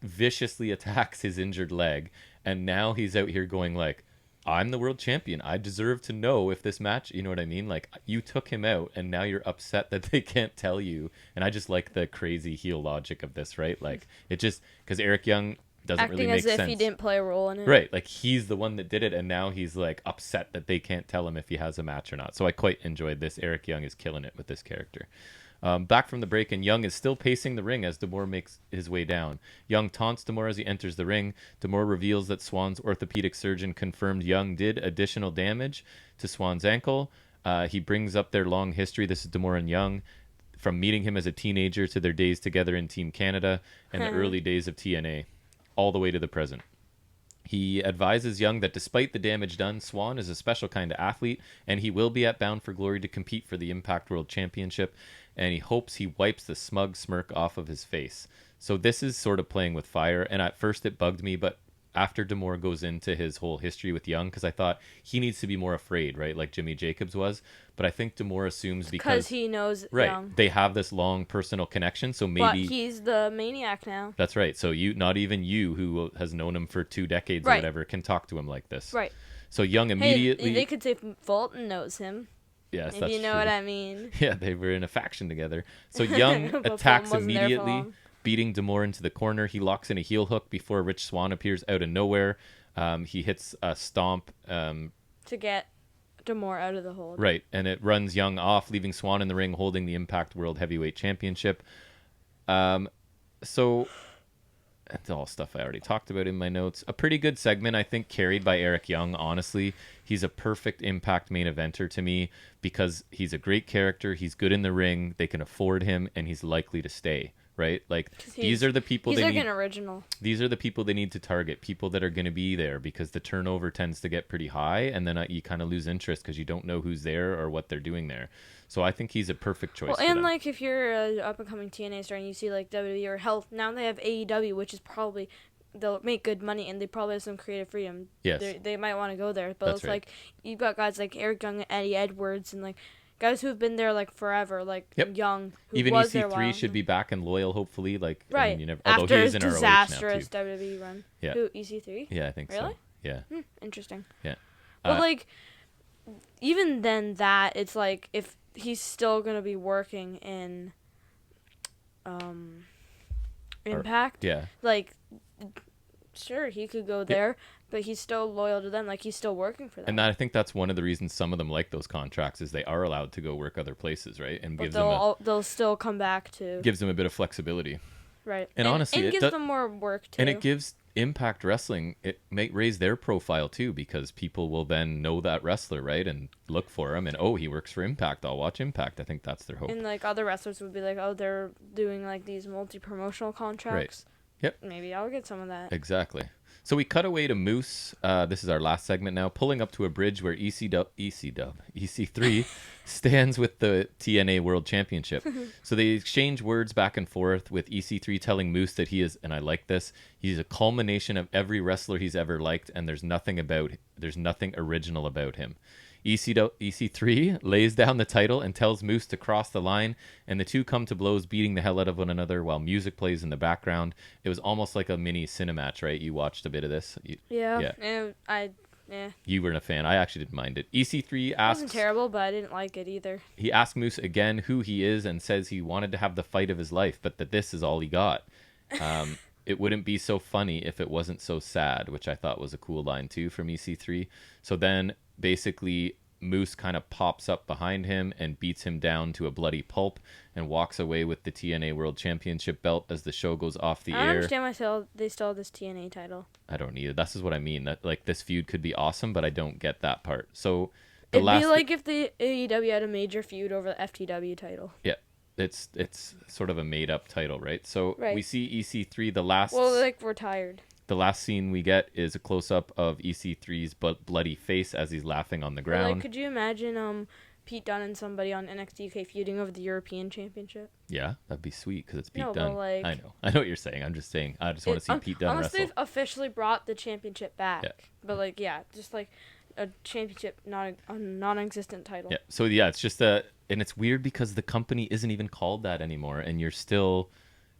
viciously attacks his injured leg, and now he's out here going like, I'm the world champion. I deserve to know if this match, you know what I mean? Like, you took him out, and now you're upset that they can't tell you. And I just like the crazy heel logic of this, right? Like, it just, because Eric Young doesn't Acting really make sense. as if he didn't play a role in it. Right, like he's the one that did it, and now he's like upset that they can't tell him if he has a match or not. So I quite enjoyed this. Eric Young is killing it with this character. Back from the break, and Young is still pacing the ring as D'Amore makes his way down. Young taunts D'Amore as he enters the ring. D'Amore reveals that Swan's orthopedic surgeon confirmed Young did additional damage to Swan's ankle. He brings up their long history. This is D'Amore and Young, from meeting him as a teenager to their days together in Team Canada and the early days of TNA, all the way to the present. He advises Young that despite the damage done, Swan is a special kind of athlete, and he will be at Bound for Glory to compete for the Impact World Championship, and he hopes he wipes the smug smirk off of his face. So this is sort of playing with fire, and at first it bugged me, but after D'Amore goes into his whole history with Young, because I thought he needs to be more afraid, right, like Jimmy Jacobs was, but I think D'Amore assumes because he knows right, Young. They have this long personal connection, so maybe... But he's the maniac now. That's right. So not even you, who has known him for 2 decades or whatever, can talk to him like this. Right. So Young immediately... Hey, they could say Fulton knows him. Yes, if that's you know true. what I mean. Yeah, they were in a faction together. So Young attacks immediately, beating D'Amore into the corner. He locks in a heel hook before Rich Swann appears out of nowhere. He hits a stomp to get D'Amore out of the hold. Right, and it runs Young off, leaving Swann in the ring holding the Impact World Heavyweight Championship. So that's all stuff I already talked about in my notes. A pretty good segment, I think, carried by Eric Young, honestly. He's a perfect Impact main eventer to me because he's a great character, he's good in the ring, they can afford him, and he's likely to stay. Right, like these are the people he's they like need. An original. These are the people they need to target. People that are going to be there because the turnover tends to get pretty high, and then you kind of lose interest because you don't know who's there or what they're doing there. So I think he's a perfect choice. Well, and like if you're an up and coming TNA star and you see like WWE or Health, now they have AEW, which is probably they'll make good money and they probably have some creative freedom. Yes, they might want to go there, but That's it's right. like you've got guys like Eric Young and Eddie Edwards and like. Guys who've been there like forever, like Young. Who even was EC3 should be back and loyal, hopefully. Like right. I mean, you never, after although he his is in our disastrous WWE run. Yeah. Who EC3? Yeah, I think really? so. Yeah. Interesting. Yeah. But like, even then, that it's like if he's still gonna be working in, Impact. Yeah. Like, sure, he could go there. But he's still loyal to them, like he's still working for them. And I think that's one of the reasons some of them like those contracts is they are allowed to go work other places, right? And but they'll still come back to gives them a bit of flexibility. Right. And honestly, it gives them more work too. And it gives Impact Wrestling, it may raise their profile too because people will then know that wrestler, right? And look for him and he works for Impact. I'll watch Impact. I think that's their hope. And like other wrestlers would be like, oh, they're doing like these multi-promotional contracts. Right. Yep. Maybe I'll get some of that. Exactly. So we cut away to Moose. This is our last segment now, pulling up to a bridge where EC3 stands with the TNA World Championship. So they exchange words back and forth with EC3 telling Moose that he is, and I like this, he's a culmination of every wrestler he's ever liked, and there's nothing original about him. EC3 lays down the title and tells Moose to cross the line, and the two come to blows, beating the hell out of one another while music plays in the background. It was almost like a mini cinematch, right? You watched a bit of this? Yeah. You weren't a fan. I actually didn't mind it. EC3 asks... It wasn't terrible, but I didn't like it either. He asks Moose again who he is and says he wanted to have the fight of his life, but that this is all he got. It wouldn't be so funny if it wasn't so sad, which I thought was a cool line too from EC3. So then... basically Moose kind of pops up behind him and beats him down to a bloody pulp and walks away with the TNA World Championship belt as the show goes off the I don't air. understand why they still have this TNA title. I don't need it. This is what I mean. That like this feud could be awesome, but I don't get that part. So It'd be like if the AEW had a major feud over the FTW title. Yeah, it's sort of a made up title, right? So we see EC3 we're tired. The last scene we get is a close up of EC3's bloody face as he's laughing on the ground. Like, could you imagine Pete Dunne and somebody on NXT UK feuding over the European Championship? Yeah, that'd be sweet because it's Pete Dunne. But like, I know what you're saying. I'm just saying I just want to see Pete Dunne unless wrestle. they've officially brought the championship back. Yeah. But like, just like a championship, not a non-existent title. Yeah. So it's just and it's weird because the company isn't even called that anymore, and you're still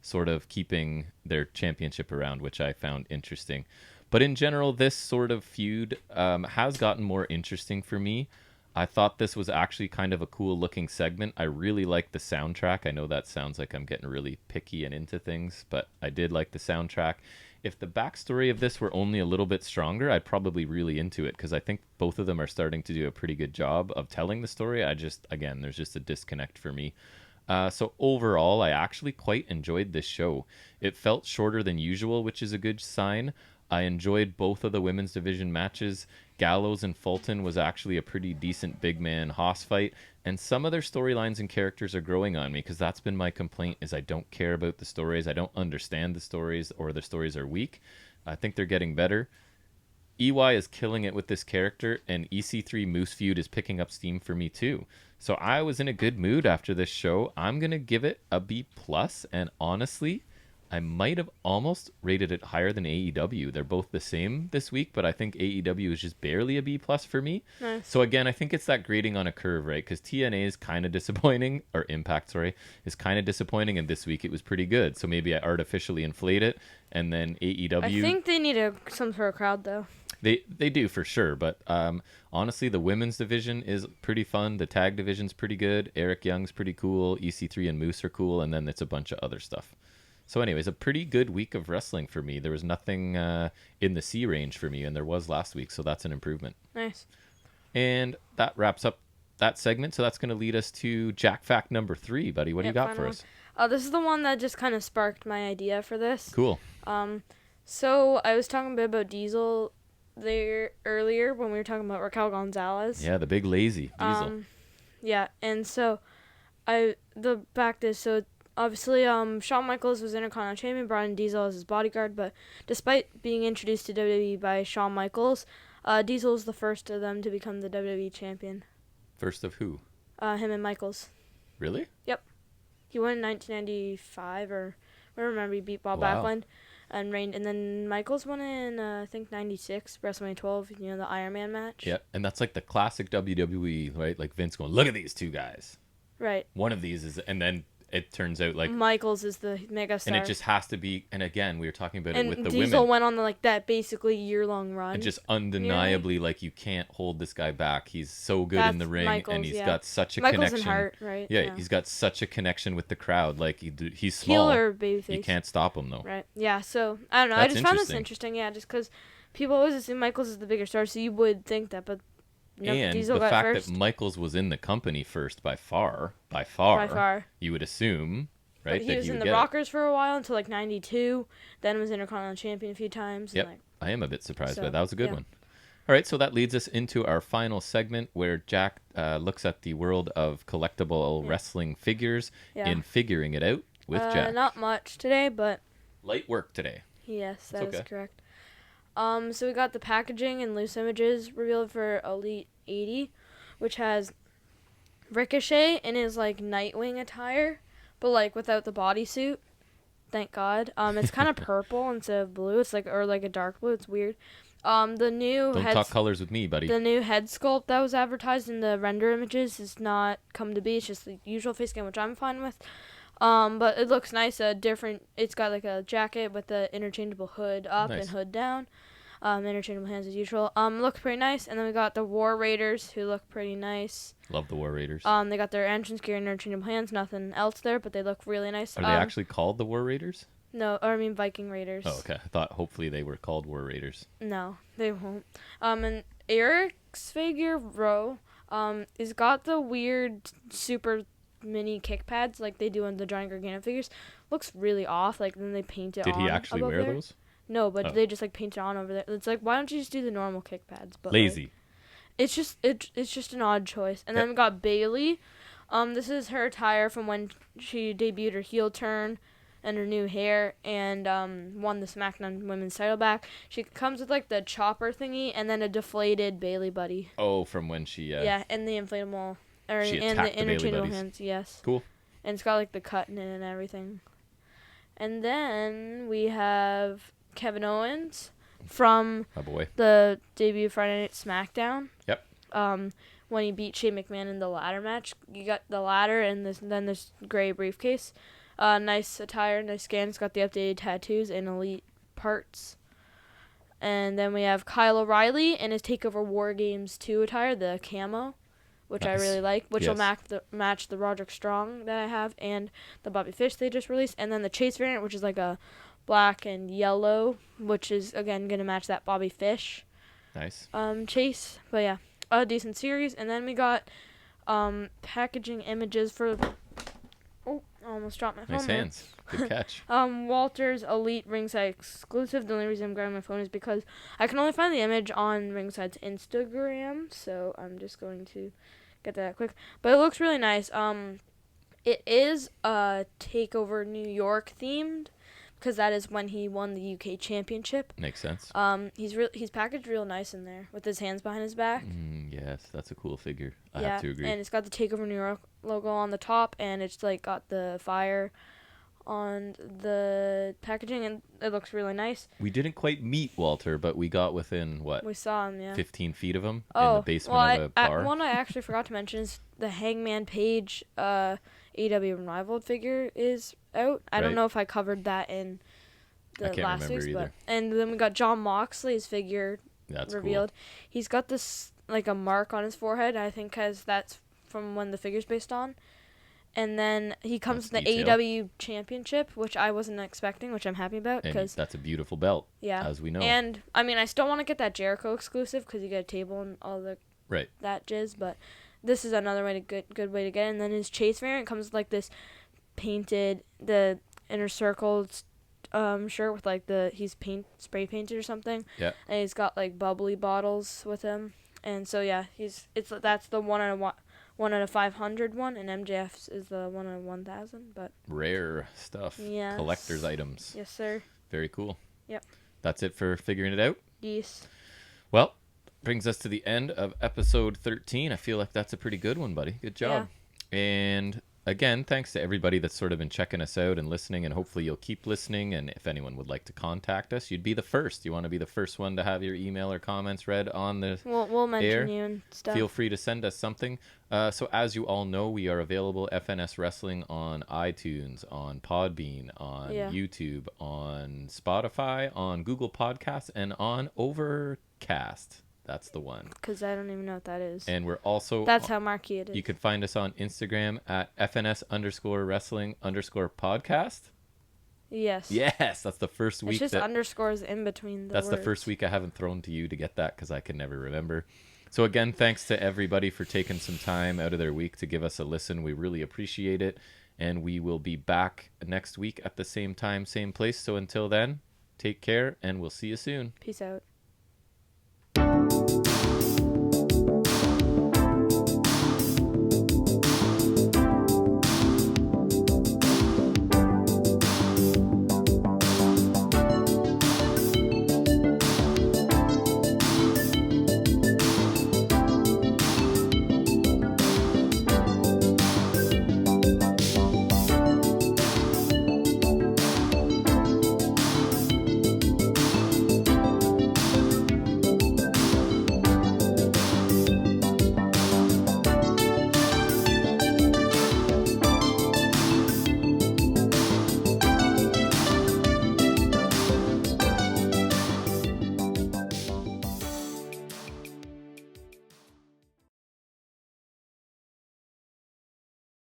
sort of keeping their championship around, which I found interesting. But in general, this sort of feud has gotten more interesting for me. I thought this was actually kind of a cool looking segment. I really like the soundtrack. I know that sounds like I'm getting really picky and into things, but I did like the soundtrack. If the backstory of this were only a little bit stronger, I'd probably really into it because I think both of them are starting to do a pretty good job of telling the story. There's just a disconnect for me. So overall, I actually quite enjoyed this show. It felt shorter than usual, which is a good sign. I enjoyed both of the women's division matches. Gallows and Fulton was actually a pretty decent big man Haas fight. And some of their storylines and characters are growing on me because that's been my complaint is I don't care about the stories. I don't understand the stories or the stories are weak. I think they're getting better. EY is killing it with this character, and EC3 Moose feud is picking up steam for me too. So I was in a good mood after this show. I'm going to give it a B+, and honestly, I might have almost rated it higher than AEW. They're both the same this week, but I think AEW is just barely a B+ for me. Nice. So again, I think it's that grading on a curve, right? Because TNA is kind of disappointing, or Impact, is kind of disappointing, and this week it was pretty good. So maybe I artificially inflate it, and then AEW... I think they need some sort of crowd, though. They do for sure, but honestly, the women's division is pretty fun. The tag division's pretty good. Eric Young's pretty cool. EC3 and Moose are cool, and then it's a bunch of other stuff. So anyways, a pretty good week of wrestling for me. There was nothing in the C range for me, and there was last week, so that's an improvement. Nice. And that wraps up that segment, so that's going to lead us to Jack Fact number 3, buddy. What do you got for us? This is the one that just kind of sparked my idea for this. Cool. So I was talking a bit about Diesel there earlier when we were talking about Raquel Gonzalez. Yeah, the big lazy Diesel. Yeah, and so the fact is, so obviously Shawn Michaels was Intercontinental Champion, brought in Diesel as his bodyguard, but despite being introduced to WWE by Shawn Michaels, Diesel was the first of them to become the WWE Champion. First of who? Him and Michaels. Really? Yep. He won in 1995, or I remember he beat Bob Backlund and reigned, and then Michaels won in I think 96, WrestleMania 12, the Iron Man match. Yeah, and that's like the classic WWE, right? Like Vince going, look at these two guys. Right. One of these is, and then it turns out like Michaels is the mega star, and it just has to be. And again, we were talking about it with the women. And Diesel went on that basically year-long run. And just undeniably, like, you can't hold this guy back. He's so good in the ring, Michaels, and he's got such a Michaels connection. And Hart, right? Yeah, he's got such a connection with the crowd. Like he's Heel small. or babyface. You can't stop him though. Right. Yeah. So I don't know. That's I just found this interesting. Yeah, just because people always assume Michaels is the bigger star, so you would think that, but. No, And Diesel the fact first. that Michaels was in the company first by far, you would assume, right? But he was in the Rockers for a while until 92. Then was Intercontinental Champion a few times. Yep. I am a bit surprised, but that was a good one. All right, so that leads us into our final segment where Jack looks at the world of collectible wrestling figures and figuring it out with Jack. Not much today, but... Light work today. Yes, that is correct. So we got the packaging and loose images revealed for Elite 80, which has Ricochet in his Nightwing attire, but without the bodysuit. Thank God. It's kind of purple instead of blue. It's or a dark blue. It's weird. The new Don't talk colors with me, buddy. The new head sculpt that was advertised in the render images has not come to be. It's just the usual face scan, which I'm fine with. But it looks nice. It's got a jacket with the interchangeable hood up and hood down. Interchangeable hands as usual. Looks pretty nice. And then we got the War Raiders, who look pretty nice. Love the War Raiders. They got their entrance gear and interchangeable hands. Nothing else there, but they look really nice. Are they actually called the War Raiders? No, or I mean Viking Raiders. Oh, okay. I thought hopefully they were called War Raiders. No, they won't. And Eric's figure, Ro, It's got the weird super mini kick pads like they do in the Giant Gargano figures. Looks really off. Like then they paint it on. Did he actually wear there. those? No, but Oh. they just like paint it on over there. It's like, why don't you just do the normal kick pads? But Lazy. Like, it's just an odd choice. And then we got Bailey. This is her attire from when she debuted her heel turn and her new hair and won the SmackDown Women's title back. She comes with like the chopper thingy and then a deflated Bailey buddy. Oh, from when she... Yeah, and the inflatable... She and attacked the the Bailey interchangeable buddies. hands, yes. Cool. And it's got like the cut in it and everything. And then we have Kevin Owens from the debut Friday Night SmackDown. Yep. When he beat Shane McMahon in the ladder match. You got the ladder and then this gray briefcase. Nice attire, nice skin. It's got the updated tattoos and elite parts. And then we have Kyle O'Reilly in his TakeOver War Games 2 attire, the camo, which nice. I really like, which Yes. will match the Roderick Strong that I have and the Bobby Fish they just released. And then the Chase variant, which is like a black and yellow, which is, again, going to match that Bobby Fish Nice. Chase. But yeah, a decent series. And then we got packaging images for... Oh, I almost dropped my phone. Nice hands. Good catch. Walter's Elite Ringside exclusive. The only reason I'm grabbing my phone is because I can only find the image on Ringside's Instagram, so I'm just going to get that quick. But it looks really nice. It is TakeOver New York themed because that is when he won the UK Championship. Makes sense. He's packaged real nice in there with his hands behind his back. Yes, that's a cool figure. I have to agree. And it's got the TakeOver New York logo on the top, and it's like got the fire on the packaging, and it looks really nice. We didn't quite meet Walter, but we got within, We saw him, yeah. 15 feet of him in the basement of a bar? One I actually forgot to mention is the Hangman Page AEW Unrivaled figure is out. I don't know if I covered that in the last week's, but and then we got John Moxley's figure revealed. Cool. He's got this like a mark on his forehead, I think, because that's from when the figure's based on. And then he comes with the AEW Championship, which I wasn't expecting, which I'm happy about. And that's a beautiful belt, as we know. And, I mean, I still want to get that Jericho exclusive because you get a table and all that jizz, but this is another good way to get it. And then his Chase variant comes with, like, this painted, the inner circled shirt with, like, he's spray painted or something. Yeah. And he's got, like, bubbly bottles with him. And so, yeah, that's the 1 out of 500 one, and MJF's is the 1 out of 1,000. But rare stuff. Yes. Collector's items. Yes, sir. Very cool. Yep. That's it for figuring it out? Yes. Well, brings us to the end of episode 13. I feel like that's a pretty good one, buddy. Good job. Yeah. And again, thanks to everybody that's sort of been checking us out and listening, and hopefully you'll keep listening. And if anyone would like to contact us, you'd be the first. You want to be the first one to have your email or comments read on the We'll mention you and stuff. Feel free to send us something. So as you all know, we are available FNS Wrestling on iTunes, on Podbean, on YouTube, on Spotify, on Google Podcasts, and on Overcast. That's the one. Because I don't even know what that is. And we're also... That's how marquee it is. You can find us on Instagram at FNS_wrestling_podcast. Yes. Yes, that's the first week. It's just underscores in between the That's words. the first week I haven't thrown to you to get that because I can never remember. So again, thanks to everybody for taking some time out of their week to give us a listen. We really appreciate it. And we will be back next week at the same time, same place. So until then, take care, and we'll see you soon. Peace out.